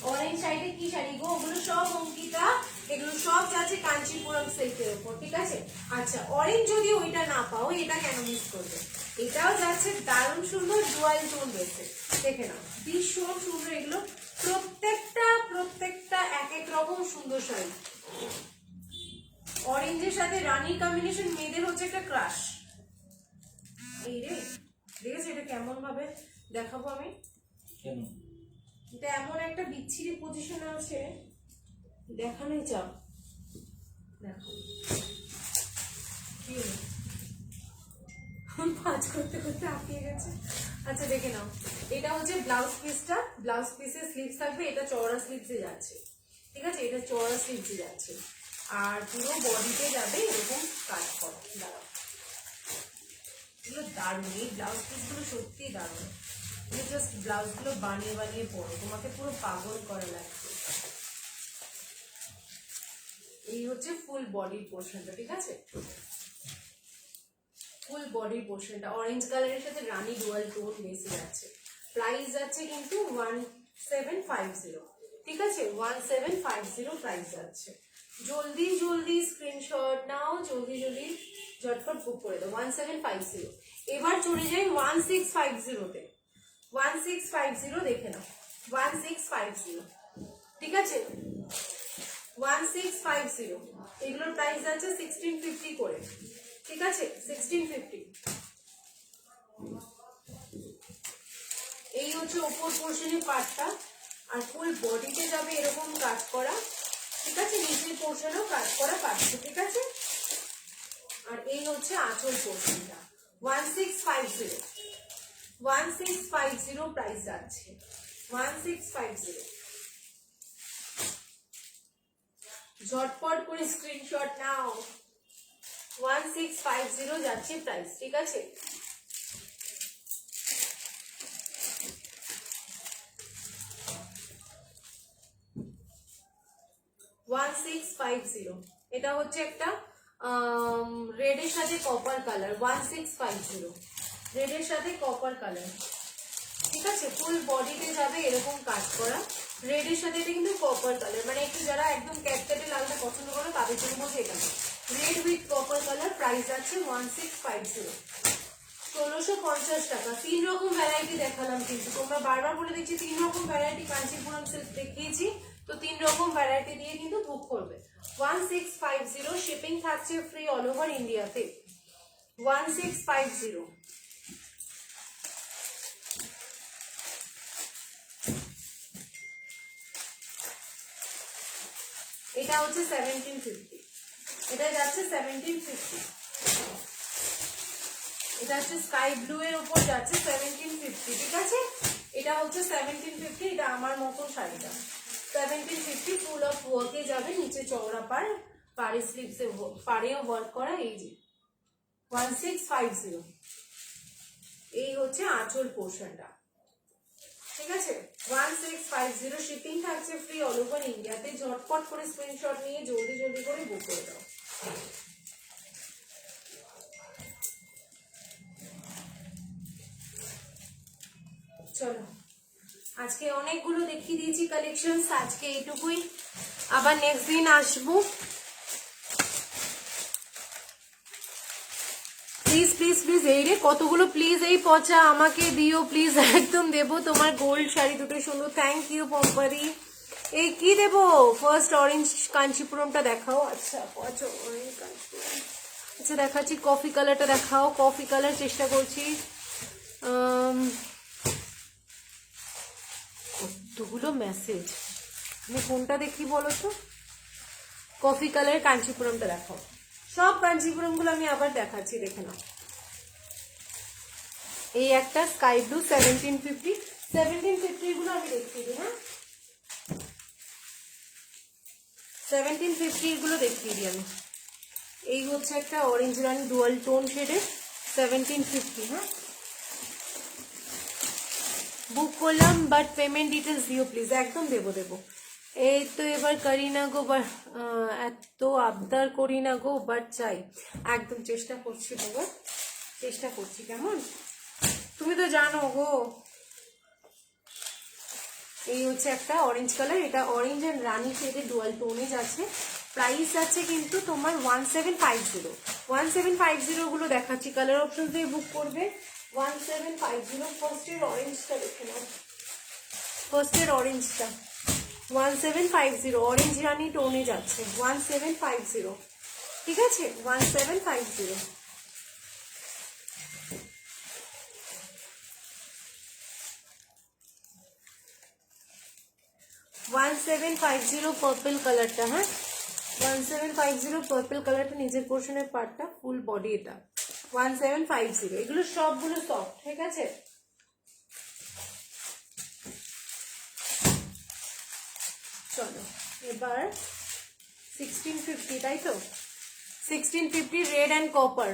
অরেঞ্জ সাইডে কি শাড়ি গো? ওগুলো সব অঙ্কিতা, এগুলো সব যাচ্ছে কাঞ্চিপুরম সিল্কের উপর, ঠিক আছে। আচ্ছা অরেঞ্জ যদি ওইটা না পাও, এটা কেন মিস করবে? এটাও যাচ্ছে দারুণ সুন্দর ডুয়াল টোন বেসে, দেখে নাও ভীষণ সুন্দর এগুলো। প্রত্যেকটা এক এক রকম সুন্দর শাড়ি। অরেঞ্জের সাথে রানীর কম্বিনেশন মেয়েদের হচ্ছে একটা ক্রাশ। এই রে দেখেছো এটা কেমন ভাবে দেখাবো আমি? এটা এমন একটা বিচ্ছিরি পজিশনে আছে, দেখানোই চাও। দেখো কি হলো, কাজ করতে করতে হাঁপিয়ে গেছে। আচ্ছা দেখে নাও, এটা হচ্ছে ব্লাউজ পিসটা, ব্লাউজ পিসের স্লিভস থাকবে, এটা চওড়া স্লিভসে যাচ্ছে, ঠিক আছে, এটা চওড়া স্লিভসে যাচ্ছে। আর পুরো বডিতে যাবে এরকম কাজ করা। দাঁড়াও, এগুলো দারুণ, এই ব্লাউজ পিসগুলো সত্যি দারুণ। তুমি জাস্ট ব্লাউজগুলো বানিয়ে বানিয়ে পরো, তোমাকে পুরো পাগল করে লাগছে। এই হচ্ছে ফুল বডির পোর্শনটা, ঠিক আছে, ফুল বডির পোর্শনটা অরেঞ্জ কালারের সাথে রানী ডুয়াল টোন বেসে যাচ্ছে। প্রাইস যাচ্ছে কিন্তু 1750, ঠিক আছে, 1750 প্রাইস যাচ্ছে। জলদি জলদি স্ক্রিনশট নাও, জলদি জলদি ঝটপট বুক করে দাও। 1750। এবার চলে যাই 1650-তে। 1650 দেখে নাও, 1650, ঠিক আছে, 1650। এগুলোর প্রাইস আছে 1650 করে, ঠিক আছে, 1650। এই হচ্ছে উপর পোর্শনের পার্টটা, আর ফুল বডিতে যাবে এরকম কাজ করা, ঠিক আছে, নিচের পোর্শনেও কাজ করা পাচ্ছে, ঠিক আছে। আর এই হচ্ছে আঁচল পোর্শনটা। 1650, 1650 প্রাইস যাচ্ছে, 1650। ঝটপট করে স্ক্রিনশট নাও, 1650 যাচ্ছে প্রাইস, ঠিক আছে। এটা হচ্ছে একটা রেডের সাথে কপার কালার, 1650, রেডের সাথে কপার কালার, ঠিক আছে, ফুল বডিতে যাবে এরকম কাজ করা, রেডের সাথে এটা কিন্তু কপার কালার, মানে একটু যারা একদম ক্যাটকেটে লালটা পছন্দ করো তাদের জন্য বলছে এটা red with copper colour. Price আছে 1650, 1650 টাকা। 3 রকম ভ্যারাইটি দেখালাম, কিন্তু তোমরা বারবার বলে দেখছি 3 রকম ভ্যারাইটি কাঞ্চিপুরম সিল্ক দেখিয়েছি, তো 3 রকম ভ্যারাইটি দিয়ে কিন্তু বুক করবে। 1650, শিপিং থাকছে ফ্রি অল ওভার ইন্ডিয়াতে। 1650। এটা হচ্ছে 1750, এটা যাচ্ছে 1750। এটা হচ্ছে স্কাই ব্লু এর উপর যাচ্ছে 1750, ঠিক আছে, এটা হচ্ছে 1750। এটা আমার মতন শাড়িটা 1750, ফুল অফ ওয়ার্কে যাবে, নিচে চওড়া পাড়ে স্লিভসে পাড়েও ওয়ার্ক করা। এই যে 1650, এই হচ্ছে আঁচল পোর্শনটা, ঠিক আছে, 1650। শিপিং থাকছে ফ্রি অল ওভার ইন্ডিয়াতে। ঝটপট করে স্ক্রিনশট নিয়ে জলদি জলদি করে বুক করে দাও। চলো, আজকে অনেকগুলো দেখিয়ে দিয়েছি কালেকশন, আজকে এইটুকুই, আবার নেক্সট দিন আসবো। প্লিজ প্লিজ প্লিজ, এই রে কতগুলো, প্লিজ এই পচা আমাকে দিও প্লিজ, একদম দেবো। তোমার গোল্ড শাড়ি দুটো সুন্দর, থ্যাংক ইউ পম্পারি। এই কি দেবো, ফার্স্ট অরেঞ্জ কাঞ্চিপুরমটা দেখাও। আচ্ছা পচা অরেঞ্জ কাঞ্চিপুরম, আচ্ছা দেখাচ্ছি, কফি কালারটা দেখাও, কফি কালার চেষ্টা করছি। কতগুলো মেসেজ, আমি কোনটা দেখি বলো তো? কফি কালার কাঞ্চিপুরমটা দেখাও। সব কাঞ্চিপুরম গুলো আমি আবার দেখাচ্ছি, দেখে নাও। এই একটা স্কাই ব্লু 1750, 1750 গুলো আমি দেখিয়ে দিই, হ্যাঁ 1750 এগুলো দেখিয়ে দিই আমি। এই হচ্ছে একটা অরেঞ্জ রানি ডুয়াল টোন শেডের 1750। হ্যাঁ, বুক করলাম, বাট পেমেন্ট ডিটেলস দিও প্লিজ। একদম দেবো দেবো। এই তো এবার করি না গো, এত আবদার করি না গো, বাট চাই। একদম চেষ্টা করছি বাবা, চেষ্টা করছি। কেমন, তুমি তো জানো গো। এই হচ্ছে একটা অরেঞ্জ কালার, এটা অরেঞ্জ অ্যান্ড রানি শেডের ডুয়াল টোনেজ আছে। প্রাইস আছে কিন্তু তোমার 1750। 1750 গুলো দেখাচ্ছি, কালার অপশন দিয়ে বুক করবে 1750। ফার্স্টের অরেঞ্জটা দেখে নাও, ফার্স্টের অরেঞ্জটা 1750, অরেঞ্জ রানি টোনে যাচ্ছে 1750। ঠিক আছে, 1750। 1750 পার্পল কালারটা। হ্যাঁ, 1750 পার্পল কালারটা, নিচের পোর্শনের পার্টটা, ফুল বডি এটা 1750। এগুলো সবগুলো সফট। ঠিক আছে, চলো এবার 1650, তাই তো 1650 রেড অ্যান্ড কপার।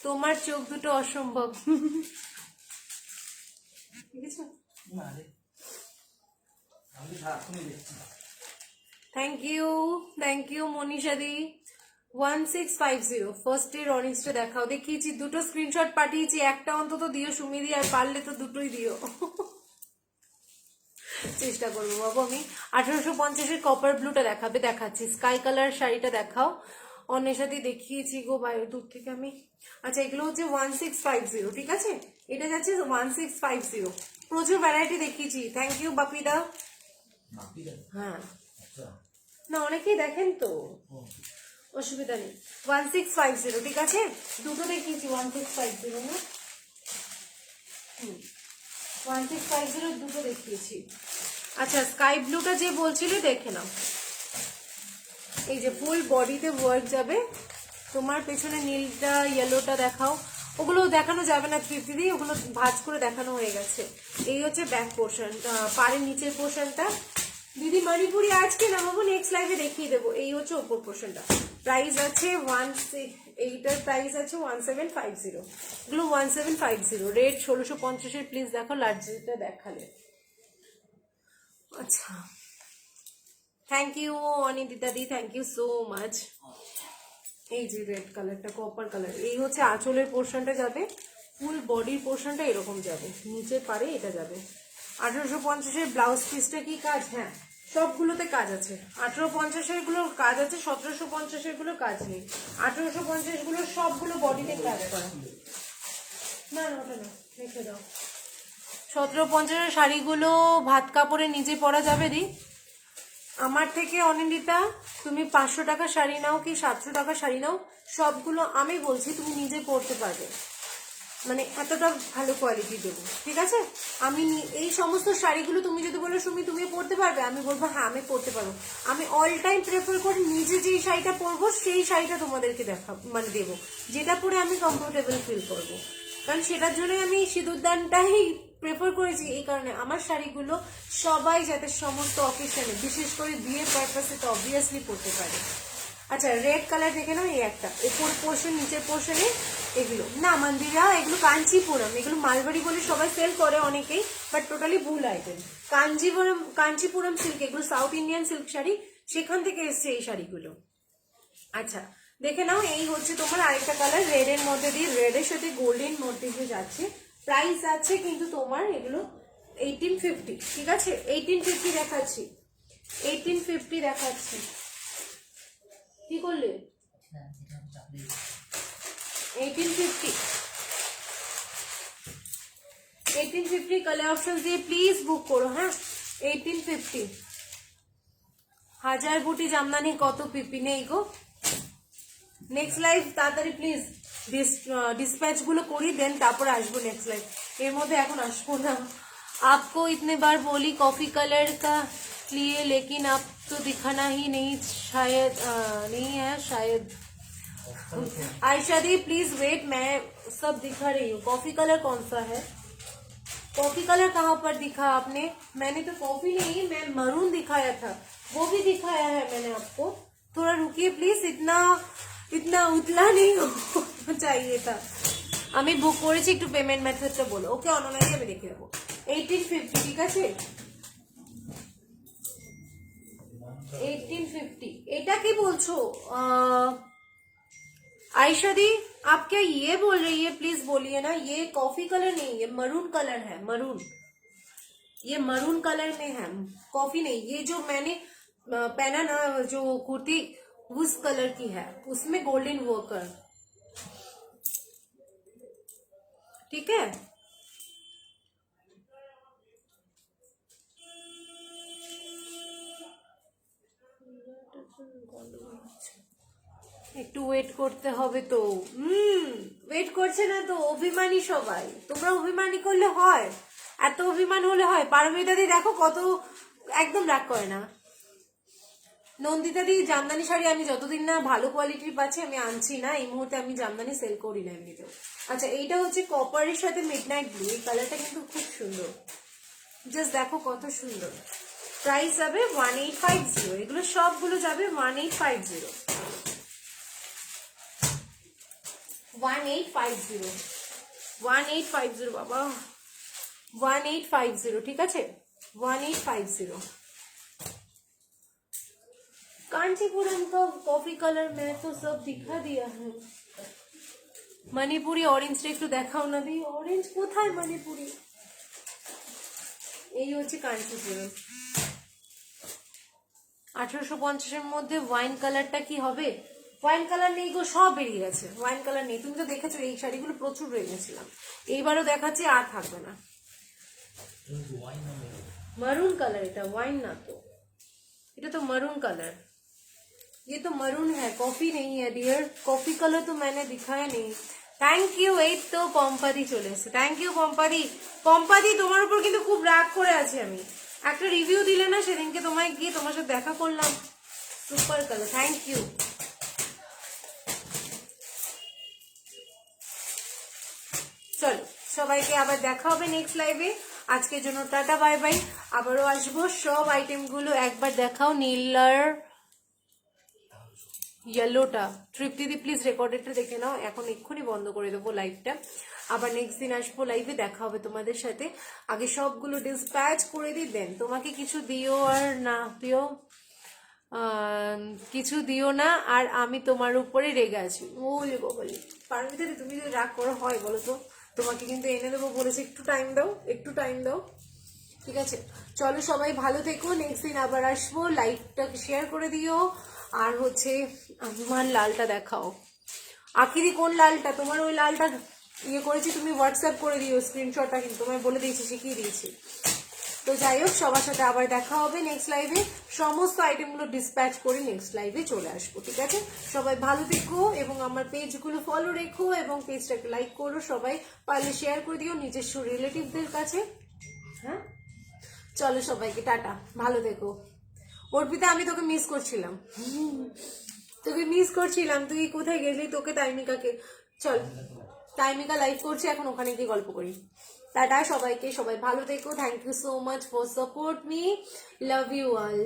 তোমার চোখ দুটো অসম্ভব। ঠিক আছে, না রে, আমি সারাক্ষণই দেখছি। থ্যাংক ইউ মনীষা দি। 1650 ফার্স্ট এর অরেঞ্জটা দেখাও। দেখিয়েছি, দুটো স্ক্রিনশট পাঠিয়েছি, একটা অন্তত দিও সুমিদি, আর পারলে তো দুটোই দিও। চেষ্টা করবো বাবু আমি। 1850 কপার ব্লুটা দেখাবে, দেখাচ্ছি। স্কাই কালার শাড়িটা দেখাও। অন্বেষাদি দেখিয়েছি গো বাইরে দূর থেকে আমি। আচ্ছা, এগুলো হচ্ছে 1650। ঠিক আছে, এটা যাচ্ছে 1650। প্রচুর ভ্যারাইটি দেখিয়েছি। থ্যাংক ইউ বাপিদা। হ্যাঁ, না অনেকেই দেখেন তো, অসুবিধা নেই। 1650। ঠিক আছে, দুটো দেখিয়েছি 1650 না। 1650 দুটো দেখিয়েছি। আচ্ছা, স্কাই ব্লুটা যে বলছিলে দেখে নাও। এই যে ফুল বডিতে ওয়ার্ক যাবে, তোমার পেছনে নীলটা ইয়েলোটা দেখাও। ওগুলো দেখানো যাবে না তৃপ্তি দিয়ে, ওগুলো ভাঁজ করে দেখানো হয়ে গেছে। এই হচ্ছে ব্যাক পোর্শন, পাড়ের নিচের পোর্শনটা। দিদি মণিপুরি আজকে না বাবু, নেক্সট লাইভে দেখিয়ে দেবো। এই হচ্ছে ওপর পোর্শনটা। প্রাইস আছে এইটার প্রাইস আছে 1750। এগুলো 1750। রেট 1650। প্লিজ দেখো, লার্জটা দেখালে। আচ্ছা, thank you Anindita di, thank you so much. এই যে রেড কালারটা, কপার কালার, এই হচ্ছে আঁচলের পোর্শনটা যাবে, ফুল বডির পোর্শনটা এরকম যাবে, নিচের পারে এটা যাবে। 1850 ব্লাউজ পিসটা কি কাজ? হ্যাঁ, সবগুলোতে কাজ আছে। 1850 গুলোর কাজ আছে, 1750 গুলো কাজ নেই। 1850 গুলো সবগুলো বডিতে কাজ করা। না না, ওটা না, রেখে দাও। 1750 শাড়িগুলো ভাত কাপড়ে নিচে পরা যাবে দি। আমার থেকে অনিন্দিতা, তুমি 500 টাকা শাড়ি নাও কি 700 টাকা শাড়ি নাও, সবগুলো আমি বলছি তুমি নিজে পরতে পারবে, মানে এতটা ভালো কোয়ালিটি দেবো। ঠিক আছে, আমি এই সমস্ত শাড়িগুলো তুমি যদি বলো সুমি তুমি পরতে পারবে, আমি বলবো হ্যাঁ আমি পরতে পারবো। আমি অল টাইম প্রেফার করি নিজে যেই শাড়িটা পরবো সেই শাড়িটা তোমাদেরকে মানে দেবো, যেটা পরে আমি কমফোর্টেবল ফিল করবো। কারণ সেটার জন্য আমি সিঁদুরদানটাই প্রেফার করেছি, এই কারণে আমার শাড়িগুলো সবাই যাতে সমস্ত অকেশনে, বিশেষ করে বিয়ের পারপাসে তো অবভিয়াসলি পরতে পারে। আচ্ছা, রেড কালার দেখে নাও, এই একটা উপর পোর্শন, নিচের পোর্শনে এগুলো না মন্দিরা, এগুলো কাঞ্চিপুরম, এগুলো মালবাড়ি বলে সবাই সেল করে অনেকেই, বাট টোটালি ভুল আইটেম। কাঞ্চিপুরম সিল্ক, এগুলো সাউথ ইন্ডিয়ান সিল্ক শাড়ি, সেখান থেকে এসছে এই শাড়িগুলো। আচ্ছা, দেখে নাও, এই হচ্ছে তোমার আরেকটা কালার, রেড এর মধ্যে দিয়ে, রেড এর সাথে গোল্ডেন মোটিভে যাচ্ছে। প্রাইস আছে কিন্তু তোমার এগুলো 1850। ঠিক আছে, 1850 দেখাচ্ছি, 1850 দেখাচ্ছি। কি করলে? 1850 কালার অপশন দিয়ে প্লিজ বুক করো। হ্যাঁ, 1850। হাজার বুটি জামদানি কত পিপি নেই গো। নেক্সট লাইভ তাড়াতাড়ি প্লিজ ডিসপ্যাচ গুলো করি, দেন তারপরে আসবো নেক্সট লাইভ, এর মধ্যে এখন আসবো না। आपको इतने बार बोली कॉफी कलर का लिए, लेकिन आप तो दिखाना ही नहीं, शायद नहीं है शायद। आयशा दी प्लीज वेट, मैं सब दिखा रही हूँ। कॉफी कलर कौन सा है? कॉफी कलर कहाँ पर दिखा आपने? मैंने तो कॉफी नहीं, मैं मरून दिखाया था, वो भी दिखाया है मैंने आपको। थोड़ा रुकिए प्लीज, इतना इतना उतला नहीं होना चाहिए था। আমি বুক করেছি, একটু পেমেন্ট মেথডটা বলো। ওকে অনলাইনে আমি দেখে দেবো। 1850 ঠিক আছে, 1850। এটা কি বলছো आयशा दी? आप क्या ये बोल रही है? प्लीज बोलिए ना। ये कॉफी कलर नहीं, ये मरून कलर है, मरून। ये मरून कलर में है, कॉफी नहीं। ये जो मैंने पहना ना, जो कुर्ती उस कलर की है, उसमें गोल्डन वर्कर, ठीक है। একটু ওয়েট করতে হবে তো। ওয়েট করছে না তো, অভিমানী সবাই। তোমরা অভিমানী করলে হয়? এত অভিমান হলে হয়? পারমিতা দি দেখো কত একদম রাগ করে না। নন্দিতা দি, জামদানি শাড়ি আমি যতদিন না ভালো কোয়ালিটির পাচ্ছি আমি আনছি না। এই মুহূর্তে আমি জামদানি সেল করি না এমনিতেও। আচ্ছা, এইটা হচ্ছে কপারের সাথে মিডনাইট ব্লু। এই কালারটা কিন্তু খুব সুন্দর, জাস্ট দেখো কত সুন্দর। প্রাইস যাবে 1850। এগুলো সবগুলো যাবে 1850, 1850, 1850 বাবা, 1850 ঠিক আছে, 1850। कांचीपुरम का कॉफी कलर में तो सब दिखा दिया है। मणिपुरी ऑरेंजটা একটু দেখাও না দি। অরেঞ্জ কোথায় মণিপুরি? এই হচ্ছে কাঞ্চিপুরম। 1850 এর মধ্যে ওয়াইন কালারটা কি হবে? ওয়াইন কালার নেই গো, সব বেরিয়ে গেছে। ওয়াইন কালার নেই। তুমি তো দেখেছো এই শাড়িগুলো প্রচুর রেখেছিলাম, এইবারও দেখাচ্ছি, আর থাকবে না। मरून कलर, এটা ওয়াইন না তো, এটা তো मरून कलर। ये तो मरून है, कॉफी नहीं है डियर। कॉफी कलर तो मैंने दिखाया नहीं। Thank you. এই তো পম্পাদি চলে এসেছে। Thank you পম্পাদি। পম্পাদি, তোমার উপর কিন্তু খুব রাগ করে আছি আমি। একটা রিভিউ দিলে না সেদিনকে, তোমায় গিয়ে তোমার সাথে দেখা করলাম। Super colour, thank you. চলো সবাইকে আবার দেখা হবে নেক্সট লাইভে। আজকের জন্য টাটা, বাই বাই। আবারও আসবো। সব আইটেমগুলো একবার দেখাও। নীলার ইয়েলোটা, তৃপ্তিদি প্লিজ রেকর্ডেডটা দেখে নাও। এখন এক্ষুনি বন্ধ করে দেবো লাইভটা। আবার নেক্সট দিন আসবো লাইভে, দেখা হবে তোমাদের সাথে। আগে সবগুলো ডিসপ্যাচ করে দিই, দেন তোমাকে কিছু দিও আর না দিও, কিছু দিও না আর আমি তোমার উপরে রেগে আছি। বলি বলি পারমিতা দি, তুমি যদি রাগ করো হয় বলো তো? তোমাকে কিন্তু এনে দেবো বলেছি, একটু টাইম দাও, একটু টাইম দাও, ঠিক আছে। চলো সবাই ভালো থেকো। নেক্সট দিন আবার আসবো। লাইভটাকে শেয়ার করে দিও। আর হচ্ছে আমার লালটা দেখাও। আখিরি কোন লালটা? তোমার ওই লালটা ইয়ে করেছি, তুমি হোয়াটসঅ্যাপ করে দিও স্ক্রিনশটটা, কিন্তু তোমায় বলে দিয়েছি, শিখিয়ে দিয়েছি। তো যাই হোক, সবার সাথে আবার দেখা হবে নেক্সট লাইভে। সমস্ত আইটেমগুলো ডিসপ্যাচ করে নেক্সট লাইভে চলে আসবো, ঠিক আছে। সবাই ভালো থেকো এবং আমার পেজগুলো ফলো রেখো এবং পেজটাকে লাইক করো। সবাই পারলে শেয়ার করে দিও নিজস্ব রিলেটিভদের কাছে। হ্যাঁ, চলো সবাইকে টাটা, ভালো থেকো। অর্পিতা, আমি তোকে মিস করছিলাম, তোকে মিস করছিলাম। তুই কোথায় গেলি? তোকে তাইমিকাকে, চল তাইমিকা লাইভ করছে এখন, ওখানে গিয়ে গল্প করি। টাটা সবাইকে, সবাই ভালো থেকো। Thank you so much for support me, love you all.